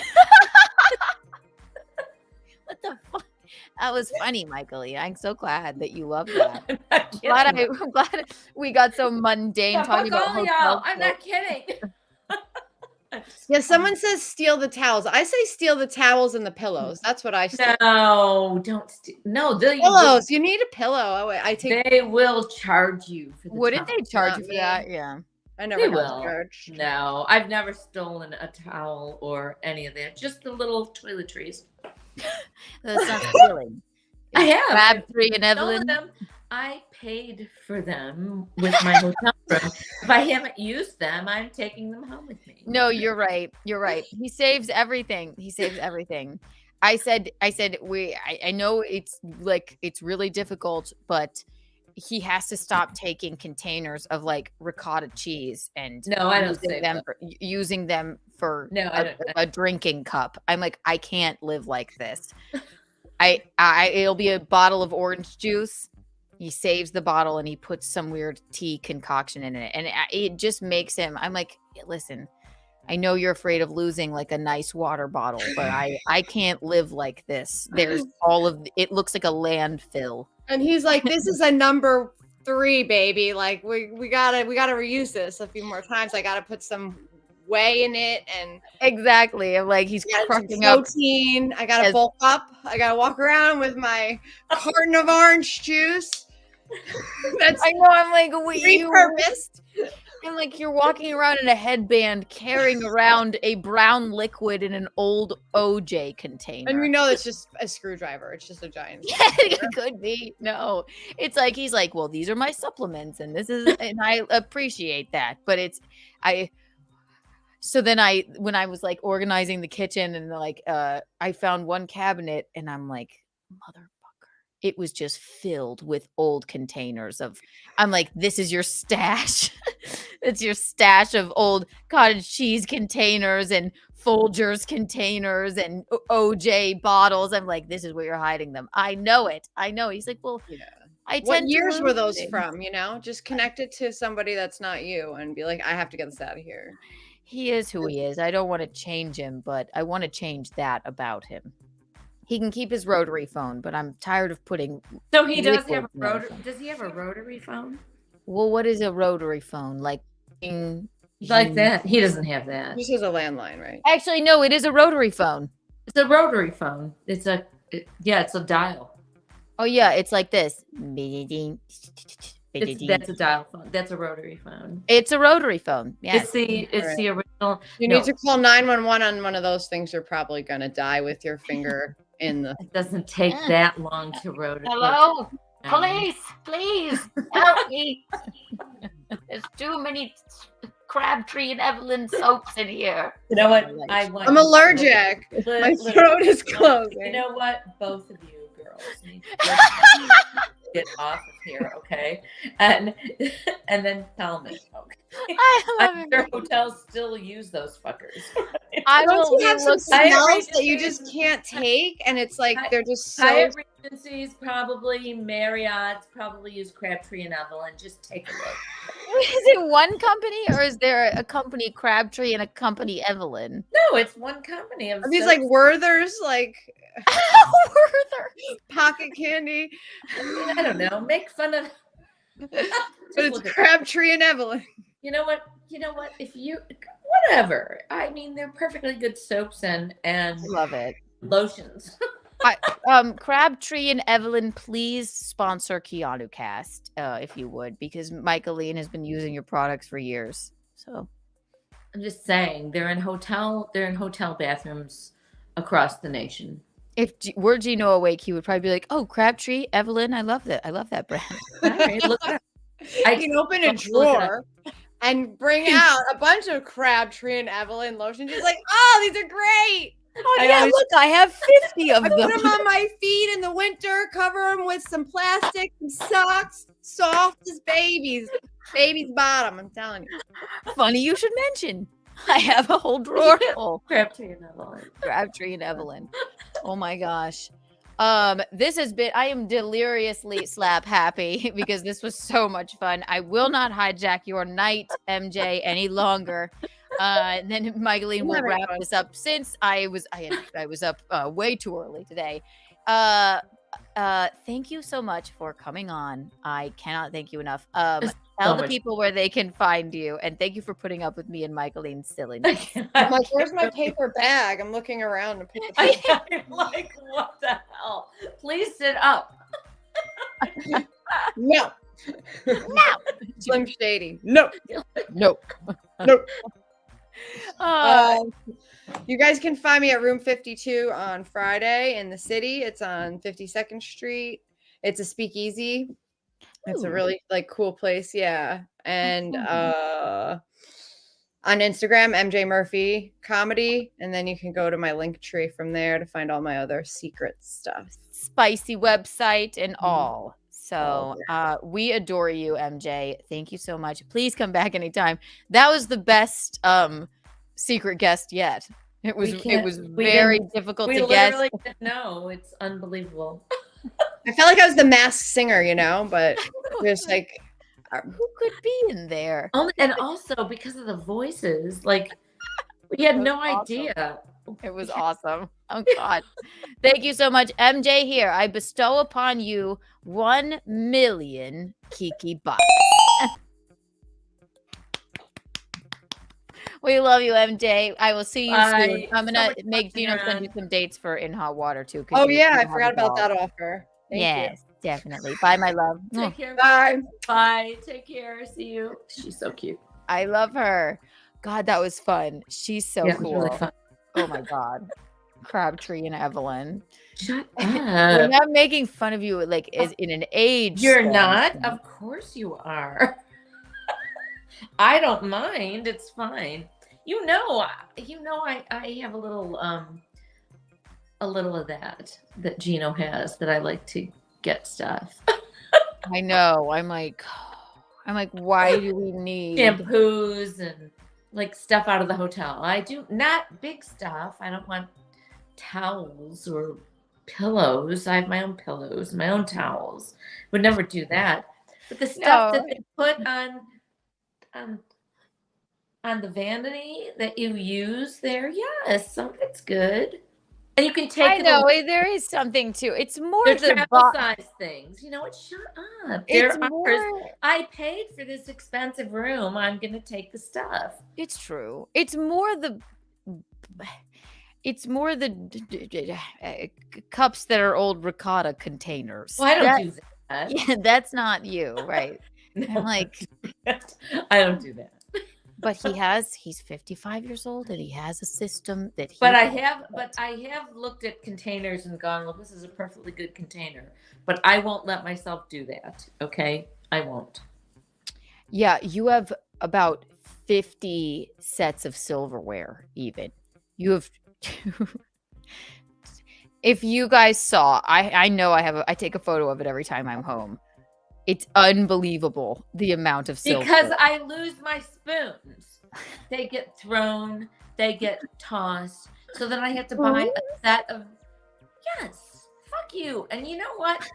What the fuck? That was funny, Michaeline. I'm so glad that you love that. I'm glad we got so mundane talking about hotels.
I'm not kidding.
Yeah, someone says steal the towels. I say steal the towels and the pillows. That's what I say.
No, don't steal. No,
pillows. You need a pillow.
They will charge you for the
Wouldn't
towel.
they charge you for that? Yeah.
I never got charged.
No, I've never stolen a towel or any of that. Just the little toiletries.
That's not stealing.
I have.
Crabtree and Evelyn.
I paid for them with my hotel room. If I haven't used them, I'm taking them home with me.
No, you're right. You're right. He saves everything. I said, I know it's really difficult, but he has to stop taking containers of like ricotta cheese and using them for a drinking cup. I'm like, I can't live like this. It'll be a bottle of orange juice. He saves the bottle and he puts some weird tea concoction in it. And it just makes him, I'm like, listen, I know you're afraid of losing like a nice water bottle, but I can't live like this. There's it looks like a landfill.
And he's like, this is a number 3, baby. Like we gotta reuse this a few more times. I gotta put some whey in it and
exactly. I'm like, he's cracking up
protein. I gotta bulk up. I gotta walk around with my carton of orange juice.
I know. I'm like,
repurposed.
I'm like, you're walking around in a headband carrying around a brown liquid in an old OJ container.
And we know it's just a screwdriver. It's just a giant.
Yeah, it could be. No, it's like, he's like, well, these are my supplements and this is, and I appreciate that. But so then when I was like organizing the kitchen and like, I found one cabinet and I'm like, motherfucker. It was just filled with old containers I'm like, this is your stash. It's your stash of old cottage cheese containers and Folgers containers and OJ bottles. I'm like, this is where you're hiding them. I know it. I know. He's like, well, yeah.
What years were those from? Just connect it to somebody that's not you and be like, I have to get this out of here.
He is who he is. I don't want to change him, but I want to change that about him. He can keep his rotary phone, but I'm tired of putting.
So he does have a rotary. Does he have a rotary phone?
Well, what is a rotary phone? Like,
Like that. He doesn't have that.
This is a landline, right?
Actually, no, it is a rotary phone.
It's a rotary phone. It's a dial.
Oh yeah, it's like this.
That's a dial phone. That's a rotary phone.
It's a rotary phone. Yes.
It's the original.
You need to call 911 on one of those things. You're probably gonna die with your finger in the.
It doesn't take that long to rotary.
Hello, police, please help me. There's too many Crabtree and Evelyn soaps in here.
You know what?
I'm allergic. My throat is closing.
You know what? Both of you girls need to get off of here, okay? And then tell me. Okay. I'm sure hotels still use those fuckers.
Don't you have some smells that you just can't take, and it's like they're just so.
Hyatt Regencies, probably Marriott's, probably use Crabtree and Evelyn. Just take a look.
Is it one company or is there a company Crabtree and a company Evelyn?
No, it's one company.
Are these like Werther's, like
Werther
pocket candy?
I don't know. Make fun of.
But it's Crabtree and Evelyn.
You know what? If you whatever. I mean, they're perfectly good soaps and
love it.
Lotions.
Crabtree and Evelyn, please sponsor Keanu Cast, if you would, because Michaelene has been using your products for years. So
I'm just saying they're in hotel bathrooms across the nation.
If were Gino awake, he would probably be like, "Oh, Crabtree, Evelyn, I love that brand."
All right, look at
I can open a drawer and bring out a bunch of Crabtree and Evelyn lotions. He's like, "Oh, these are great."
Oh yeah, look, I have 50 of them.
I put them on my feet in the winter, cover them with some plastic and socks, soft as baby's bottom. I'm telling you.
Funny you should mention. I have a whole drawer full.
Crabtree and Evelyn.
Crabtree and Evelyn. Oh my gosh. This has been, I am deliriously slap happy because this was so much fun. I will not hijack your night, MJ, any longer. Then Michaelene will wrap this up since I was up way too early today. Thank you so much for coming on. I cannot thank you enough. Tell the people where they can find you, and thank you for putting up with me and Michaelene's silliness.
I'm like, where's my paper bag? I'm looking around to pick it up.
I'm like, what the hell? Please sit up.
No.
No.
Slim Shady. No.
Nope.
Nope. You guys can find me at room 52 on Friday in the city. It's on 52nd Street. It's a speakeasy. It's a really cool place. Yeah. And on Instagram, MJ Murphy Comedy. And then you can go to my link tree from there to find all my other secret stuff.
Spicy website and all. So we adore you, MJ. Thank you so much. Please come back anytime. That was the best secret guest yet. It was very difficult to guess.
We literally didn't know. It's unbelievable.
I felt like I was the masked singer, but just like
who could be in there?
And also because of the voices, we had no idea.
It was awesome. Oh God. Thank you so much. MJ here. I bestow upon you 1 million Kiki bucks. We love you, MJ. I will see you soon. I'm gonna make Gino send you some dates for In Hot Water too.
Oh yeah, I forgot about that offer.
Yes, definitely. Bye, my love.
Take care.
Bye.
Bye. Take care. See you. She's so cute.
I love her. God, that was fun. She's so cool.
Really fun.
Oh my God. Crabtree and Evelyn.
Shut up.
We're not making fun of you is in an age.
You're not? Of course you are. I don't mind. It's fine. I have a little of that Gino has that I like to get stuff.
I know. I'm like, why do we need
shampoos and stuff out of the hotel? I do not big stuff. I don't want towels or pillows. I have my own pillows, my own towels. Would never do that. But the stuff that they put on the vanity that you use there, yes, some of it's good. And you can take
I
it
know
away.
there is something to it's more
They're
the
travel size things. You know what? Shut up.
It's
There are.
more.
I paid for this expensive room. I'm gonna take the stuff.
It's true. It's more the cups that are old ricotta containers.
Well, I don't do that.
Yeah, that's not you, right?
No,
I'm like,
I don't do that.
but he's 55 years old and he has a system that he
But I have looked at containers and gone, well, this is a perfectly good container. But I won't let myself do that. Okay, I won't.
Yeah, you have about 50 sets of silverware. Even you have. If you guys saw, I know I take a photo of it every time I'm home. It's unbelievable the amount of silver.
Because I lose my spoons. They get thrown, they get tossed. So then I have to buy a set of, yes, fuck you. And you know what?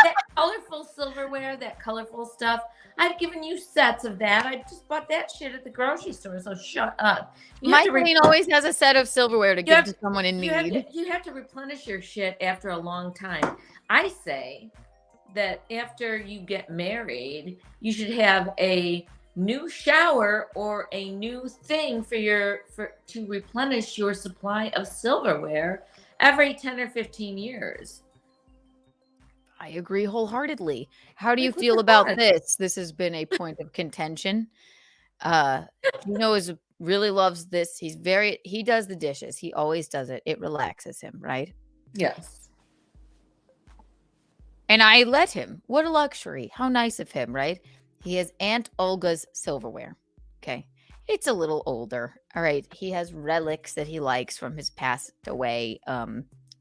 That colorful silverware, that colorful stuff, I've given you sets of that. I just bought that shit at the grocery store, so shut up.
Michaelene always has a set of silverware to give to someone in need.
You have to replenish your shit after a long time. I say that after you get married, you should have a new shower or a new thing to replenish your supply of silverware every 10 or 15 years.
I agree wholeheartedly. How do you feel about this? This has been a point of contention. Really loves this. He does the dishes. He always does it. It relaxes him, right?
Yes.
And I let him. What a luxury. How nice of him, right? He has Aunt Olga's silverware. Okay. It's a little older. All right. He has relics that he likes from his passed away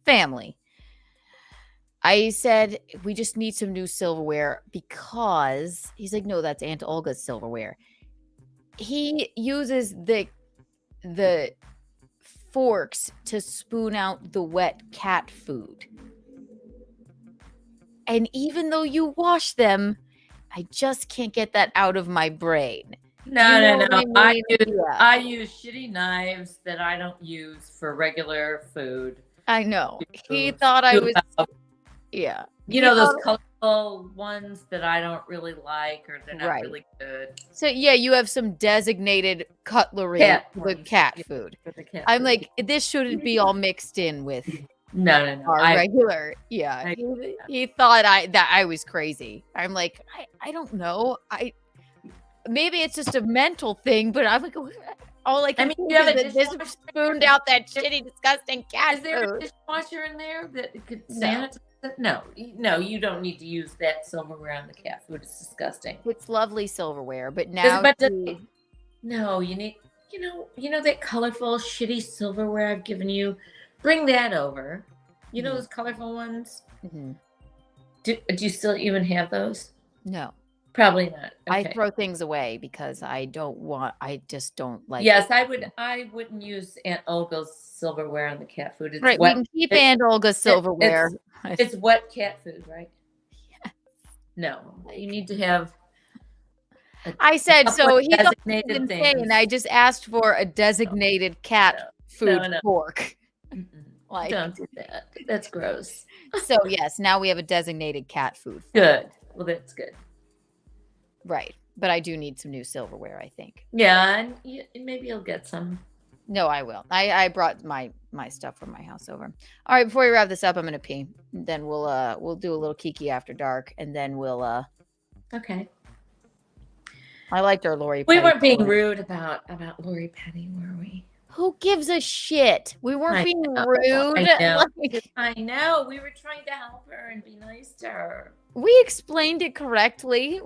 family. I said, we just need some new silverware because he's like, no, that's Aunt Olga's silverware. He uses the forks to spoon out the wet cat food. And even though you wash them, I just can't get that out of my brain.
No. I use shitty knives that I don't use for regular food.
I know. He thought I was. Yeah.
You know those colorful ones that I don't really like, or they're not really good.
So yeah, you have some designated cutlery for cat food. I'm like, this shouldn't be all mixed in with.
No.
Our regular. Yeah. He thought I was crazy. I'm like, I don't know. Maybe it's just a mental thing, but I'm like, all I can think is that this spooned out that shitty, disgusting cat food.
Is there a dishwasher in there that could sanitize it? No, you don't need to use that silverware on the cat food. It's disgusting.
It's lovely silverware, but now
no, you need you know that colorful, shitty silverware I've given you. Bring that over. You know those colorful ones? Mm-hmm. Do you still even have those?
No.
Probably not. Okay.
I throw things away because I just don't like.
Yes, I wouldn't use Aunt Olga's silverware on the cat food. It's
right, we can keep Aunt Olga's silverware.
It's wet cat food, right? Yes. No, you need to have.
I said so. He thought it was insane. I just asked for a designated cat food fork.
Like, don't do that. That's gross.
So yes, now we have a designated cat food.
Good. Well, that's good.
Right, but I do need some new silverware, I think.
Yeah, and maybe you'll get some.
No, I will. I brought my stuff from my house over. All right, before we wrap this up, I'm gonna pee. Then we'll do a little Kiki after dark, and then we'll.
Okay.
I liked our Lori.
We weren't being rude about Lori Petty, were we?
Who gives a shit? We weren't being rude.
I know. We were trying to help her and be nice to her.
We explained it correctly.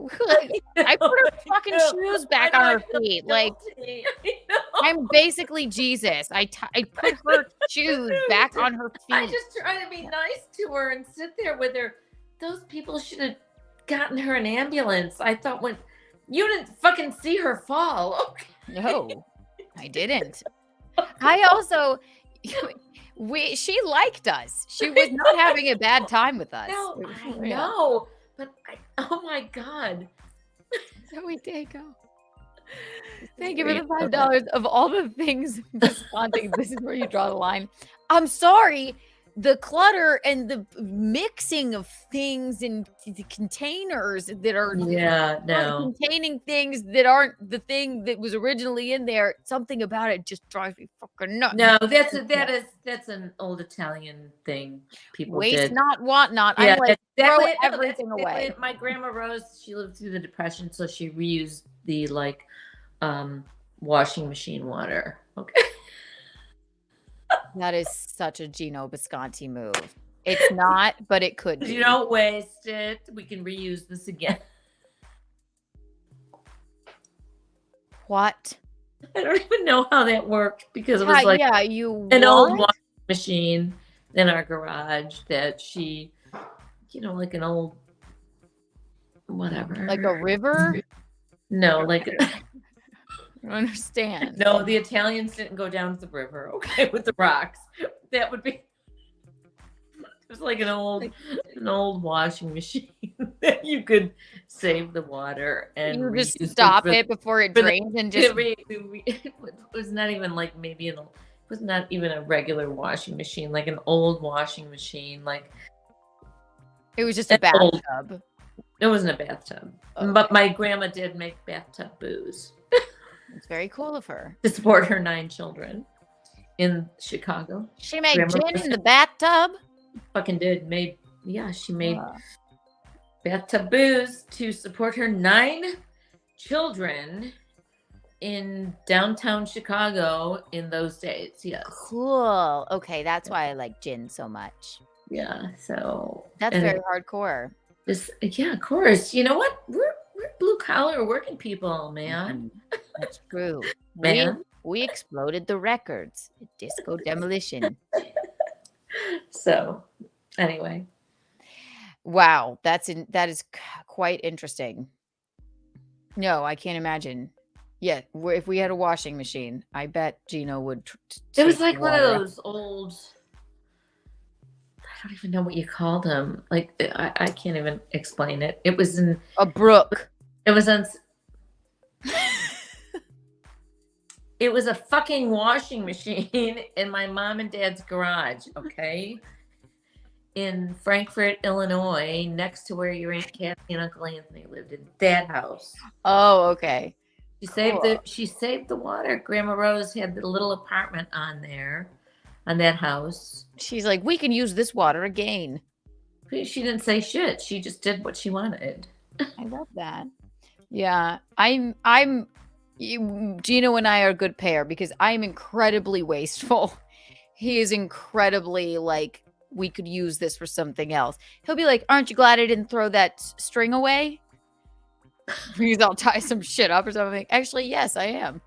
I put her fucking shoes back on her feet. Like, I'm basically Jesus. I put her shoes back on her feet.
I just try to be nice to her and sit there with her. Those people should have gotten her an ambulance. I thought when you didn't fucking see her fall.
No, I didn't. I also, she liked us. She was not having a bad time with us.
No, I know, but oh my God.
Zoe Dago. Thank you for the $5 of all the things responding. This is where you draw the line. I'm sorry. The clutter and the mixing of things in the containers that are containing things that aren't the thing that was originally in there. Something about it just drives me fucking nuts.
No, that's an old Italian thing. People
waste
did.
not, want not.
Yeah,
I'm like,
that's
throw
exactly-
everything
that's
away.
exactly- My grandma Rose, she lived through the Depression, so she reused the washing machine water. Okay.
That is such a Gino Bisconti move. It's not, but it could be.
You don't waste it. We can reuse this again.
What?
I don't even know how that worked because it was like an old washing machine in our garage that she, like an old whatever.
Like a river?
No, like
I don't understand.
No, the Italians didn't go down to the river, okay, with the rocks. That would be. It was like an old washing machine that you could save the water and
you just stop it before it drains and just.
It was not even like it was not even a regular washing machine, like an old washing machine, like.
It was just a bathtub.
It wasn't a bathtub, but my grandma did make bathtub booze.
It's very cool of her.
To support her 9 children in Chicago.
She made gin in the bathtub?
Fucking did. She made bathtub booze to support her 9 children in downtown Chicago in those days. Yes.
Cool. Okay, that's why I like gin so much.
Yeah, so.
That's very hardcore.
Yeah, of course. You know what? We're blue collar working people, man.
That's true.
Man.
We exploded the records. Disco demolition.
So, anyway.
Wow, that is quite interesting. No, I can't imagine. Yeah, if we had a washing machine, I bet Gino would.
It was like one of those old. I don't even know what you call them. Like I can't even explain it. It was in
a brook.
It was on. It was a fucking washing machine in my mom and dad's garage, okay? In Frankfort, Illinois, next to where your Aunt Kathy and Uncle Anthony lived, in that house.
Oh, okay.
She saved the water. Grandma Rose had the little apartment on there, on that house.
She's like, we can use this water again.
She didn't say shit. She just did what she wanted.
I love that. Yeah, Gino and I are a good pair because I'm incredibly wasteful. He is incredibly like, we could use this for something else. He'll be like, aren't you glad I didn't throw that string away? Because I'll tie some shit up or something. Actually, yes, I am.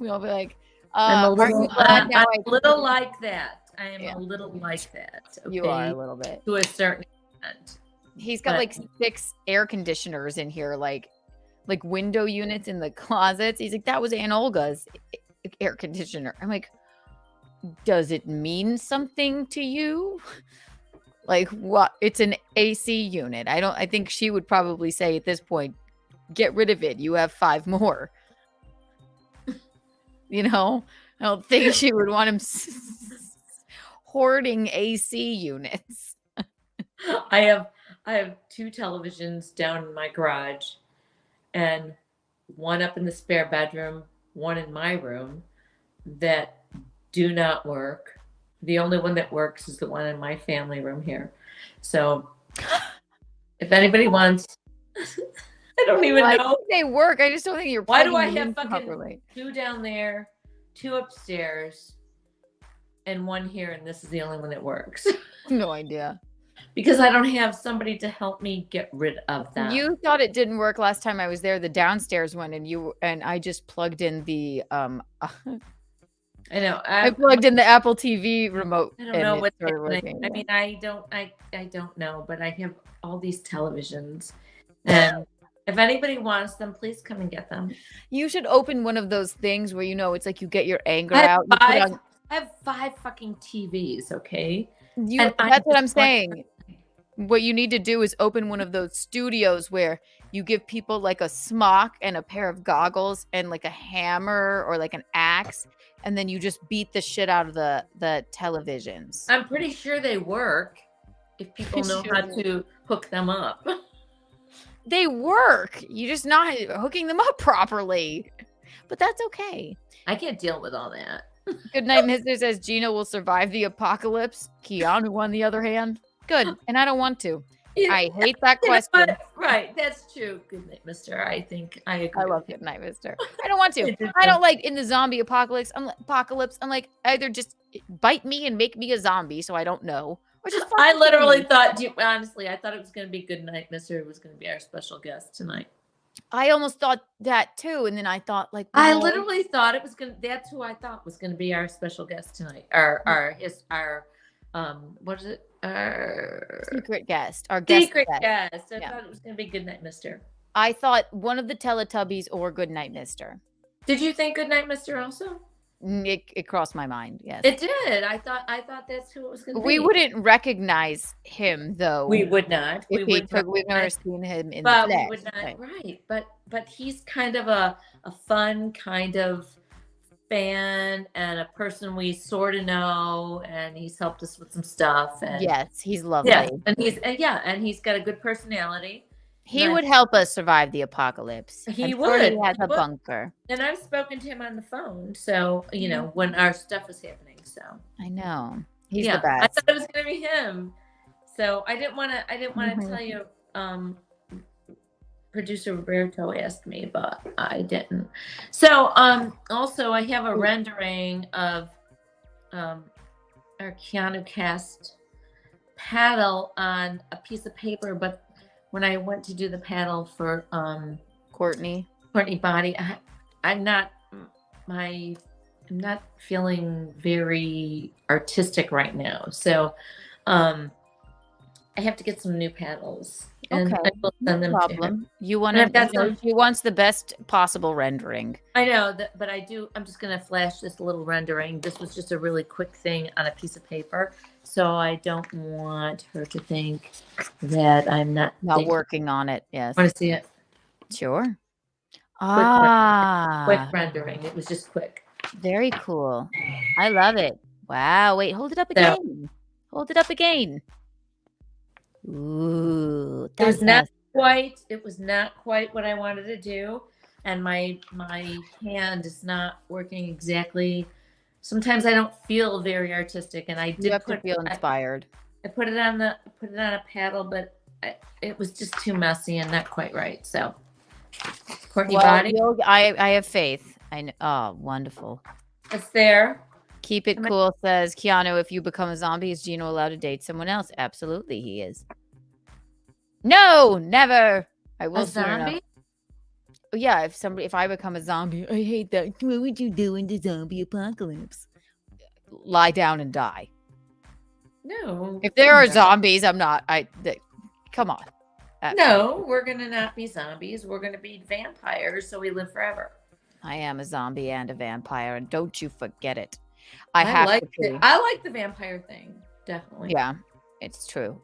We'll be like,
I'm a
little
like that. I am a little like that. Okay?
You are a little bit.
To a certain extent.
He's got like 6 air conditioners in here, like window units in the closets. He's like, that was Aunt Olga's air conditioner. I'm like, does it mean something to you? Like what? It's an AC unit. I think she would probably say at this point, get rid of it. You have 5 more. I don't think she would want him hoarding AC units.
I have 2 televisions down in my garage, and one up in the spare bedroom, one in my room that do not work. The only one that works is the one in my family room here. So if anybody wants, I don't even know.
They work. I just don't think you're.
Why do I have fucking 2 down there, 2 upstairs, and 1 here, and this is the only one that works?
No idea.
Because I don't have somebody to help me get rid of that.
You thought it didn't work last time I was there, the downstairs one, and I just plugged in the
I know.
I plugged in the Apple TV remote.
I don't know what's happening. I mean, I don't know, but I have all these televisions, and if anybody wants them, please come and get them.
You should open one of those things where it's like you get your anger out.
I have 5 fucking TVs, okay?
That's what I'm saying. What you need to do is open one of those studios where you give people like a smock and a pair of goggles and like a hammer or like an axe, and then you just beat the shit out of the televisions.
I'm pretty sure they work if people know how to hook them up.
They work. You're just not hooking them up properly. But that's okay.
I can't deal with all that.
Good night, Mister says Gina will survive the apocalypse. Keanu, on the other hand, good. And I don't want to. I hate that question.
Right, that's true. Good night, Mister. I think I agree.
I love good night, Mister. I don't want to. I don't like in the zombie apocalypse. I'm like either just bite me and make me a zombie so I don't know. Or just
I literally thought, honestly, I thought it was going to be Good Night, Mister. It was going to be our special guest tonight.
I almost thought that too, and then I thought like
I literally thought it was gonna. That's who I thought was gonna be our special guest tonight. Our what is it? Our
secret guest. Our
secret guest. I thought it was gonna be Good Night, Mister.
I thought one of the Teletubbies or Good Night, Mister.
Did you think Good Night, Mister? Also,
it crossed my mind. Yes,
it did. I thought that's who it was gonna be.
We wouldn't recognize him though.
We would not.
We've never seen him in
the
flesh.
We would not. Right. But he's kind of a fun kind of fan and a person we sort of know, and he's helped us with some stuff. And
yes, he's lovely.
Yes, and he's got a good personality.
He would help us survive the apocalypse.
He would.
He has a bunker.
And I've spoken to him on the phone, so when our stuff is happening. So
I know he's the best.
I thought it was going to be him, so I didn't want to tell you. Producer Roberto asked me, but I didn't. So also I have a rendering of our Keanu cast paddle on a piece of paper, but when I went to do the paddle for
Courtney
Body, I'm not feeling very artistic right now. So I have to get some new paddles. And
okay,
I will send them to her.
You want to? She wants the best possible rendering.
I know that, but I'm just going to flash this little rendering. This was just a really quick thing on a piece of paper, so I don't want her to think that I'm not
working on it. Yes.
Want to see it?
Sure.
Quick rendering. It was just quick.
Very cool. I love it. Wow. Wait. Hold it up again. Hold it up again. Ooh,
it was not quite what I wanted to do, and my hand is not working exactly. Sometimes I don't feel very artistic, and I did
feel inspired.
I put it on a paddle, but it was just too messy and not quite right. So, Courtney Body,
I have faith. I know. Oh, wonderful.
It's there.
Keep it cool, says Keanu. If you become a zombie, is Gino allowed to date someone else? Absolutely, he is. No, never. I will.
A zombie?
Yeah, if I become a zombie, I hate that. What would you do in the zombie apocalypse? Lie down and die.
No.
If there are zombies, I'm not. Come on.
No, we're gonna not be zombies. We're gonna be vampires, so we live forever.
I am a zombie and a vampire, and don't you forget it.
I like the vampire thing, definitely.
Yeah, it's true.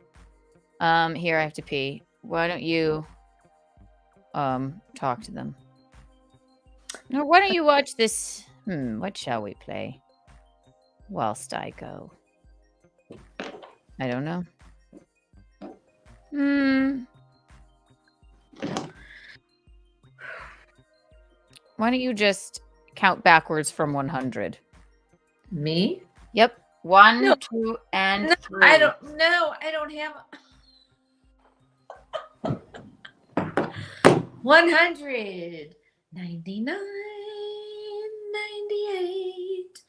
Here I have to pee. Why don't you talk to them? No, why don't you watch this? What shall we play? Whilst I go. I don't know. Why don't you just count backwards from 100?
Me?
Yep. 1, 2, and 3.
I don't know. I don't have 100, 99, 98,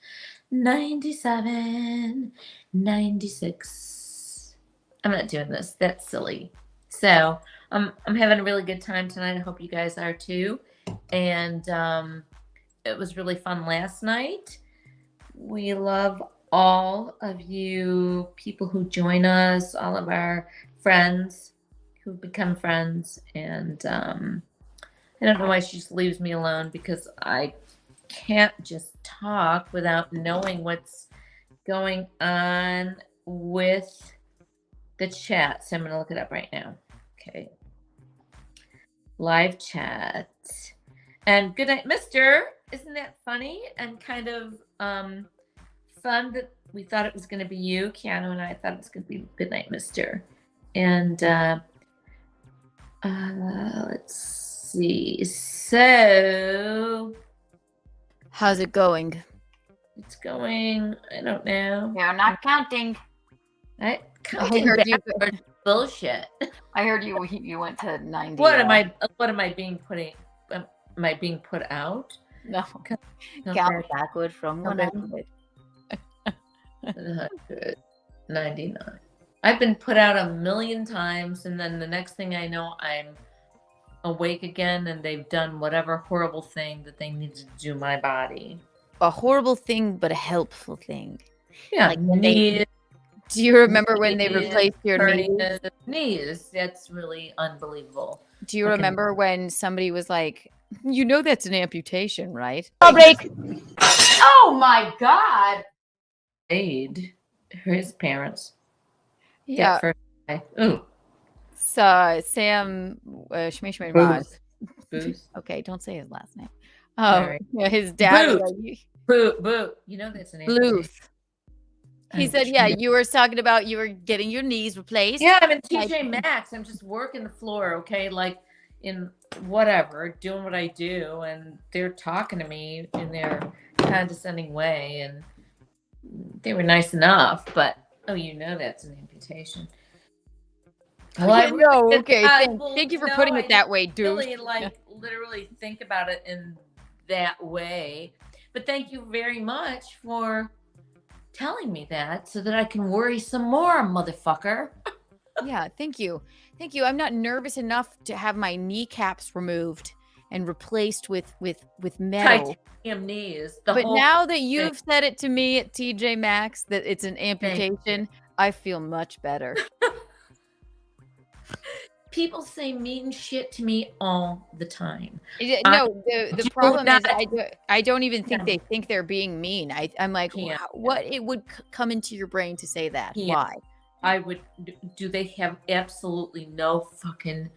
97, 96. I'm not doing this. That's silly. So I'm having a really good time tonight. I hope you guys are too. And it was really fun last night. We love all of you people who join us, all of our friends who've become friends. And I don't know why she just leaves me alone, because I can't just talk without knowing what's going on with the chat. So I'm going to look it up right now. Okay. live chat. And good night, Mister. Isn't that funny and kind of fun that we thought it was going to be you, Keanu, and I thought it was going to be good night, Mister. And let's see. So,
how's it going?
It's going. I don't know.
You're not counting.
Counting
heard you.
Bullshit.
I heard you went to 90.
What am I being put out?
No.
Count
backward from 100.
199. I've been put out a million times, and then the next thing I know, I'm awake again, and they've done whatever horrible thing that they need to do my body.
A horrible thing, but a helpful thing.
Yeah.
Like do you remember when they replaced your knees?
Knees. That's really unbelievable.
Do you remember when somebody was like, you know that's an amputation, right?
Break. Oh my God.
Aid his parents.
Yeah.
Ooh.
So Sam Shmishmay Rod.
Booth.
Okay, don't say his last name.
Sorry.
His dad.
Boo. You know that's an amputation.
Bluth. He said, yeah, you were talking about you were getting your knees replaced.
Yeah, I'm in TJ Maxx. I'm just working the floor, okay? Like in whatever, doing what I do. And they're talking to me in their condescending way. And they were nice enough, but you know that's an amputation.
Well, okay. Thank you for putting it that way, dude.
Really, literally think about it in that way. But thank you very much for telling me that so that I can worry some more, motherfucker.
Yeah, thank you. I'm not nervous enough to have my kneecaps removed and replaced with metal.
Titanium knees.
But now that you've said it to me at TJ Maxx that it's an amputation, I feel much better.
People say mean shit to me all the time.
No, the problem is I don't even think they think they're being mean. I'm like, what it would come into your brain to say that? Why?
I would. Do they have absolutely no fucking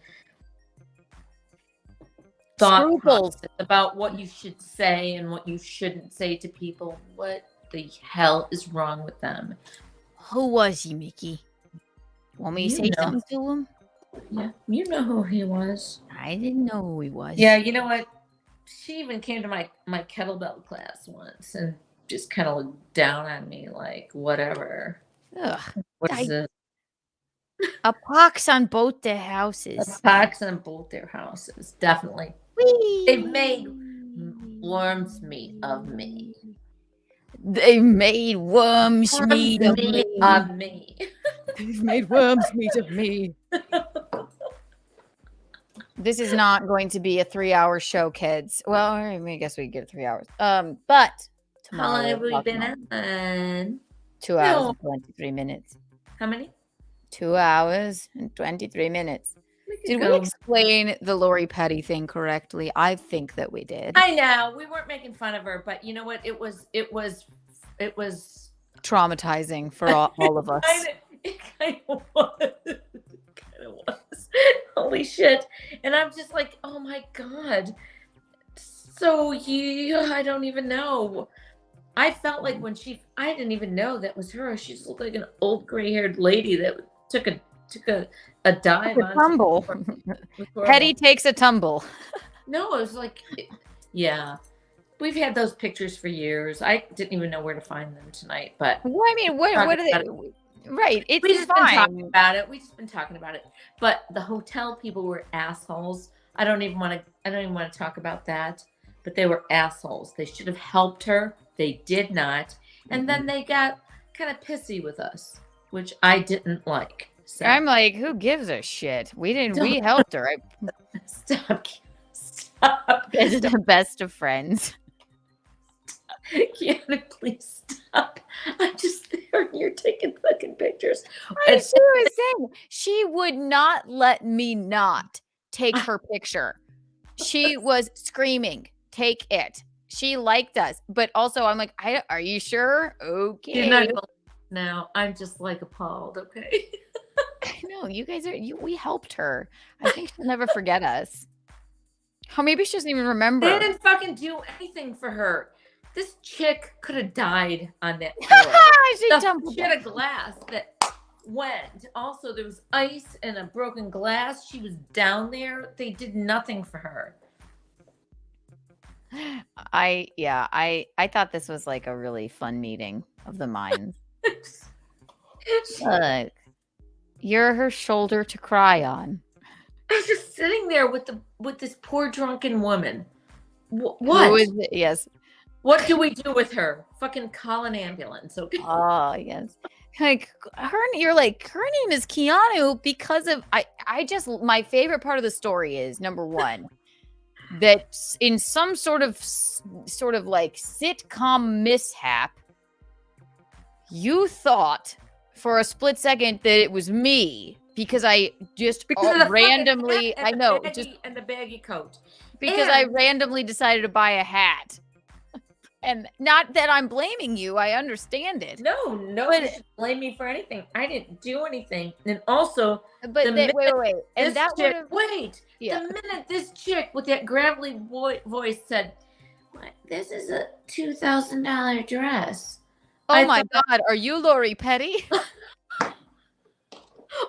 thought process about what you should say and what you shouldn't say to people? What the hell is wrong with them?
Who was he, Mickey? Want me to say something to him?
Yeah, you know who he was.
I didn't know who he was.
Yeah, you know what? She even came to my kettlebell class once and just kind of looked down on me like, whatever.
Ugh.
What is it?
A pox on both their houses.
A pox on both their houses, definitely.
Whee!
They've made worms meat of me.
They made worms meat of me. They've made worms meat of me. This is not going to be a 3-hour show, kids. Well, I guess we could get 3 hours. But tomorrow.
How long have we been on?
2 hours and 23 minutes.
How many?
2 hours and 23 minutes. Did we explain the Lori Petty thing correctly? I think that we did.
I know we weren't making fun of her, but you know what? It was
traumatizing for all of us.
It kind of was. Holy shit! And I'm just like, oh my god. So I don't even know. I felt like when I didn't even know that was her. She just looked like an old gray-haired lady that took a dive on
tumble. Petty takes a tumble.
No, it was like, yeah. We've had those pictures for years. I didn't even know where to find them tonight, but
well, I mean, what are they? Right, it's
we just
fine.
been talking about it. We just been talking about it. But the hotel people were assholes. I don't even want to talk about that. But they were assholes. They should have helped her. They did not. And then they got kind of pissy with us, which I didn't like. So.
I'm like, who gives a shit? We helped her.
Stop.
It's the best of friends.
Keanu, please stop. I'm just there and you're taking fucking pictures.
I was saying, she would not let me not take her picture. She was screaming, take it. She liked us. But also, I'm like, are you sure? Okay.
You're not gonna now. I'm just like appalled, okay?
I know. You guys we helped her. I think she'll never forget us. Oh, maybe she doesn't even remember.
They didn't fucking do anything for her. This chick could have died on that floor. She had a glass that went. Also, there was ice and a broken glass. She was down there. They did nothing for her.
I thought this was like a really fun meeting of the minds. Look, you're her shoulder to cry on.
I was just sitting there with this poor drunken woman. What?
Who is it? Yes.
What do we do with her? Fucking call an ambulance, okay?
Oh, yes. Like you're like, her name is Keanu because of my favorite part of the story is number one, that in some sort of like sitcom mishap, you thought for a split second that it was me because I just randomly, I know, just
and the baggy coat.
Because I randomly decided to buy a hat. And not that I'm blaming you, I understand it.
No, nobody should blame me for anything. I didn't do anything. And also,
wait. And that
chick, the minute this chick with that gravelly voice said, "This is a $2,000 dress."
Oh my God, are you Lori Petty?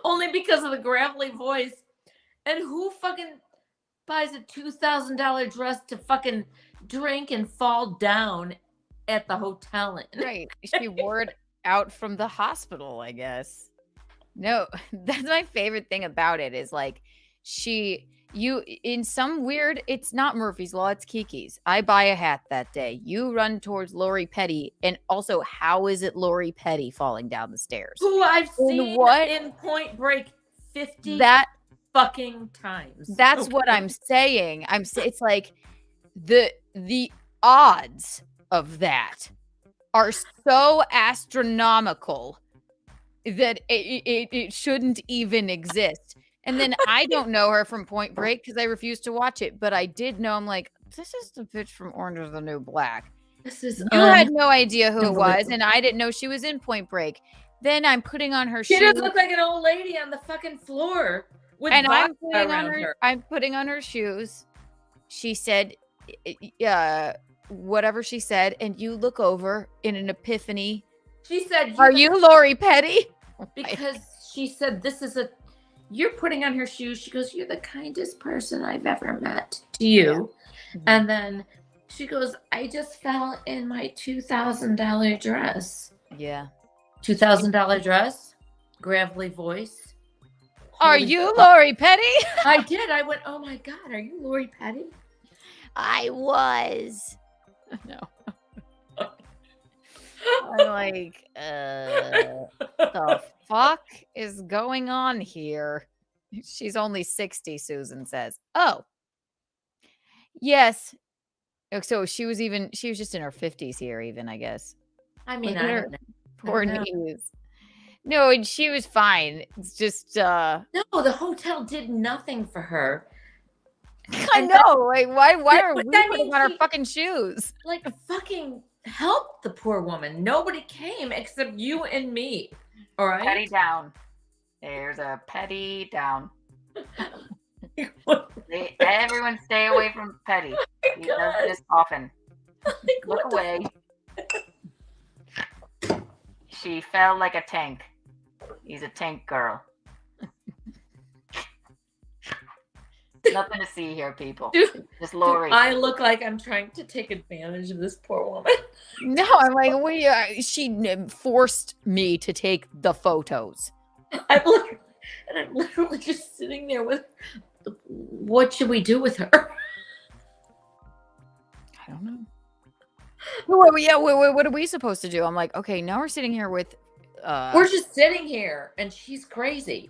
Only because of the gravelly voice. And who fucking buys a $2,000 dress to fucking drink and fall down at the hotel in?
Right. She wore it out from the hospital, I guess. No, that's my favorite thing about it is like in some weird, it's not Murphy's Law, it's Kiki's. I buy a hat that day. You run towards Lori Petty. And also, how is it Lori Petty falling down the stairs?
Who I've seen in Point Break 50 fucking times.
That's what I'm saying. It's like the odds of that are so astronomical that it shouldn't even exist. And then I don't know her from Point Break because I refuse to watch it, but I did know. I'm like, this is the bitch from Orange is the New Black. You had no idea who it was, and I didn't know she was in Point Break. Then I'm putting on her shoes.
She does look like an old lady on the fucking floor.
And I'm putting on her shoes. She said, whatever she said, and you look over in an epiphany.
She said,
"Are you Lori Petty?"
Because she said, you're putting on her shoes. She goes, "You're the kindest person I've ever met to you." Yeah. And then she goes, "I just fell in my $2,000 dress."
Yeah.
$2,000 dress, gravelly voice.
"Are you Lori Petty?"
I did. I went, "Oh my God, are you Lori Petty?"
I was. No. I'm like, the fuck is going on here? She's only 60, Susan says. Oh. Yes. So she was just in her 50s here, even, I guess.
I mean, I don't know.
Poor knees. No, and she was fine. It's just
no, the hotel did nothing for her.
I know. Like, why are we putting on our fucking shoes?
Like, fucking help the poor woman. Nobody came except you and me. All right.
Petty down. There's a petty down. Everyone stay away from Petty. He does this often. Look away. She fell like a tank. He's a tank girl. Nothing to see here, people. Just Lori.
I look like I'm trying to take advantage of this poor woman.
No, I'm like, she forced me to take the photos.
I'm literally just sitting there with, what should we do with her?
I don't know. What are we supposed to do? I'm like, okay, now we're sitting here with.
We're just sitting here, and she's crazy.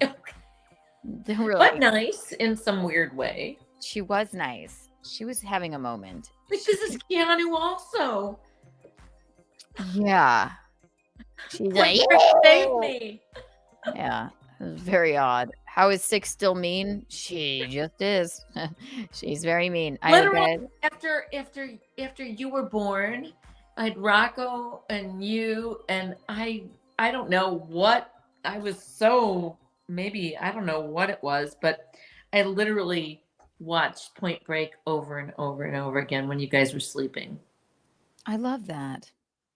Really?
But nice in some weird way.
She was nice. She was having a moment.
Like, this is Keanu also.
Yeah. She's like,
save me.
Yeah. It was very odd. How is 6 still mean? She just is. She's very mean.
Literally, after you were born, I had Rocco and you, and I don't know what I was so. Maybe I don't know what it was, but I literally watched Point Break over and over and over again when you guys were sleeping.
I love that.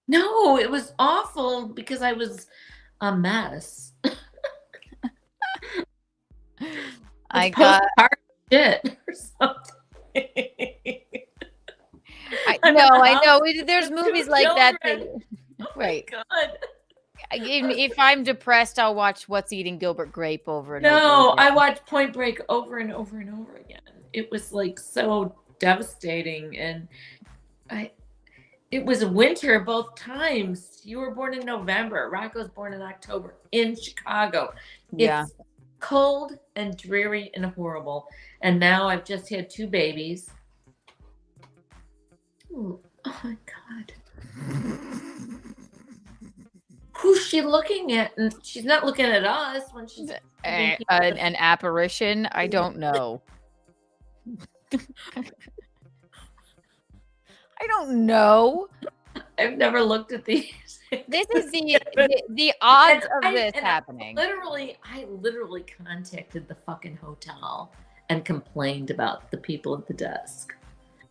No, it was awful because I was a mess.
I got
shit or something.
I know. There's movies like that. Right.
God.
If I'm depressed, I'll watch What's Eating Gilbert Grape over and over.
No, I watched Point Break over and over and over again. It was like so devastating, and it was winter both times. You were born in November. Rocco's born in October in Chicago.
Yeah.
It's cold and dreary and horrible. And now I've just had 2 babies. Ooh, oh my God. Who's she looking at? And she's not looking at us when she's
an apparition. I don't know. I don't know.
I've never looked at these.
This is the odds of this happening.
I literally contacted the fucking hotel and complained about the people at the desk.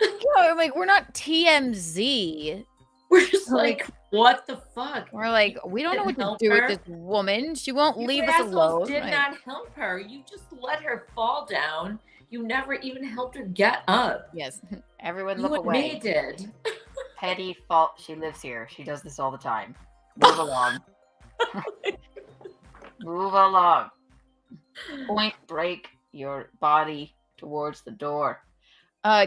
Yeah, like we're not TMZ.
We're just like, what the fuck?
We're like, we don't know what to do with this woman. She won't leave us alone.
You did not help her. You just let her fall down. You never even helped her get up.
Yes, everyone look
You
away.
and me did.
Petty fault. She lives here. She does this all the time. Move along. Move along. Point Break your body towards the door.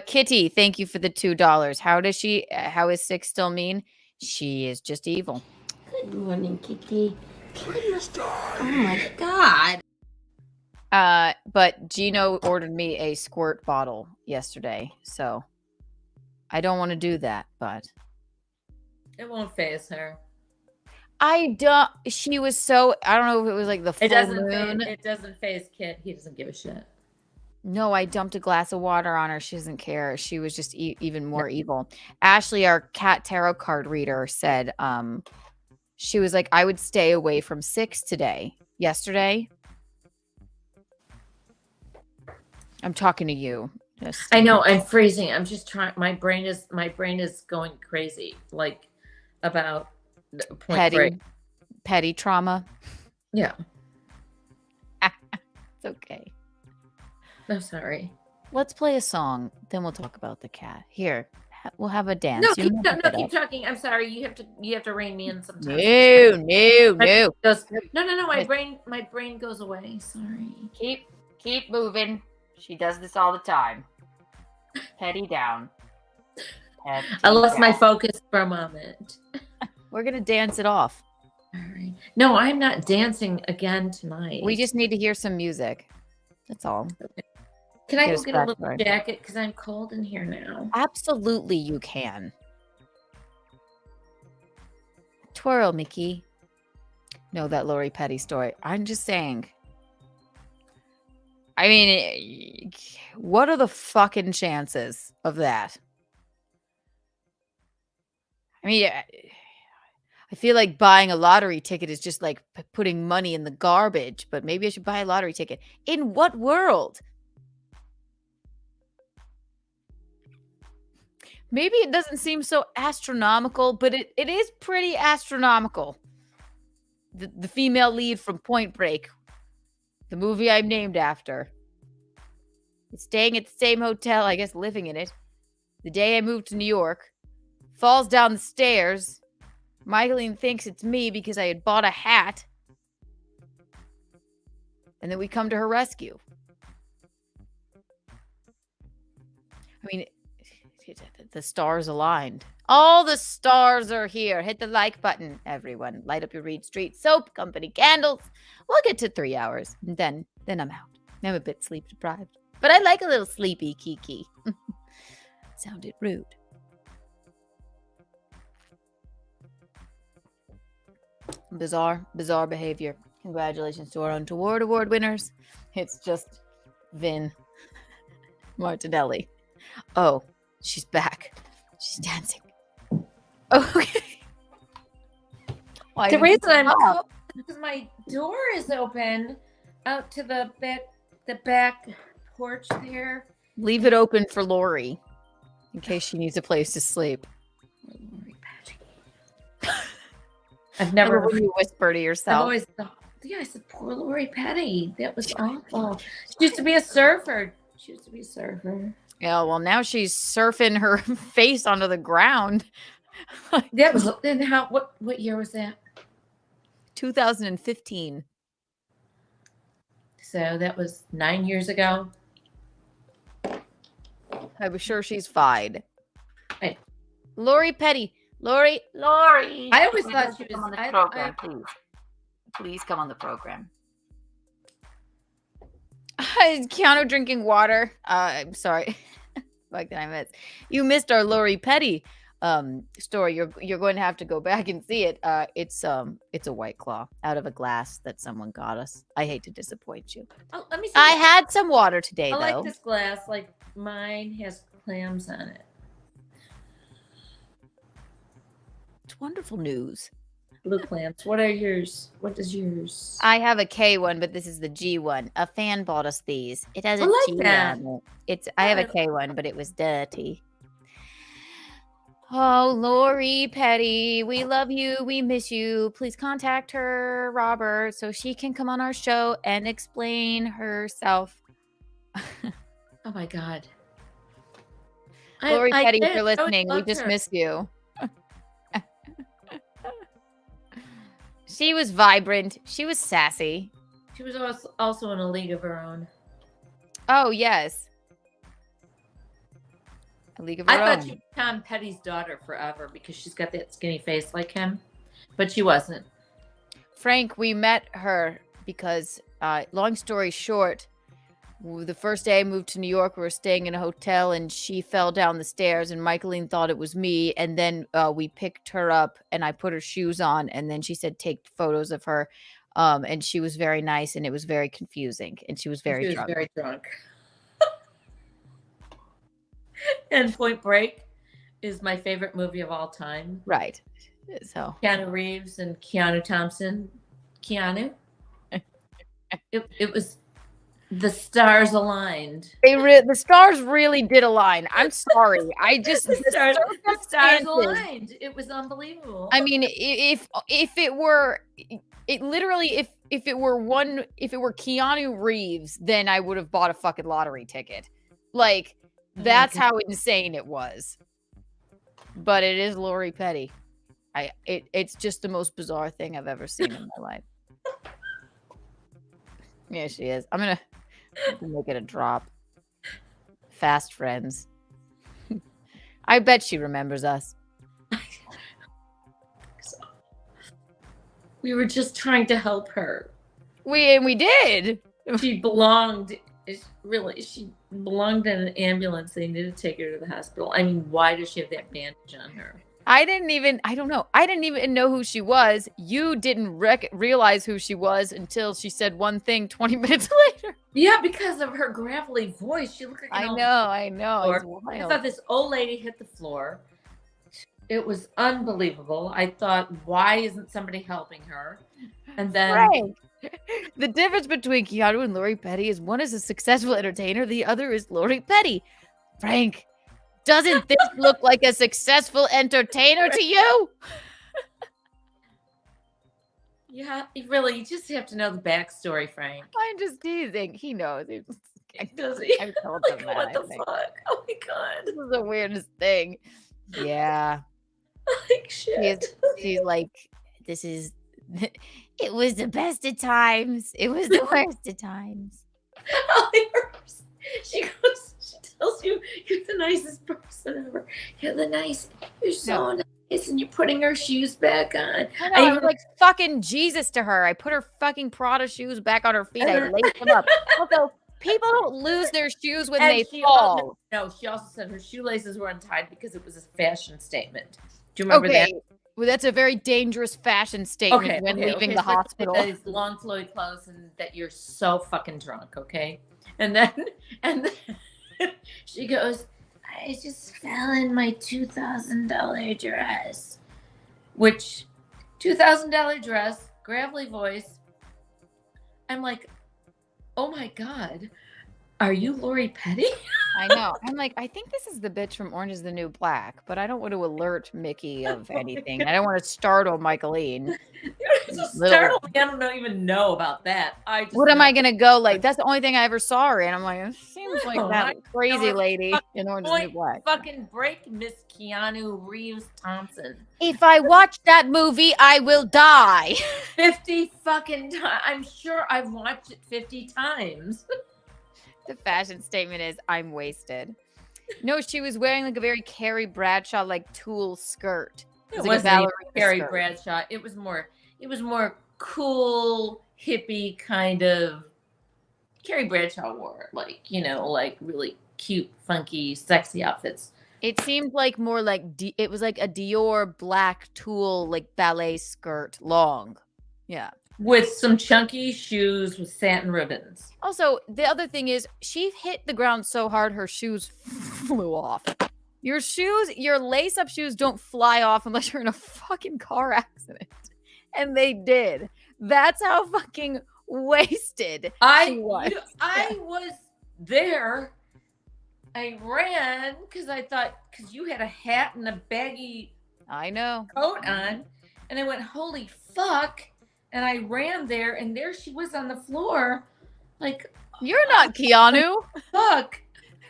Kitty, thank you for the $2. How is 6 still mean? She is just evil.
Good morning, Kitty.
Please die.
Oh my God.
But Gino ordered me a squirt bottle yesterday, so I don't want to do that, but
it won't faze her.
She was so, I don't know if it was like the full moon.
It doesn't faze Kit. He doesn't give a shit.
No, I dumped a glass of water on her. She doesn't care. She was just even more evil. Ashley, our cat tarot card reader, said she was like, I would stay away from 6 yesterday. I'm talking to you.
I know. I'm freezing. I'm just trying. My brain is going crazy. Like about Point Break.
Petty trauma.
Yeah.
It's okay.
I'm sorry.
Let's play a song. Then we'll talk about the cat. Here, we'll have a dance.
No, keep talking. I'm sorry. You have to rein me in sometimes.
No.
No. My brain goes away. Sorry.
Keep moving. She does this all the time. Petty down. Petty
I lost
down.
my focus for a moment.
We're gonna dance it off.
All right. No, I'm not dancing again tonight.
We just need to hear some music. That's all.
Okay. Can I go get a little jacket because I'm cold in here now?
Absolutely, you can. Twirl, Mickey. No, that Lori Petty story. I'm just saying. I mean, what are the fucking chances of that? I mean, I feel like buying a lottery ticket is just like putting money in the garbage, but maybe I should buy a lottery ticket. In what world? Maybe it doesn't seem so astronomical, but it is pretty astronomical. The female lead from Point Break, the movie I'm named after, is staying at the same hotel, I guess living in it, the day I moved to New York, falls down the stairs. Michaelene thinks it's me because I had bought a hat. And then we come to her rescue. I mean, the stars aligned. All the stars are here. Hit the like button, everyone. Light up your Reed Street soap company candles. We'll get to 3 hours. And then I'm out. I'm a bit sleep deprived. But I like a little sleepy Kiki. Sounded rude. Bizarre behavior. Congratulations to our Untoward Award winners. It's just Vin Martinelli. Oh, she's back. She's dancing. Okay.
The reason I'm cold is because my door is open out to the back porch there,
Leave it open for Lori in case she needs a place to sleep.
Lori Petty. I've never
when you whisper to yourself.
I've always thought, yeah, I said, poor Lori Petty. That was awful. She used to be a surfer.
Yeah, well, now she's surfing her face onto the ground.
That was what year was that?
2015.
So that was 9 years ago.
I was sure she's fine.
Hey.
Lori Petty. Lori.
I always thought she was
on the program, please. Please come on the program.
Is Keanu drinking water? I'm sorry. Like that I missed. You missed our Lori Petty story. You're going to have to go back and see it. It's a White Claw out of a glass that someone got us. I hate to disappoint you.
Oh, let me see.
I had some water today,
I
though.
like this glass. Like mine has clams on it.
It's wonderful news.
Blue clams. What are yours? What is yours?
I have a K one, but this is the G one. A fan bought us these. It has a G on it. I have a K one, but it was dirty. Oh, Lori Petty, we love you. We miss you. Please contact her, Robert, so she can come on our show and explain herself.
Oh my God.
Lori Petty, if you're listening, we just miss you. She was vibrant. She was sassy.
She was also in a league of her own.
Oh, yes. A league of her own.
I thought she was Tom Petty's daughter forever because she's got that skinny face like him, but she wasn't.
Frank, we met her because, long story short, the first day I moved to New York, we were staying in a hotel and she fell down the stairs and Michaelene thought it was me. And then we picked her up and I put her shoes on and then she said, take photos of her. And she was very nice and it was very confusing. And she was very drunk.
And Point Break is my favorite movie of all time.
Right. So
Keanu Reeves and Keanu Thompson. Keanu. It was... The stars aligned.
The stars really did align. I'm sorry.
The stars aligned. It was unbelievable.
I mean, if it were Keanu Reeves, then I would have bought a fucking lottery ticket. Like that's how insane it was. But it is Lori Petty. It's just the most bizarre thing I've ever seen in my life. Yeah, she is. I'm gonna make it a drop. Fast friends. I bet she remembers us.
We were just trying to help her.
We did.
She belonged. She belonged in an ambulance. They needed to take her to the hospital. I mean, why does she have that bandage on her?
I don't know. I didn't even know who she was. You didn't realize who she was until she said one thing 20 minutes later.
Yeah, because of her gravelly voice. She looked like
I know. It's wild.
I thought this old lady hit the floor. It was unbelievable. I thought, why isn't somebody helping her? And then...
Frank, the difference between Keanu and Lori Petty is one is a successful entertainer. The other is Lori Petty. Frank, doesn't this look like a successful entertainer to you?
Yeah, you just have to know the backstory, Frank.
I'm just teasing. He knows.
Does he?
I've told him that.
What the fuck? Oh my God.
This is the weirdest thing. Yeah.
Like shit.
She's like, it was the best of times. It was the worst of times.
She tells you you're the nicest person ever. You're so nice, and you're putting her shoes back on.
I was like fucking Jesus to her. I put her fucking Prada shoes back on her feet. I laced them up. Also, people don't lose their shoes when they fall.
No, she also said her shoelaces were untied because it was a fashion statement. Do you remember that?
Well, that's a very dangerous fashion statement when leaving the hospital.
That is long flowy clothes and that you're so fucking drunk, okay? And then she goes, I just fell in my $2,000 dress. Which, $2,000 dress, gravelly voice. I'm like, oh my God, are you Lori Petty?
I know. I'm like, I think this is the bitch from Orange is the New Black, but I don't want to alert Mickey of anything. I don't want to startle Michaelene.
Startled me. I don't even know about that.
What am I gonna go like? That's the only thing I ever saw her in. I'm like, it seems like that crazy lady in Orange is the New Black.
Fucking break, Miss Keanu Reeves Thompson.
If I watch that movie, I will die.
50 fucking times. I'm sure I've watched it 50 times.
The fashion statement is, I'm wasted. No, she was wearing like a very Carrie Bradshaw like tulle skirt.
It wasn't Carrie Bradshaw. It was more cool, hippie kind of. Carrie Bradshaw wore like really cute, funky, sexy outfits.
It seemed like more like it was like a Dior black tulle like ballet skirt, long. Yeah.
With some chunky shoes with satin ribbons.
Also, the other thing is she hit the ground so hard her shoes flew off. Your shoes, your lace-up shoes don't fly off unless you're in a fucking car accident. And they did. That's how fucking wasted she was.
I was there. I ran because I thought, because you had a hat and a baggy coat on. And I went, holy fuck. And I ran there, and there she was on the floor. Like,
you're not Keanu.
Fuck.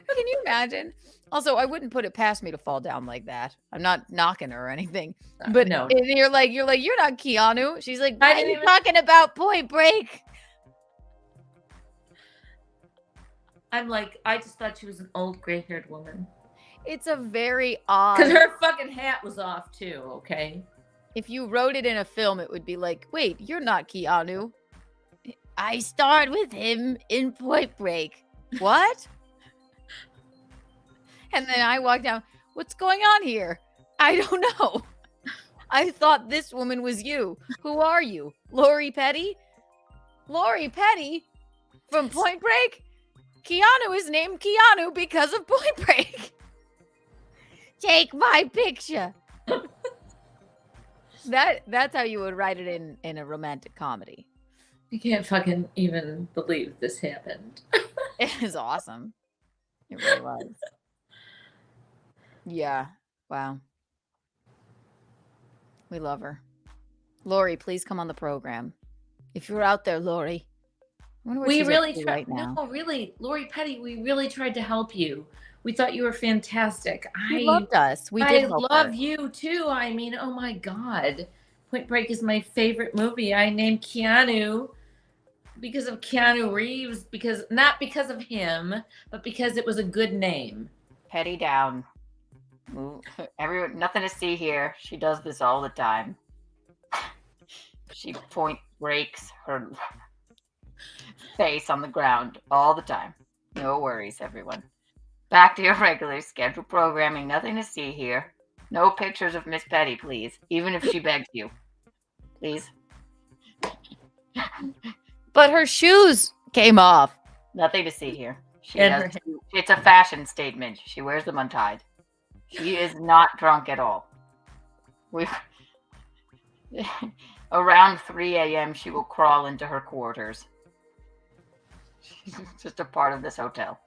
Can you imagine? Also, I wouldn't put it past me to fall down like that. I'm not knocking her or anything. But
no.
You're like, you're not Keanu. She's like, why are you talking about Point Break?
I'm like, I just thought she was an old gray-haired woman.
It's a very odd.
Because her fucking hat was off too, okay?
If you wrote it in a film, it would be like, wait, you're not Keanu. I starred with him in Point Break. What? And then I walk down. What's going on here? I don't know. I thought this woman was you. Who are you? Lori Petty? Lori Petty? From Point Break? Keanu is named Keanu because of Point Break. Take my picture. That's how you would write it in a romantic comedy.
You can't fucking even believe this happened.
It is awesome. It really was. Yeah. Wow. We love her. Lori, please come on the program. If you're out there, Lori. I wonder what
We
she's
really
up to
tried.
right now.
No, really, Lori Petty. We really tried to help you. We thought you were fantastic.
She loved us. We did help
love
her.
you too. I mean, oh my God. Point Break is my favorite movie. I named Keanu because of Keanu Reeves, not because of him, but because it was a good name.
Petty down. Everyone, nothing to see here. She does this all the time. She point breaks her face on the ground all the time. No worries, everyone. Back to your regular scheduled programming. Nothing to see here. No pictures of Miss Petty, please. Even if she begs you. Please.
But her shoes came off.
Nothing to see here.
And
It's a fashion statement. She wears them untied. She is not drunk at all. Around 3 a.m., she will crawl into her quarters. She's just a part of this hotel.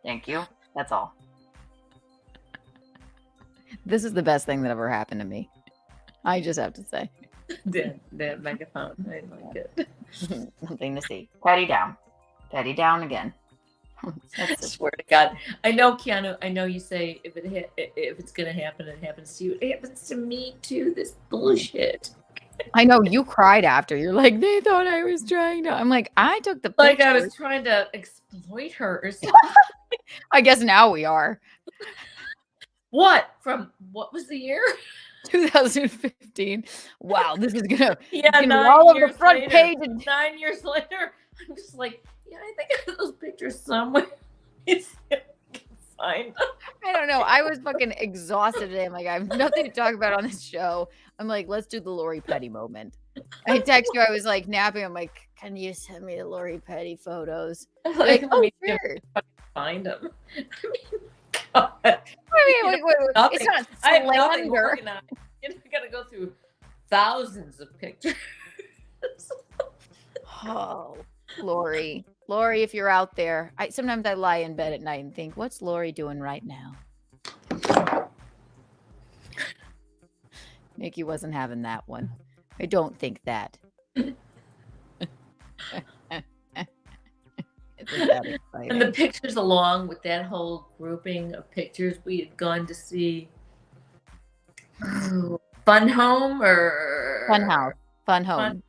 Thank you. That's all.
This is the best thing that ever happened to me. I just have to say.
That megaphone. I like it.
Nothing to see. Petty down. Petty down again.
I swear to God. I know, Keanu, I know you say if it's going to happen, it happens to you. It happens to me too, this bullshit.
I know, you cried after. You're like, they thought I was trying to. I'm like, I took the picture.
Like I was trying to exploit her or something.
I guess now we are.
What? From what was the year?
2015. Wow, this is gonna
Yeah,
all over the front
later,
page.
9 years later, I'm just like, yeah, I think I have those pictures somewhere. I can find them.
I don't know. I was fucking exhausted today. I'm like, I have nothing to talk about on this show. I'm like, let's do the Lori Petty moment. I text you. I was like napping. I'm like, can you send me the Lori Petty photos? Like, oh, sure.
Find them.
I mean, wait. It's not
I have nothing
slander.
organized. You gotta go through thousands of pictures.
Oh, Lori. Lori, if you're out there, sometimes I lie in bed at night and think, what's Lori doing right now? Nikki wasn't having that one. I don't think that.
And the pictures along with that whole grouping of pictures, we had gone to see Fun Home or
Fun Home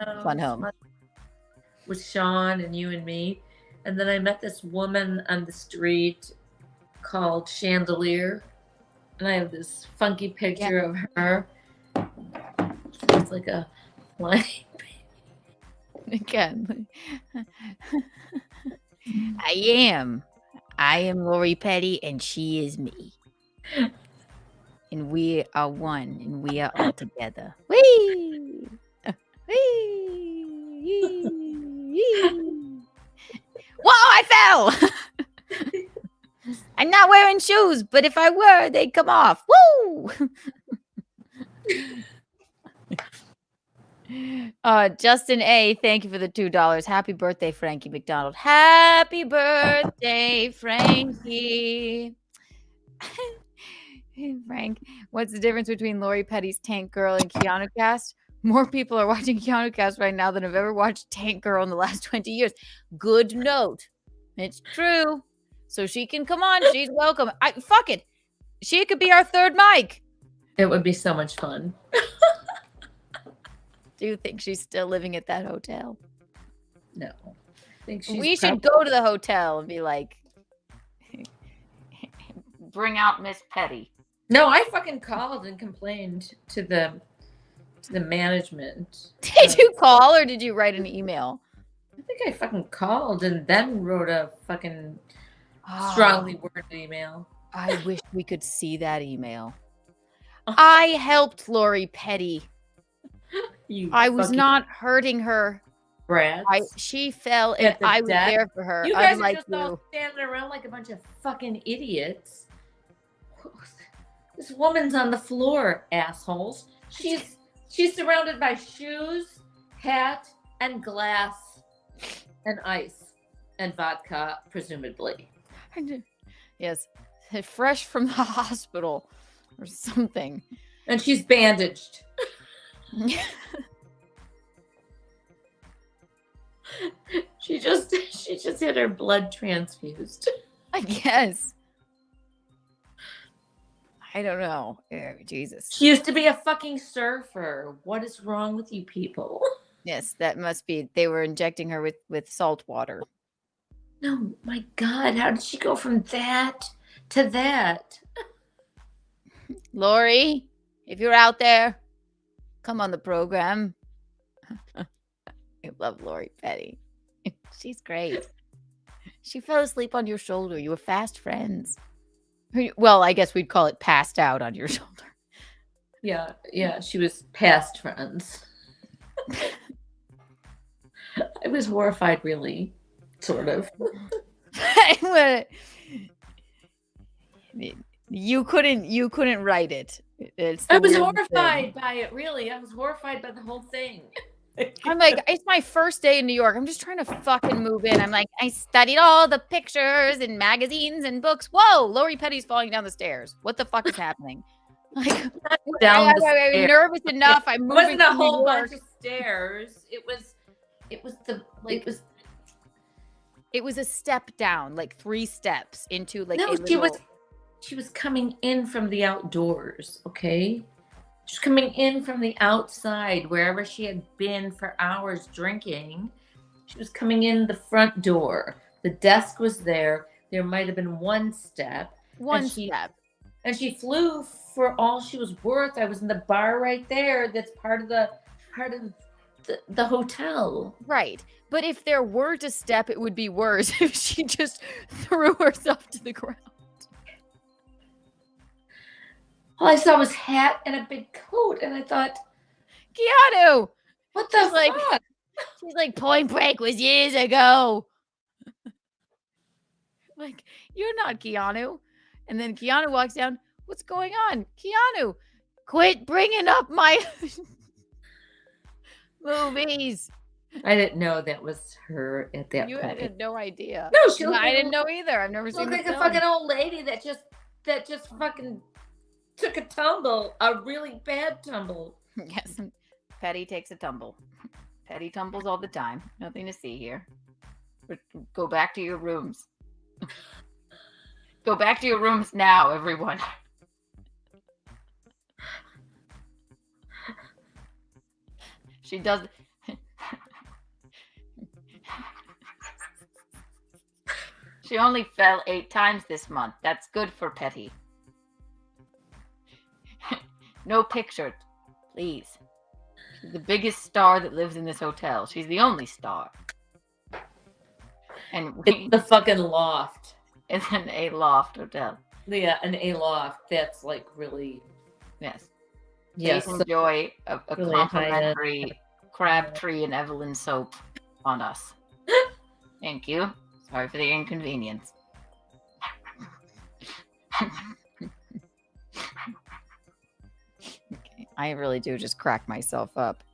with Sean and you and me. And then I met this woman on the street called Chandelier, and I have this funky picture of her. It's like a light.
Again. I am Lori Petty, and she is me. And we are one, and we are all together. Whee! Whee! Whoa, I fell! I'm not wearing shoes, but if I were, they'd come off. Woo! Justin A, thank you for the $2. Happy birthday, Frankie McDonald. Happy birthday, Frankie. Frank, what's the difference between Lori Petty's Tank Girl and Keanu Cast? More people are watching Keanu Cast right now than have ever watched Tank Girl in the last 20 years. Good note. It's true. So she can come on. She's welcome. Fuck it. She could be our third mic.
It would be so much fun.
Do you think she's still living at that hotel?
No. I think
we should go to the hotel and be like, bring out Miss Petty.
No, I fucking called and complained to the management.
Did you call or did you write an email?
I think I fucking called and then wrote a fucking strongly worded email.
I wish we could see that email. I helped Lori Petty. I was not hurting her.
Brad.
She fell and I was there for her.
You guys are just all standing around like a bunch of fucking idiots. This woman's on the floor, assholes. She's surrounded by shoes, hat, and glass, and ice, and vodka, presumably.
Yes, fresh from the hospital or something.
And she's bandaged. She just had her blood transfused.
I guess. I don't know. Jesus.
She used to be a fucking surfer. What is wrong with you people?
Yes, that must be. They were injecting her with salt water.
No, my God. How did she go from that to that?
Lori, if you're out there, come on the program. I love Lori Petty. She's great. She fell asleep on your shoulder. You were fast friends. Well, I guess we'd call it passed out on your shoulder.
Yeah, she was past friends. I was horrified, really, sort of.
You couldn't write it.
I was horrified by it, really. I was horrified by the whole thing.
I'm like, it's my first day in New York. I'm just trying to fucking move in. I'm like, I studied all the pictures and magazines and books. Whoa, Lori Petty's falling down the stairs. What the fuck is happening? Like, I'm nervous enough. I'm moving.
It wasn't a whole bunch of stairs. It was
a step down, like 3 steps into like.
No, she was coming in from the outdoors. Okay. She's coming in from the outside, wherever she had been for hours drinking. She was coming in the front door. The desk was there. There might have been one step. And she flew for all she was worth. I was in the bar right there. That's part of the hotel.
Right. But if there were to step, it would be worse if she just threw herself to the ground.
All I saw was hat and a big coat, and I thought,
Keanu,
what the fuck?
She's like, Point Break was years ago. Like, you're not Keanu. And then Keanu walks down. What's going on? Keanu, quit bringing up my movies.
I didn't know that was her at that
You
point.
had no idea.
No, she
I didn't know either. I've never
She
seen
looked
the
like a
film.
fucking old lady that just fucking took a tumble, a really bad tumble.
Yes.
Petty takes a tumble. Petty tumbles all the time. Nothing to see here. Go back to your rooms. Go back to your rooms now, everyone. She does. She only fell 8 times this month. That's good for Petty. No picture, please. She's the biggest star that lives in this hotel. She's the only star. And
It's the fucking loft.
It's an A loft hotel.
Yeah, an A loft. That's like really.
Yes.
Yes.
Please enjoy a
really
complimentary Crabtree and Evelyn soap on us. Thank you. Sorry for the inconvenience.
Okay. I really do just crack myself up.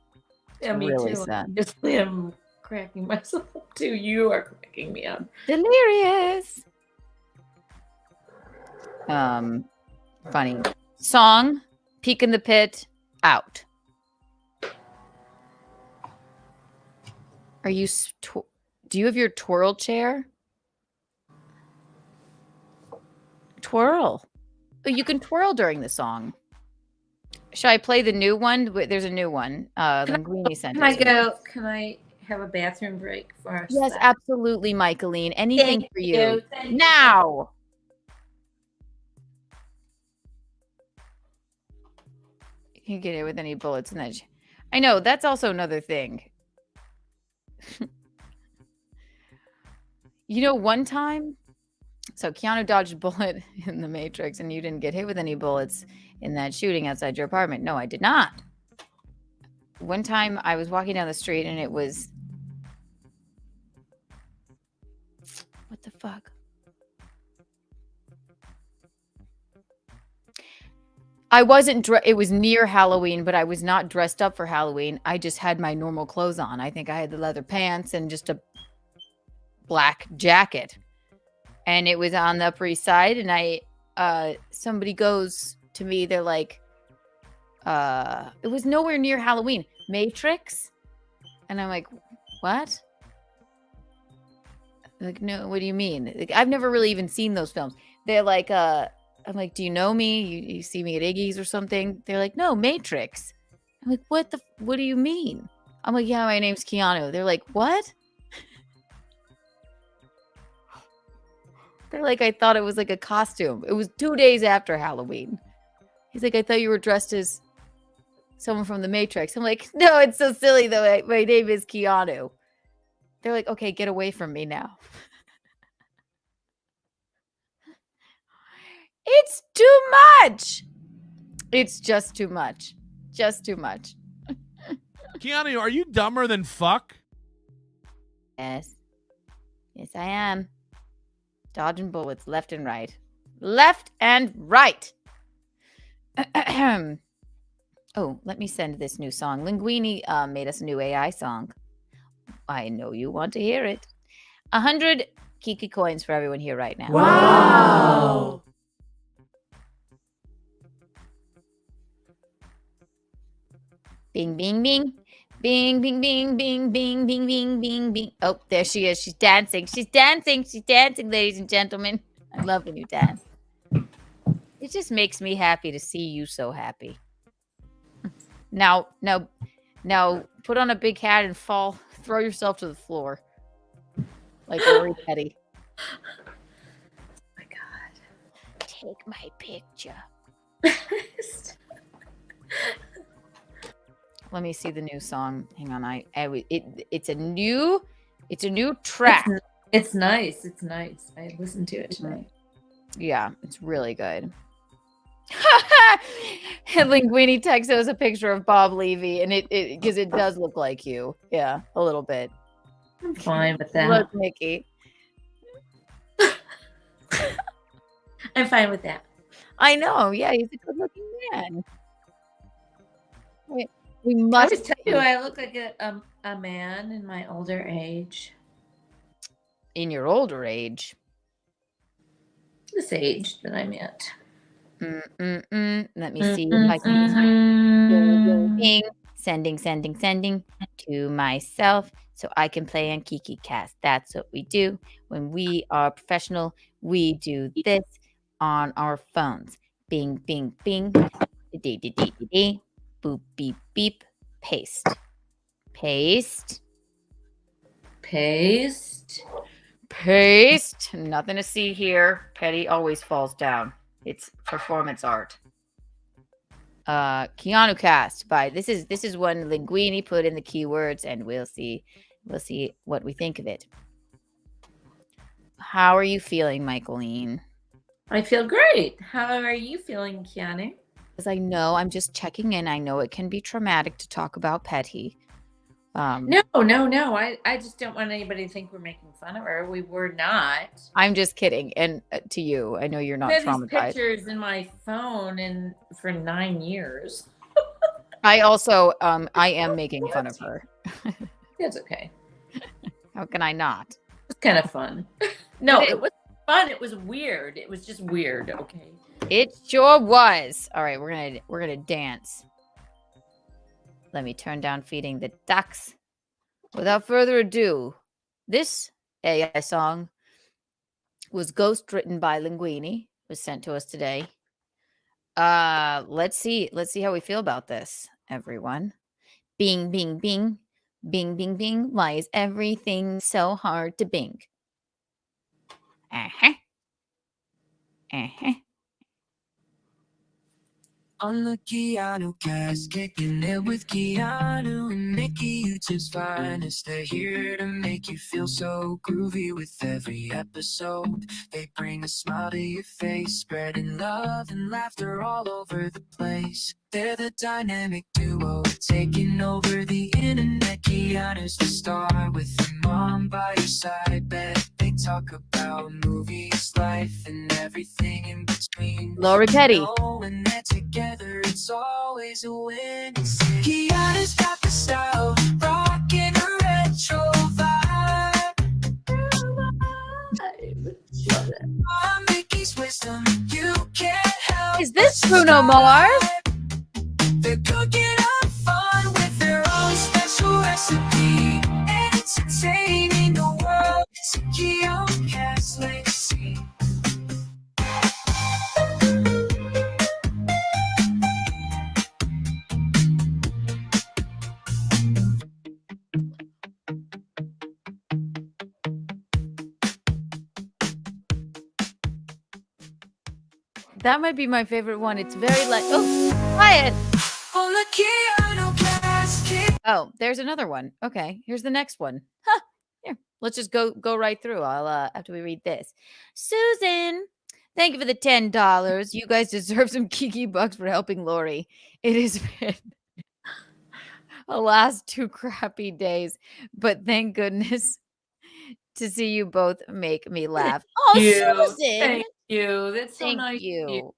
Yeah, me
really
too.
sad.
Just am cracking myself up too. You are cracking me up.
Delirious. Funny song. Peek in the pit. Out. Are you? Do you have your twirl chair? Twirl. Oh, you can twirl during the song. Should I play the new one? There's a new one. Linguini sent
Can
it
I
to me.
go? Can I have a bathroom break first?
Yes, absolutely, Michaelene. Anything
Thank
for
you.
you.
Thank you.
Now. You can get it with any bullets in that. I know. That's also another thing. You know, one time, so Keanu dodged a bullet in The Matrix and you didn't get hit with any bullets in that shooting outside your apartment. No, I did not. One time I was walking down the street and it was... What the fuck? I wasn't, it was near Halloween, but I was not dressed up for Halloween. I just had my normal clothes on. I think I had the leather pants and just a black jacket. And it was on the Upper East Side. And somebody goes to me, they're like, it was nowhere near Halloween. Matrix? And I'm like, what? Like, no, what do you mean? Like, I've never really even seen those films. They're like, I'm like, do you know me? You see me at Iggy's or something? They're like, no, Matrix. I'm like, what do you mean? I'm like, yeah, my name's Keanu. They're like, what? They're like, I thought it was like a costume. It was 2 days after Halloween. He's like, I thought you were dressed as someone from The Matrix. I'm like, no, it's so silly though. My name is Keanu. They're like, okay, get away from me now. It's too much. It's just too much. Just too much.
Keanu, are you dumber than fuck?
Yes. Yes, I am. Dodging bullets left and right. Left and right. Oh, let me send this new song. Linguini made us a new AI song. I know you want to hear it. 100 Kiki coins for everyone here right now.
Wow.
Bing, bing, bing. Bing, bing, bing, bing, bing, bing, bing, bing, bing. Oh, there she is. She's dancing. She's dancing. She's dancing, ladies and gentlemen. I love when you dance. It just makes me happy to see you so happy. Now, put on a big hat and throw yourself to the floor. Like Lori Petty.
Oh my God.
Take my picture. Let me see the new song. Hang on, it's a new track.
It's nice. It's nice. I listened to it tonight.
Yeah, it's really good. Linguini texted us a picture of Bob Levy, and it because it does look like you. Yeah, a little bit.
I'm fine with that.
Look, Mickey.
I'm fine with that.
I know. Yeah, he's a good-looking man. Wait, We
I
must
always tell you I look like a man in my older age.
in your older age.
This age that I'm at.
Let me see if I can sending to myself so I can play on Kiki Cast. That's what we do when we are professional. We do this on our phones. Bing, bing, bing. Dee, dee, dee, dee, dee. Boop, beep, beep. Paste. Paste.
Paste.
Paste. Nothing to see here. Petty always falls down. It's performance art. Keanu Cast by this is one Linguini put in the keywords, and we'll see what we think of it. How are you feeling, Michaelene?
I feel great. How are you feeling, Keanu?
Because I know I'm just checking in. I know it can be traumatic to talk about Petty.
No. I just don't want anybody to think we're making fun of her. We were not.
I'm just kidding. And to you, I know you're not traumatized.
These pictures in my phone for 9 years.
I also I am making fun of her.
It's okay.
How can I not?
It's kind of fun. No, it was fun. It was weird. It was just weird. Okay.
It sure was. All right, we're gonna dance. Let me turn down feeding the ducks. Without further ado, this AI song was ghost written by Linguini. Was sent to us today. Let's see how we feel about this, everyone. Bing, bing, bing. Bing, bing, bing. Why is everything so hard to bing? Uh-huh. Uh-huh.
On the Keanu Cast, kicking it with Keanu and Mickey, YouTube's finest. They're here to make you feel so groovy with every episode. They bring a smile to your face, spreading love and laughter all over the place. They're the dynamic duo, taking over the internet. Keanu's the star with your mom by your side. Bet they talk about movies, life, and everything in between.
Lori Petty.
When they're together, it's always a win. Keanu's got the style, rocking a retro vibe. On Mickey's wisdom, you can't help.
Is this Bruno Mars?
They're cooking up fun with their own special recipe. Entertaining the world, it's a Keanu Cast legacy.
That might be my favorite one. It's very like quiet.
On the Keanu Cast.
Oh, there's another one. Okay, here's the next one. Huh. Here, let's just go right through. I'll after we read this. Susan, thank you for the $10. You guys deserve some Kiki bucks for helping Lori. It has been the last 2 crappy days, but thank goodness to see you both make me laugh. Oh, Susan.
Thank you. That's so
Thank
nice.
you.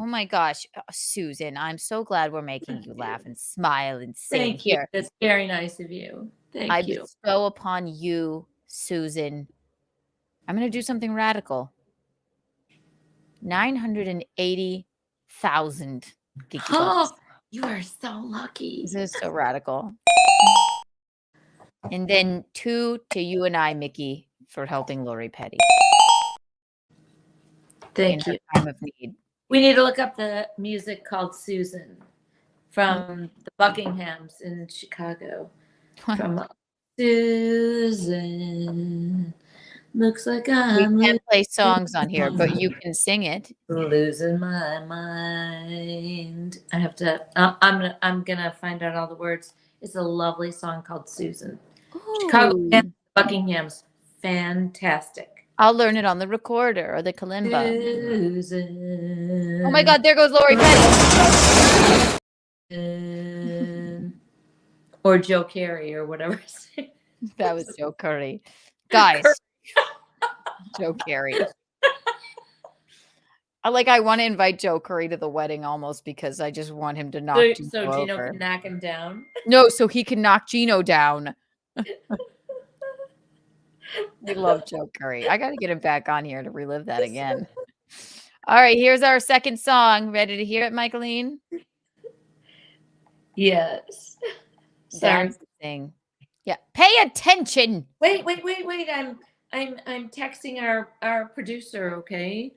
Oh my gosh, Susan, I'm so glad we're making you laugh and smile and sing.
Thank you.
Here,
That's very nice of you.
I
Thank you.
bestow upon you, Susan. I'm going to do something radical. 980,000 Kiki bucks.
Oh, you are so lucky.
This is so radical. And then 2 to you and I, Mickey, for helping Lori Petty.
Thank
in
you.
her time of need.
We need to look up the music called Susan from the Buckinghams in Chicago. From Susan. Looks like I'm
We can't play songs on here, but you can sing it.
losing my mind. I have to. I'm gonna find out all the words. It's a lovely song called Susan. Chicago and Buckinghams, fantastic.
I'll learn it on the recorder or the kalimba.
Susan.
Oh my God! There goes Lori Petty.
Or Joe Carey or whatever.
That was Joe Curry, guys. Joe Carey. I want to invite Joe Curry to the wedding almost because I just want him to knock
So Gino
over.
can knock him down.
No, so he can knock Gino down. We love Joe Curry. I got to get him back on here to relive that again. All right, here's our second song. Ready to hear it, Michaelene?
Yes. Sorry.
Dancing. Yeah. Pay attention.
Wait. I'm texting our producer, okay?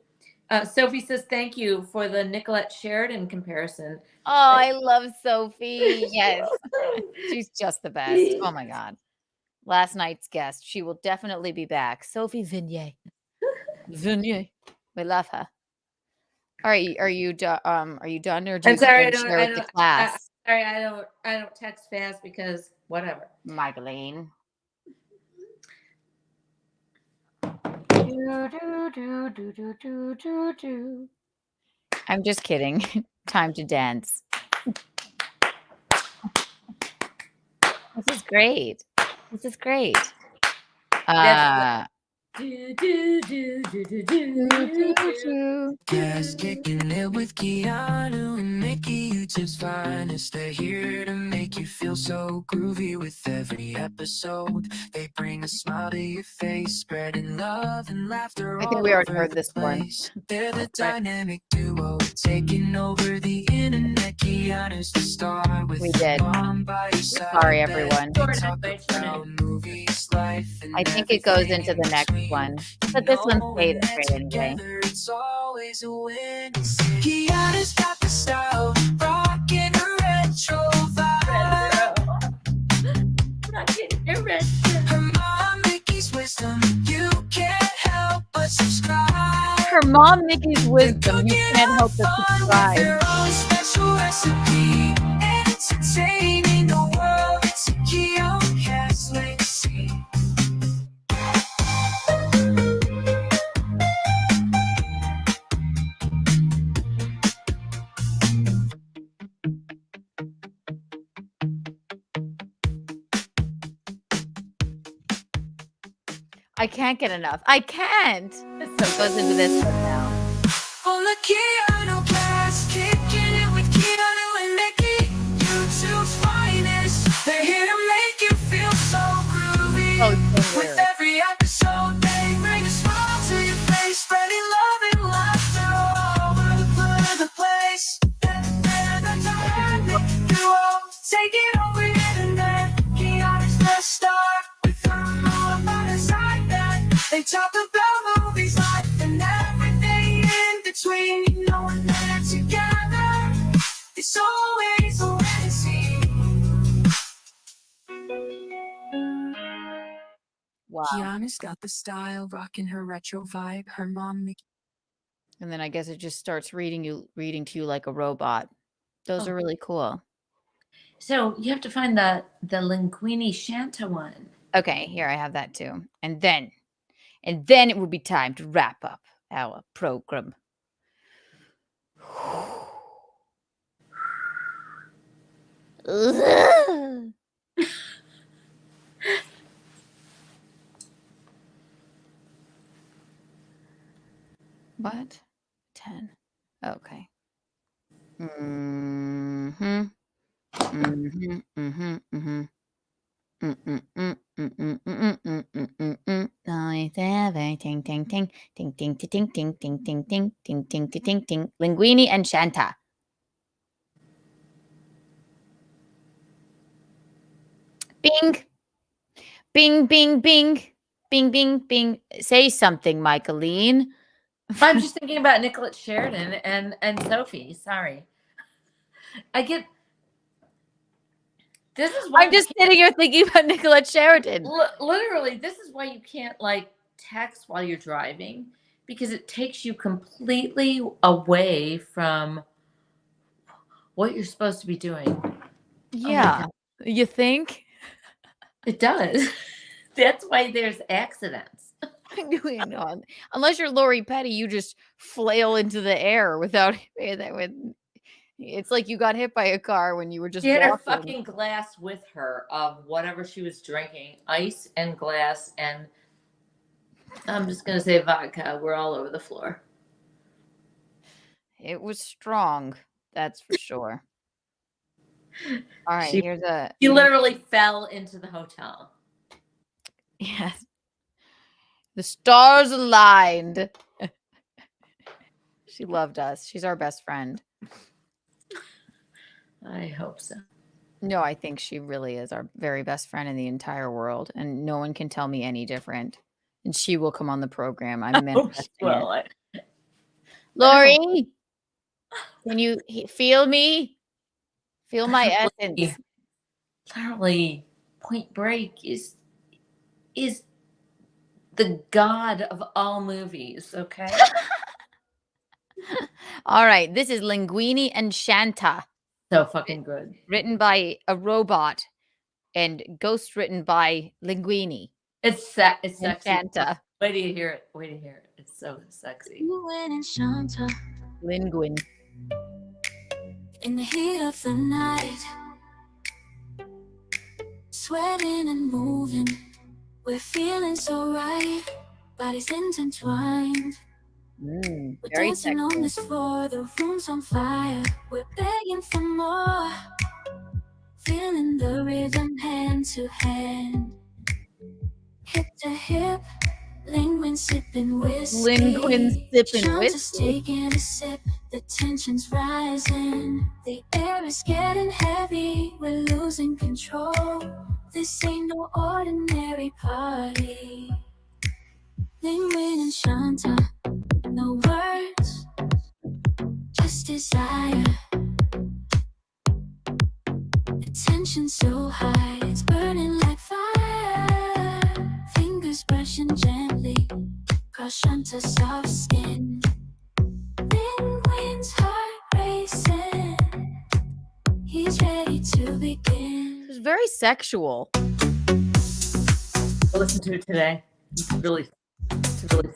Sophie says thank you for the Nicolette Sheridan comparison.
Oh, I love Sophie. Yes. She's just the best. Oh my God. Last night's guest. She will definitely be back. Sophie Vignier. Vignier. We love her. All right. Are you done or do you
sorry,
share with the class?
Sorry, I don't text fast because whatever.
Michaelene. I'm just kidding. Time to dance. This is great. This is great.
Just kicking it with Keanu and Mickey, YouTube's finest. They're here to make you feel so groovy with every episode. They bring a smile to your face, spreading love and laughter.
I think we already heard this one.
They're the dynamic duo taking over the internet. Keanu's the star with
we did. Sorry, everyone. I think it goes into the next one, but this one's great anyway.
It's always a win. Keanu's got the style, rocking a retro vibe.
Rocking a retro.
Her mom Mickey's wisdom, you can't help but subscribe.
Her mom Mickey's wisdom, you can't help but subscribe.
Their own special recipe, entertaining the world. It's a Keanu legacy.
I can't get enough. I can't. So it goes into this one now.
On the Keanu cast, kicking it with Keanu and Mickey, YouTube's finest. They're here to make you feel so groovy. With every episode, they bring a smile to your face, spreading love and laughter all over the place. They're the dynamic duo, taking over the internet. Keanu's the star, with her mom by his side. They talk about movies, life, and everything in between. You know when they're together, it's always a legacy.
Wow.
Keanu's got the style, rocking her retro vibe. Her mom, Mickey.
And then I guess it just starts reading to you like a robot. Those are really cool.
So you have to find the Linguini Shanta one.
Okay, here I have that too. And then it will be time to wrap up our program. What? 10. Okay. Mm-hmm. Mm-hmm. Mm-hmm. Mm-hmm. Ting ting ting ting ting ting ting ting ting ting ting ting ting ting ting. Linguini and Shanta. Bing, bing, bing, bing, bing, bing, bing. Say something, Michaelene.
I'm just thinking about Nicolette Sheridan and Sophie. Sorry, I get. This is why
I'm just sitting here thinking about Nicolette Sheridan.
Literally, this is why you can't text while you're driving, because it takes you completely away from what you're supposed to be doing.
Yeah, you think?
It does. That's why there's accidents.
Unless you're Lori Petty, you just flail into the air without that. It's like you got hit by a car when you were just.
She had her fucking glass with her of whatever she was drinking, ice and glass, and I'm just gonna say vodka. We're all over the floor.
It was strong. That's for sure. All right,
She
here's a.
She literally fell into the hotel.
Yes. The stars aligned. She loved us. She's our best friend.
I hope so.
No, I think she really is our very best friend in the entire world, and no one can tell me any different. And she will come on the program. I'm manifesting it. Lori, can you feel me? Feel my essence.
Literally, Point Break is the god of all movies, okay?
All right, this is Linguini and Shanta.
So fucking good.
Written by a robot and ghost written by Linguini.
It's sexy.
Shanta.
Wait till you hear it. Wait to hear it. It's so sexy.
Linguin.
In the heat of the night, sweating and moving, we're feeling so right. Bodies intertwined. We're
Very
dancing
sexy.
on this floor, the room's on fire. We're begging for more, feeling the rhythm hand to hand, hip to hip. Linguin sipping whiskey.
Linguin sipping
Shanta's
whiskey.
taking a sip, the tension's rising. The air is getting heavy, we're losing control. This ain't no ordinary party. Linguin and Shanta, no words, just desire. The tension's so high, it's burning like fire. Fingers brushing gently across Shanta's soft skin. Linguin's heart racing, he's ready to begin.
It's very sexual.
I'll listen to it today. It's really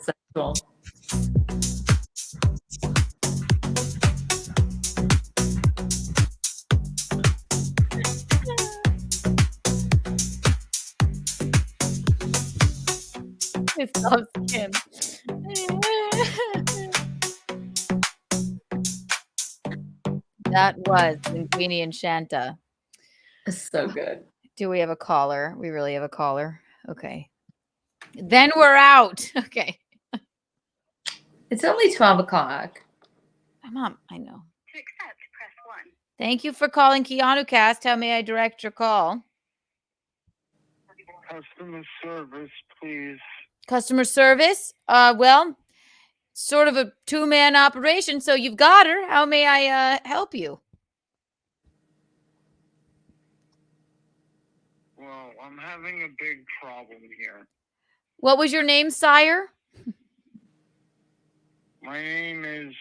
sexual.
His soft skin. That was Linguini and Shanta.
It's so good.
Do we have a caller? We really have a caller. Okay. Then we're out. Okay.
It's only 12 o'clock.
Mom, I know.
To accept, press 1.
Thank you for calling Keanu Cast. How may I direct your call?
Customer service, please.
Customer service? Well, sort of a two-man operation, so you've got her. How may I help you?
Well, I'm having a big problem here.
What was your name, sire?
My name is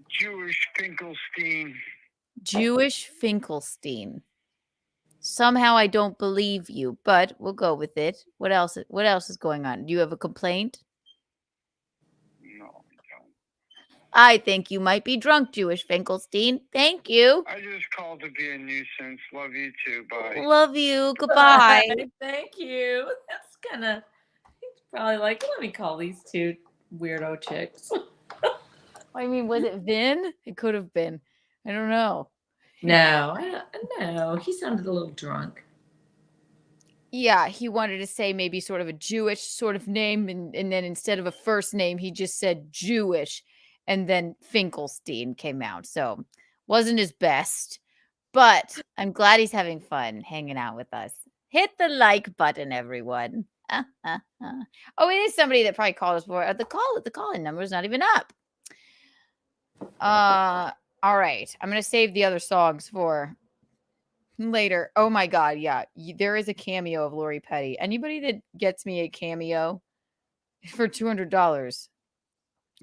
Jewish Finkelstein.
Jewish Finkelstein. Somehow I don't believe you, but we'll go with it. What else is going on? Do you have a complaint?
No, I don't.
I think you might be drunk, Jewish Finkelstein. Thank you.
I just called to be a nuisance. Love you too. Bye.
Love you. Goodbye.
Thank you. That's kind of, he's probably like, let me call these two weirdo chicks.
I mean, was it Vin? It could have been. I don't know.
No, no, he sounded a little drunk.
Yeah, he wanted to say maybe sort of a Jewish sort of name, and then instead of a first name, he just said Jewish, and then Finkelstein came out. So wasn't his best, but I'm glad he's having fun hanging out with us. Hit the like button, everyone. Oh, it is somebody that probably called us before. The call-in number is not even up. All right. I'm going to save the other songs for later. Oh my God. Yeah. There is a cameo of Lori Petty. Anybody that gets me a cameo for $200,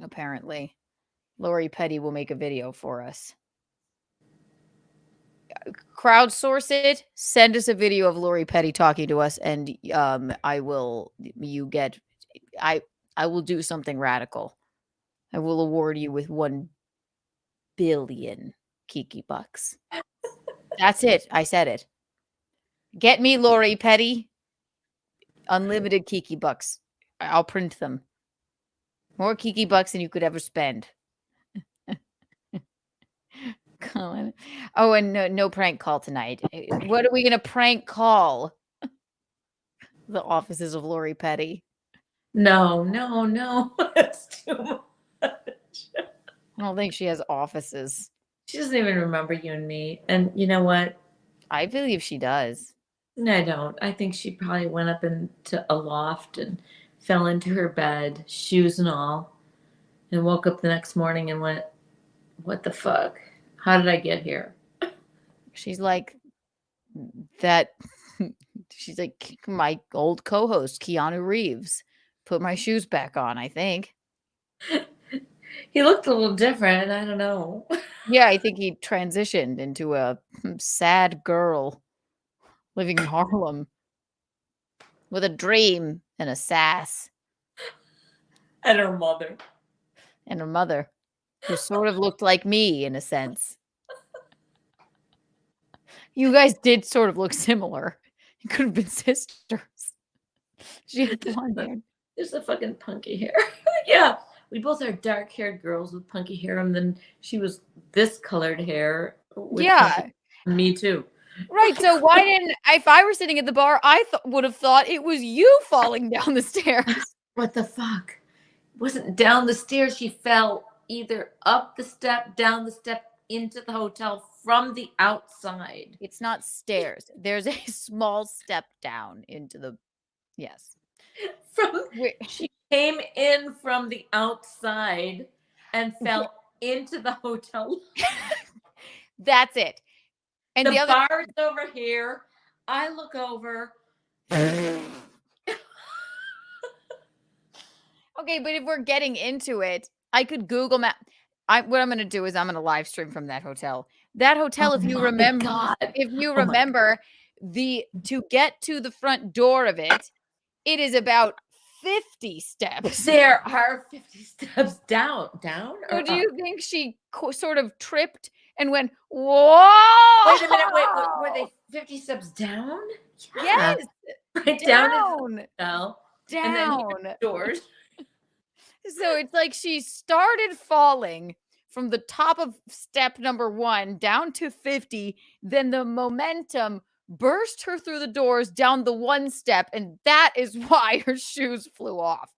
apparently, Lori Petty will make a video for us. Crowdsource it. Send us a video of Lori Petty talking to us, and I will do something radical. I will award you with 1 billion Kiki bucks. That's it. I said it. Get me Lori Petty. Unlimited Kiki bucks. I'll print them. More Kiki bucks than you could ever spend. Colin. Oh, and no prank call tonight. What are we gonna prank call? The offices of Lori Petty.
No. That's too much.
I don't think she has offices.
She doesn't even remember you and me. And you know what?
I believe she does.
No, I don't. I think she probably went up into a loft and fell into her bed, shoes and all, and woke up the next morning and went, "What the fuck? How did I get here?"
She's like that. She's like my old co-host, Keanu Reeves. Put my shoes back on, I think.
He looked a little different. I don't know.
Yeah, I think he transitioned into a sad girl living in Harlem with a dream and a sass.
And her mother.
And her mother, who sort of looked like me in a sense. You guys did sort of look similar. You could have been sisters. She had blonde hair.
There's the fucking punky hair. Yeah. We both are dark-haired girls with punky hair, and then she was this colored hair.
Yeah.
Me too.
Right. So why didn't, if I were sitting at the bar, I would have thought it was you falling down the stairs.
What the fuck? It wasn't down the stairs. She fell either up the step, down the step, into the hotel from the outside.
It's not stairs. There's a small step down into the, yes.
She came in from the outside and fell into the hotel.
That's it. And
the
the other
bar is over here. I look over.
Okay, but if we're getting into it, I could Google map. What I'm going to do is I'm going to live stream from that hotel. That hotel, if you remember, to get to the front door of it, it is about 50 steps.
There are 50 steps down.
So do you think she sort of tripped and went, whoa?
Wait a minute. Wait, were they 50 steps down?
Yeah. Yes.
Right down. Down. And then doors.
So it's like she started falling from the top of step number 1 down to 50. Then the momentum burst her through the doors down the 1 step. And that is why her shoes flew off.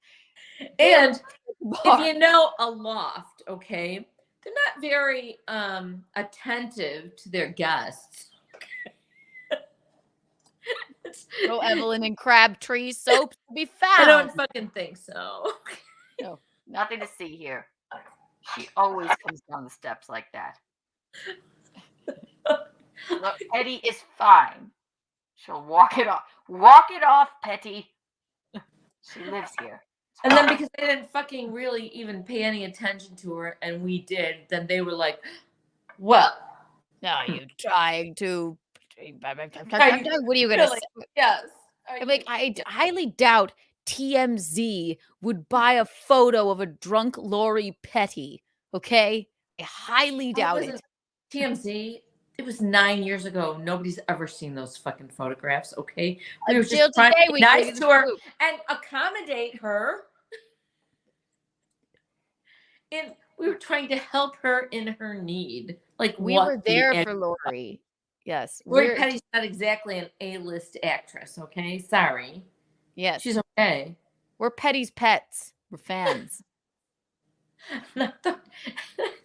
And if you know a loft, okay, they're not very attentive to their guests.
No Evelyn and Crabtree soap to be found.
I don't fucking think so.
No, nothing to see here. She always comes down the steps like that. Look, Petty is fine. She'll walk it off. Walk it off, Petty. She lives here.
And then because they didn't fucking really even pay any attention to her, and we did, then they were like, well.
Are you trying to... What are you going to say?
Yes.
I highly doubt TMZ would buy a photo of a drunk Lori Petty. Okay? I highly doubt it.
TMZ, it was 9 years ago. Nobody's ever seen those fucking photographs, okay? We were
Until
just trying
today,
to be
we
nice to her
proof.
and accommodate her. And we were trying to help her in her need. Like
we were there for Lori. Yes.
Lori Petty's not exactly an A-list actress, okay? Sorry.
Yes.
She's okay.
We're Petty's pets. We're fans.
I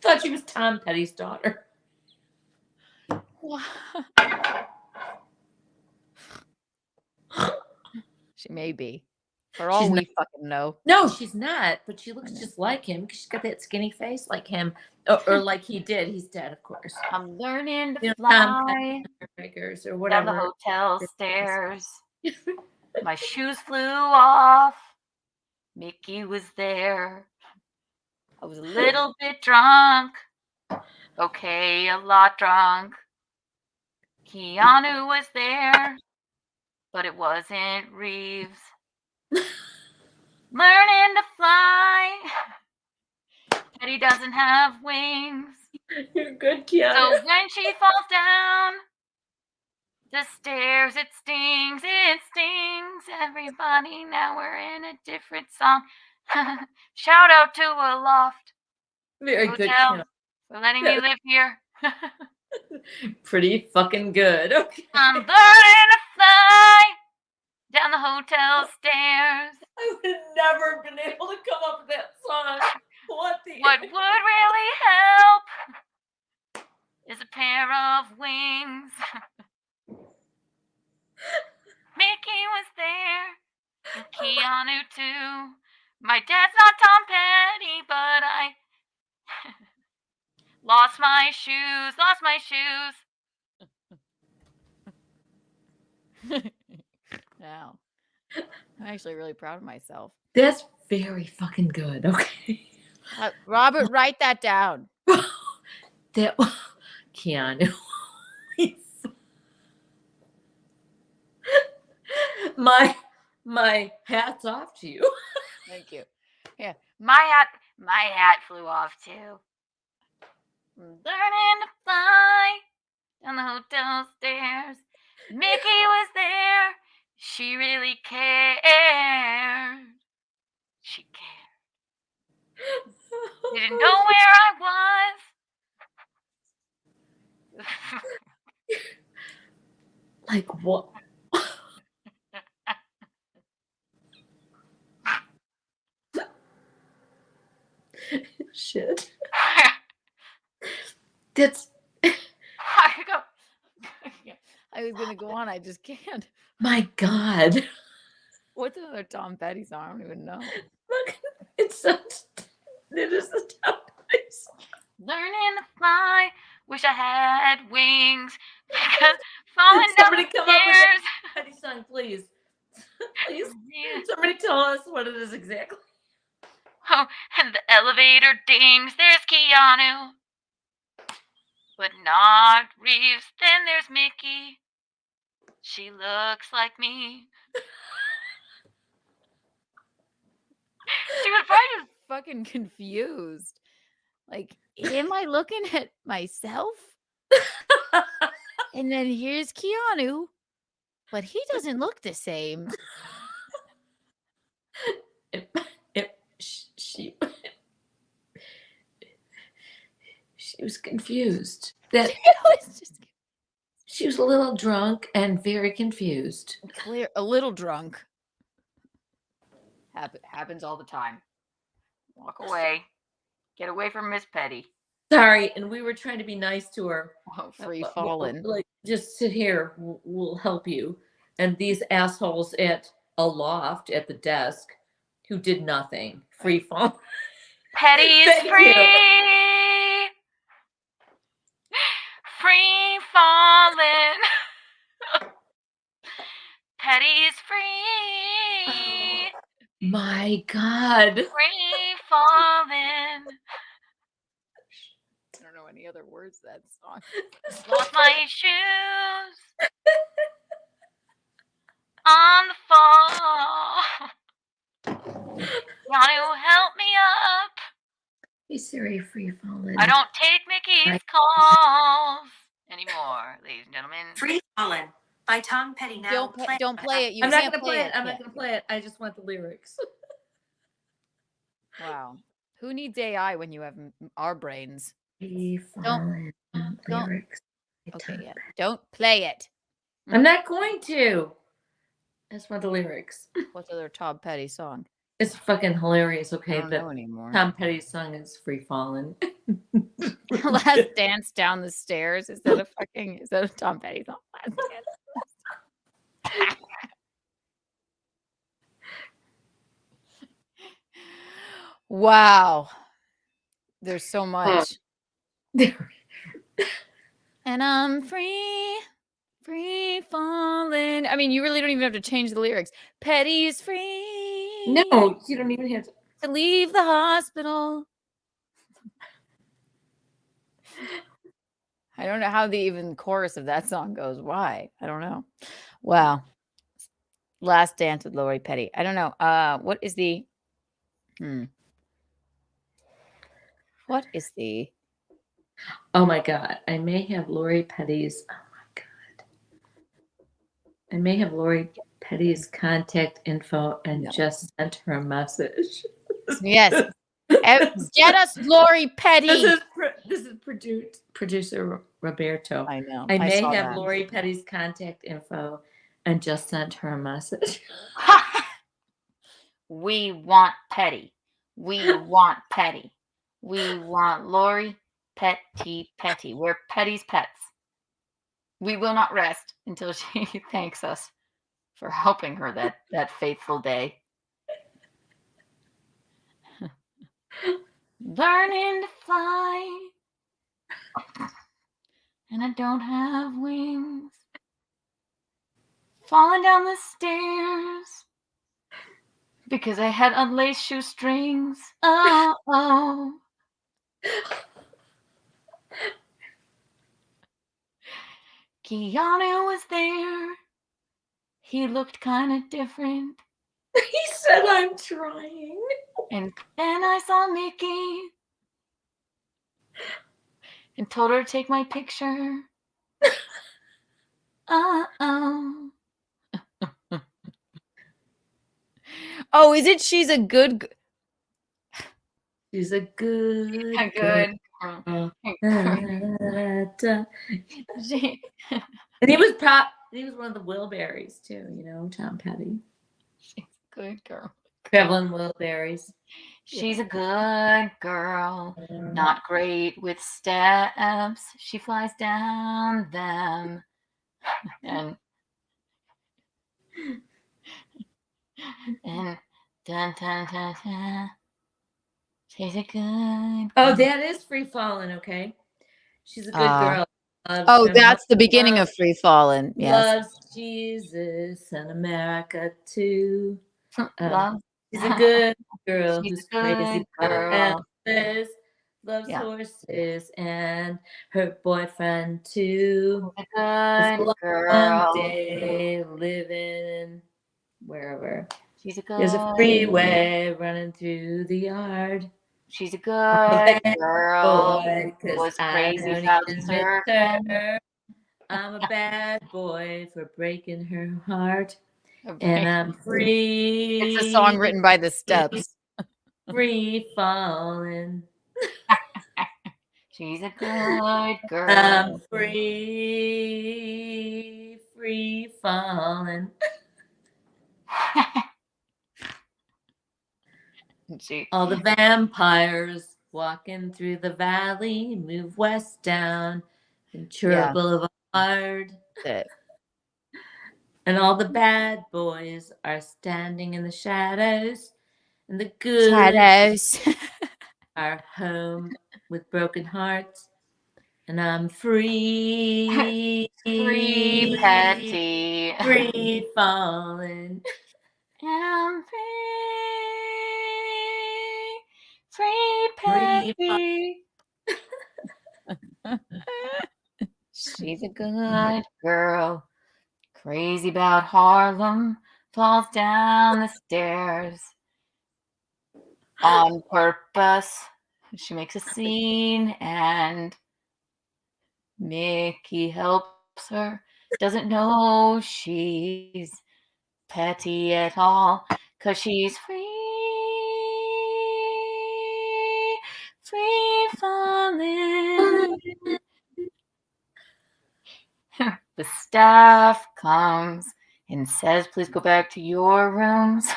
thought she was Tom Petty's daughter.
She may be. For all we fucking know.
No, she's not. But she looks just like him because she's got that skinny face like him. Or like he did. He's dead, of course.
I'm learning to fly
or whatever.
down the hotel stairs. My shoes flew off. Mickey was there. I was a little bit drunk. Okay, a lot drunk. Keanu was there, but it wasn't Reeves. Learning to fly. Petty doesn't have wings.
You're good, Keanu.
So when she falls down the stairs, it stings, everybody. Now we're in a different song. Shout out to a loft
Very good.
hotel for letting me live here.
Pretty fucking good. Okay.
I'm learning to fly down the hotel stairs.
I would have never been able to come up with that song. What
would really help is a pair of wings. Mickey was there, and Keanu too. My dad's not Tom Petty, but I lost my shoes.
Wow. I'm actually really proud of myself.
That's very fucking good. Okay.
Robert, write that down.
That Keanu. My hat's off to you.
Thank you. Yeah.
My hat flew off too. Learning to fly down the hotel stairs. Mickey was there. She really cared. She cared. Didn't know where I was.
Like what? Shit. That's.
I was gonna go on. I just can't.
My God.
What's another Tom Petty song? I don't even know.
Look, it's such. It is the Tom Petty song.
Learning to fly. Wish I had wings. Because falling down the
Come up with
stairs.
a Petty song, please. Please. Somebody tell us what it is exactly.
Oh, and the elevator dings. There's Keanu. But not Reeves. Then there's Mickey. She looks like me. She was probably just
fucking confused. Like, am I looking at myself? And then here's Keanu, but he doesn't look the same.
She was confused. That she was a little drunk and very confused.
A little drunk. Happens all the time.
walk away. Get away from Miss Petty.
Sorry, and we were trying to be nice to her.
Oh, free falling.
Like, just sit here. We'll help you. And these assholes at a loft at the desk who did nothing. Free fall.
Petty is free. Free falling. Petty is free.
My God.
Free falling.
I don't know any other words to that song.
Lost my shoes on the fall. Keanu, help me up.
Hey Siri, free falling.
I don't take Mickey's calls anymore, ladies and gentlemen.
Free Fallen by Tom Petty. Now
Don't play it.
I'm not gonna play it. I'm not gonna play it. I just want the lyrics.
Wow. Who needs AI when you have our brains?
Don't lyrics.
Okay, yeah. Don't play it.
I'm not going to. I just want the lyrics.
What's other Tom Petty song?
It's fucking hilarious. Okay,
I don't know anymore.
Tom Petty's song is Free Falling.
Last Dance Down the Stairs. Is that a Tom Petty song? Last Dance. Wow. There's so much. And I'm free falling. I mean, you really don't even have to change the lyrics. Petty's free.
No, you don't even have
to leave the hospital. I don't know how the even chorus of that song goes. Why? I don't know. Wow. Last Dance with Lori Petty. I don't know. What is the What is the
Oh my God. I may have Lori Petty's. Oh my God. I may have Lori Petty's contact info and just sent her a message.
Yes. Get us Lori Petty.
This is producer Roberto.
I know.
I may
saw
have
that.
Lori Petty's contact info and just sent her a message.
We want Petty. We want Petty. We want Lori Petty. We're Petty's pets. We will not rest until she thanks us for helping her that faithful day. Learning to fly, and I don't have wings. Falling down the stairs because I had unlaced shoestrings. Oh. Keanu was there. He looked kind of different.
He said, I'm trying.
And then I saw Mickey and told her to take my picture. Uh-oh.
Oh, is it She's a Good
She's a good
girl.
And he was one of the Wilburys too, Tom Petty.
She's a good girl.
Traveling Wilburys.
She's a good girl, not great with steps. She flies down them. And dun dun dun dun. She's a good.
Oh, that is Free Fallin', okay. She's a good girl.
That's the beginning of Free Fallin'. Yes.
Loves Jesus and America too.
Love.
She's a good girl
She's
who's
a good
crazy
girl.
Loves horses and her boyfriend too.
A good girl.
One day living wherever.
She's a good.
There's a freeway running through the yard.
She's a good girl.
Boy,
Was crazy about surfing.
I'm a bad boy for breaking her heart. And I'm free.
It's a song written by the Steps.
Free falling.
She's a good girl.
I'm free falling. All the vampires walking through the valley move west down Ventura Boulevard. And all the bad boys are standing in the shadows, and the good are home with broken hearts. And I'm free,
free Petty,
free falling.
And I'm free Petty. She's a good girl. Crazy about Harlem, falls down the stairs on purpose. She makes a scene and Mickey helps her. Doesn't know she's petty at all because she's free falling. The staff comes and says, please go back to your rooms.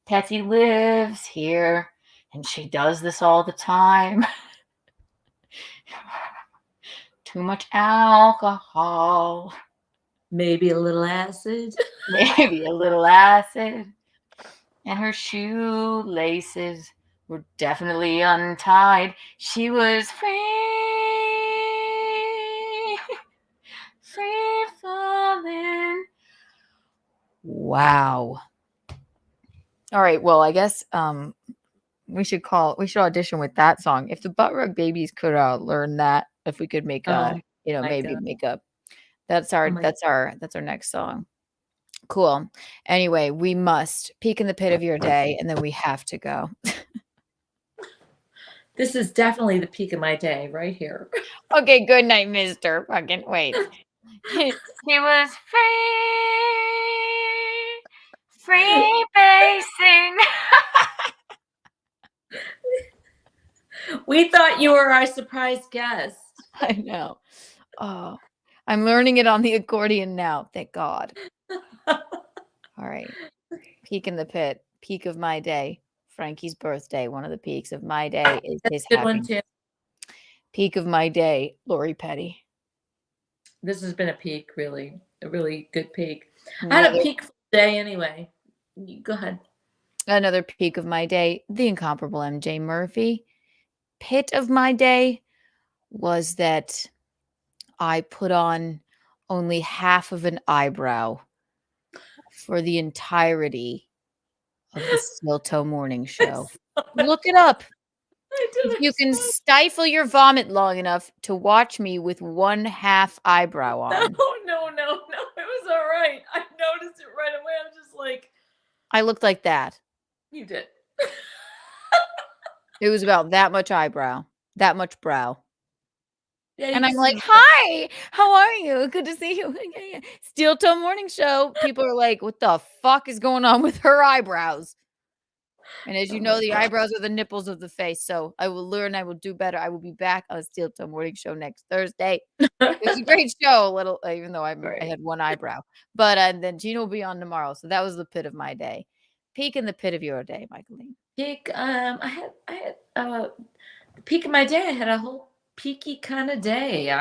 Petty lives here, and she does this all the time. Too much alcohol.
Maybe a little acid.
Maybe a little acid. And her shoelaces were definitely untied. She was free falling.
Wow. All right. Well, I guess we should audition with that song. If the Butt Rug Babies could learn that, if we could make make up. That's our next song. Cool. Anyway, we must peek in the pit of your day, and then we have to go.
This is definitely the peak of my day right here.
Okay, good night, Mr. Fucking wait.
He was free basing.
We thought you were our surprise guest.
I know. Oh, I'm learning it on the accordion now. Thank God. All right. Peak in the pit. Peak of my day. Frankie's birthday. One of the peaks of my day is his
Good one
happiness.
too.
Peak of my day. Lori Petty.
This has been a peak, really. A really good peak. I had a peak day anyway. Go ahead.
Another peak of my day. The incomparable MJ Murphy. Pit of my day was that I put on only half of an eyebrow for the entirety of the Steel Toe Morning Show. Look it up. If you can stifle your vomit long enough to watch me with one half eyebrow on.
No. It was all right. I noticed it right away. I was just like,
I looked like that.
you did.
It was about that much eyebrow, that much brow.
Yeah,
and I'm like, hi, how are you? Good to see you. Steel Toe Morning Show. People are like, what the fuck is going on with her eyebrows? And as you know, the eyebrows are the nipples of the face. So I will learn. I will do better. I will be back on the Steel Toe Morning Show next Thursday. It was a great show, even though I had one eyebrow. But then Gina will be on tomorrow. So that was the pit of my day. Peak in the pit of your day, Michaelene.
Peak. I had the peak of my day. I had a whole peaky kind of day.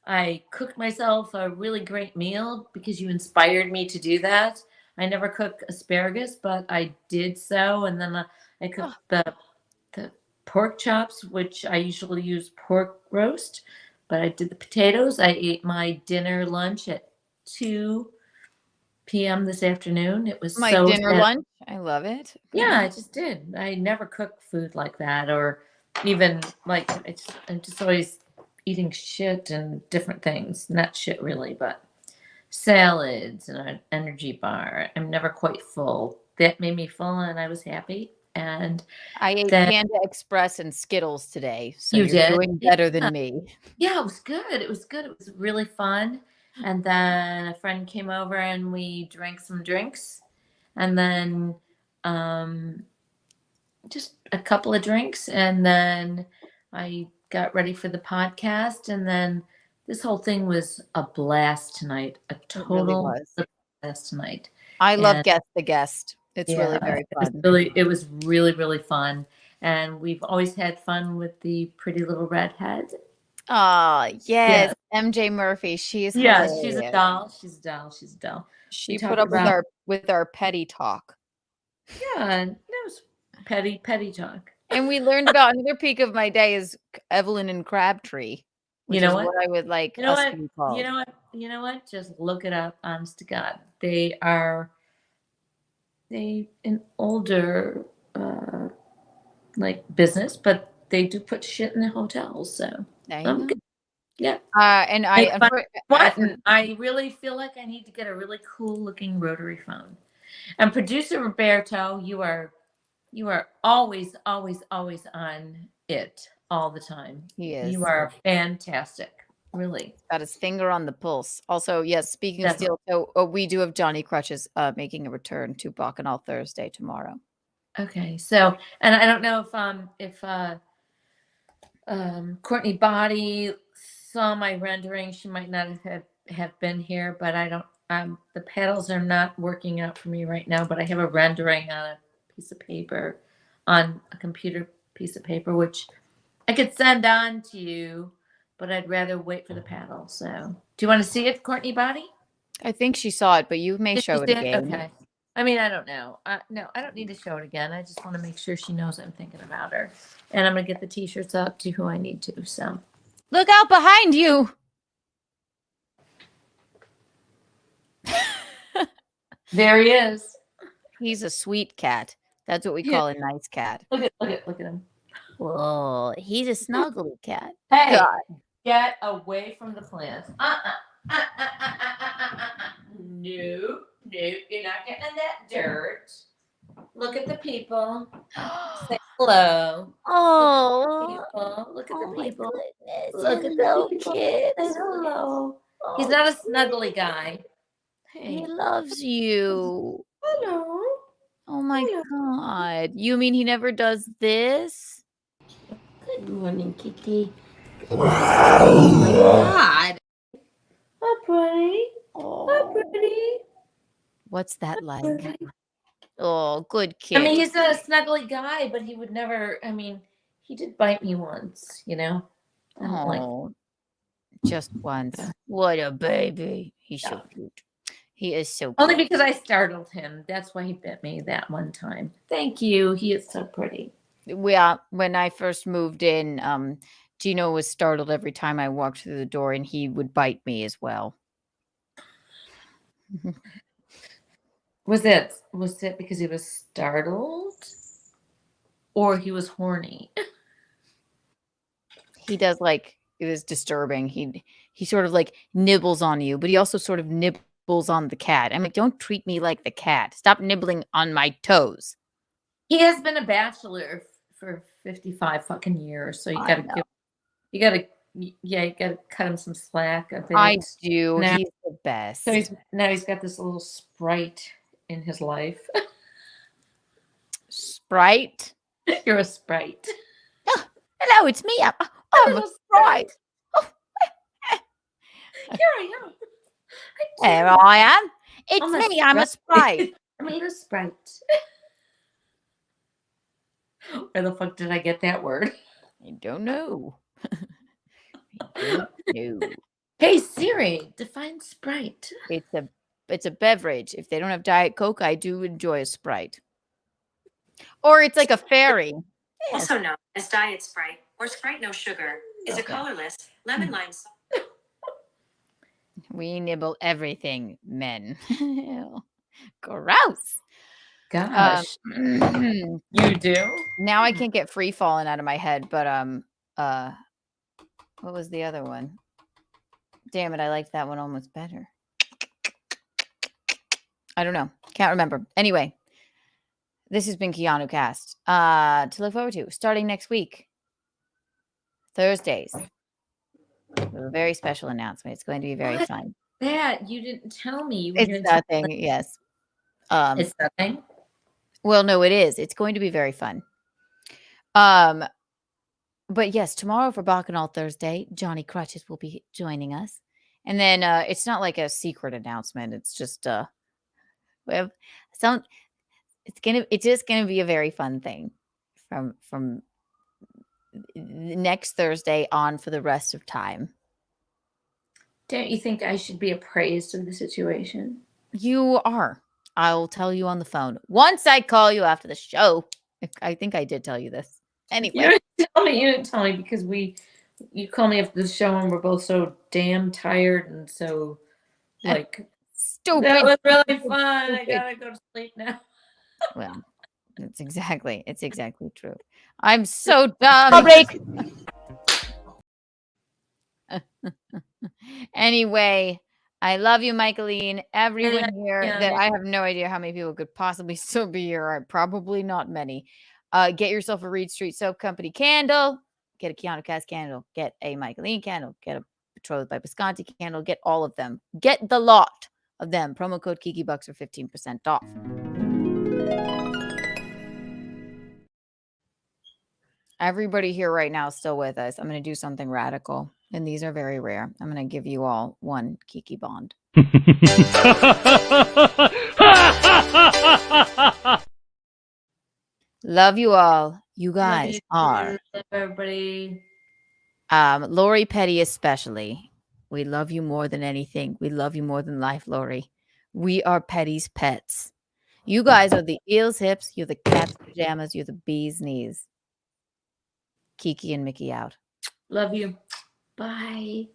I cooked myself a really great meal because you inspired me to do that. I never cook asparagus, but I did so. And then I cooked the pork chops, which I usually use pork roast, but I did the potatoes. I ate my dinner lunch at 2 p.m. this afternoon. It was
my dinner lunch. I love it.
Yeah, I just did. I never cook food like that, or even like I'm just always eating shit and different things. Not shit really, but salads and an energy bar. I'm never quite full. That made me full, and I was happy. And
I ate
then,
Panda Express and Skittles today, so
You
you're
did?
doing better than me.
Yeah, it was good. It was good. It was really fun. And then a friend came over and we drank some drinks, and then just a couple of drinks, and then I got ready for the podcast, and then this whole thing was a blast tonight. A total blast tonight.
I love Guess the Guest. It's really
Yeah,
very fun.
It was really, really fun. And we've always had fun with the pretty little redhead.
Oh, yes. MJ Murphy. She is hilarious.
She's a doll. She's a doll. She's a doll.
She put up with our petty talk.
Yeah, that was petty talk.
And we learned about another peak of my day is Evelyn and Crabtree. Which is what I would like us to be called.
You know what? Just look it up. Honest to God, they an older like business, but they do put shit in the hotels. So I'm good. Yeah.
And
I really feel like I need to get a really cool looking rotary phone. And producer Roberto, you are always on it all the time.
He is.
You are fantastic. Really.
Got his finger on the pulse. Also, yes, speaking of Steel Toe, we do have Johnny Crutches making a return to Bacchanal Thursday tomorrow.
Okay. So, and I don't know if Courtney Body saw my rendering. She might not have been here, but I don't the pedals are not working out for me right now, but I have a rendering on a piece of paper, on a computer piece of paper, which I could send on to you, but I'd rather wait for the paddle. So do you want to see it, Courtney Body?
I think she saw it, but you may show it again.
Okay. I mean, I don't know. No, I don't need to show it again. I just want to make sure she knows I'm thinking about her. And I'm going to get the t-shirts up to who I need to. So
look out behind you.
There he is.
He's a sweet cat. That's what we call a nice cat.
Look at him.
Whoa, he's a snuggly cat.
Hey, get away from the plants. No, you're not getting in that dirt. Look at the people. Say hello.
Oh,
look at the people.
Look at the kids.
Say hello. He's not a snuggly guy.
Hey. He loves you.
Hello.
Oh my God. You mean he never does this?
Good morning, Kitty. Oh my God. Oh, pretty. Oh, pretty.
What's that like?
Pretty.
Oh, good kid.
I mean, he's a snuggly guy, but he would never. I mean, he did bite me once. You know. I don't like.
Oh, just once. What a baby. He's so cute. He is so cute.
Only because I startled him. That's why he bit me that one time. Thank you. He is so pretty.
Yeah, when I first moved in, Gino was startled every time I walked through the door, and he would bite me as well.
Was it because he was startled, or he was horny?
He does like it is disturbing. He sort of like nibbles on you, but he also sort of nibbles on the cat. I'm like, don't treat me like the cat. Stop nibbling on my toes.
He has been a bachelor for 55 fucking years, so you gotta cut him some slack a bit.
I do.
Now,
he's the best.
So he's got this little sprite in his life.
Sprite?
You're a sprite.
Oh, hello, it's me. I'm a sprite.
Here I am.
There I am. It's me. I'm a sprite.
I'm a sprite. Where the fuck did I get that word?
I don't know. I don't know.
Hey Siri, define Sprite.
It's a beverage. If they don't have Diet Coke, I do enjoy a Sprite. Or it's like a fairy. Yes.
Also known as Diet Sprite or Sprite No Sugar, is a colorless lemon lime sauce.
We nibble everything, men. Gross.
Gosh. You do?
Now I can't get Free Falling out of my head, but what was the other one? Damn it, I liked that one almost better. I don't know. Can't remember. Anyway, this has been Keanu Cast. To look forward to starting next week. Thursdays. A very special announcement. It's going to be very fun.
That you didn't tell me.
It's nothing. Yes.
It's nothing.
Well, no, it is. It's going to be very fun. But yes, tomorrow for Bacchanal Thursday, Johnny Crutches will be joining us. And then it's not like a secret announcement. It's just we have some. It's just gonna be a very fun thing from next Thursday on for the rest of time.
Don't you think I should be appraised of the situation?
You are. I'll tell you on the phone once I call you after the show. I think I did tell you this. Anyway,
You didn't tell me because you called me after the show and we're both so damn tired and so like
stupid.
That was really fun. I gotta go to sleep now.
Well, it's exactly true. I'm so dumb. Break. Anyway, I love you, Michaelene. Everyone here that I have no idea how many people could possibly still be here. Probably not many. Get yourself a Reed Street Soap Company candle. Get a Keanu Cast candle. Get a Michaelene candle. Get a Betrothed by Visconti candle. Get all of them. Get the lot of them. Promo code KikiBucks for 15% off. Everybody here right now is still with us. I'm going to do something radical, and these are very rare. I'm going to give you all one Kiki Bond. Love you all. You guys are.
Everybody.
Lori Petty especially. We love you more than anything. We love you more than life, Lori. We are Petty's pets. You guys are the eel's hips. You're the cat's pajamas. You're the bee's knees. Kiki and Mickey out.
Love you. Bye.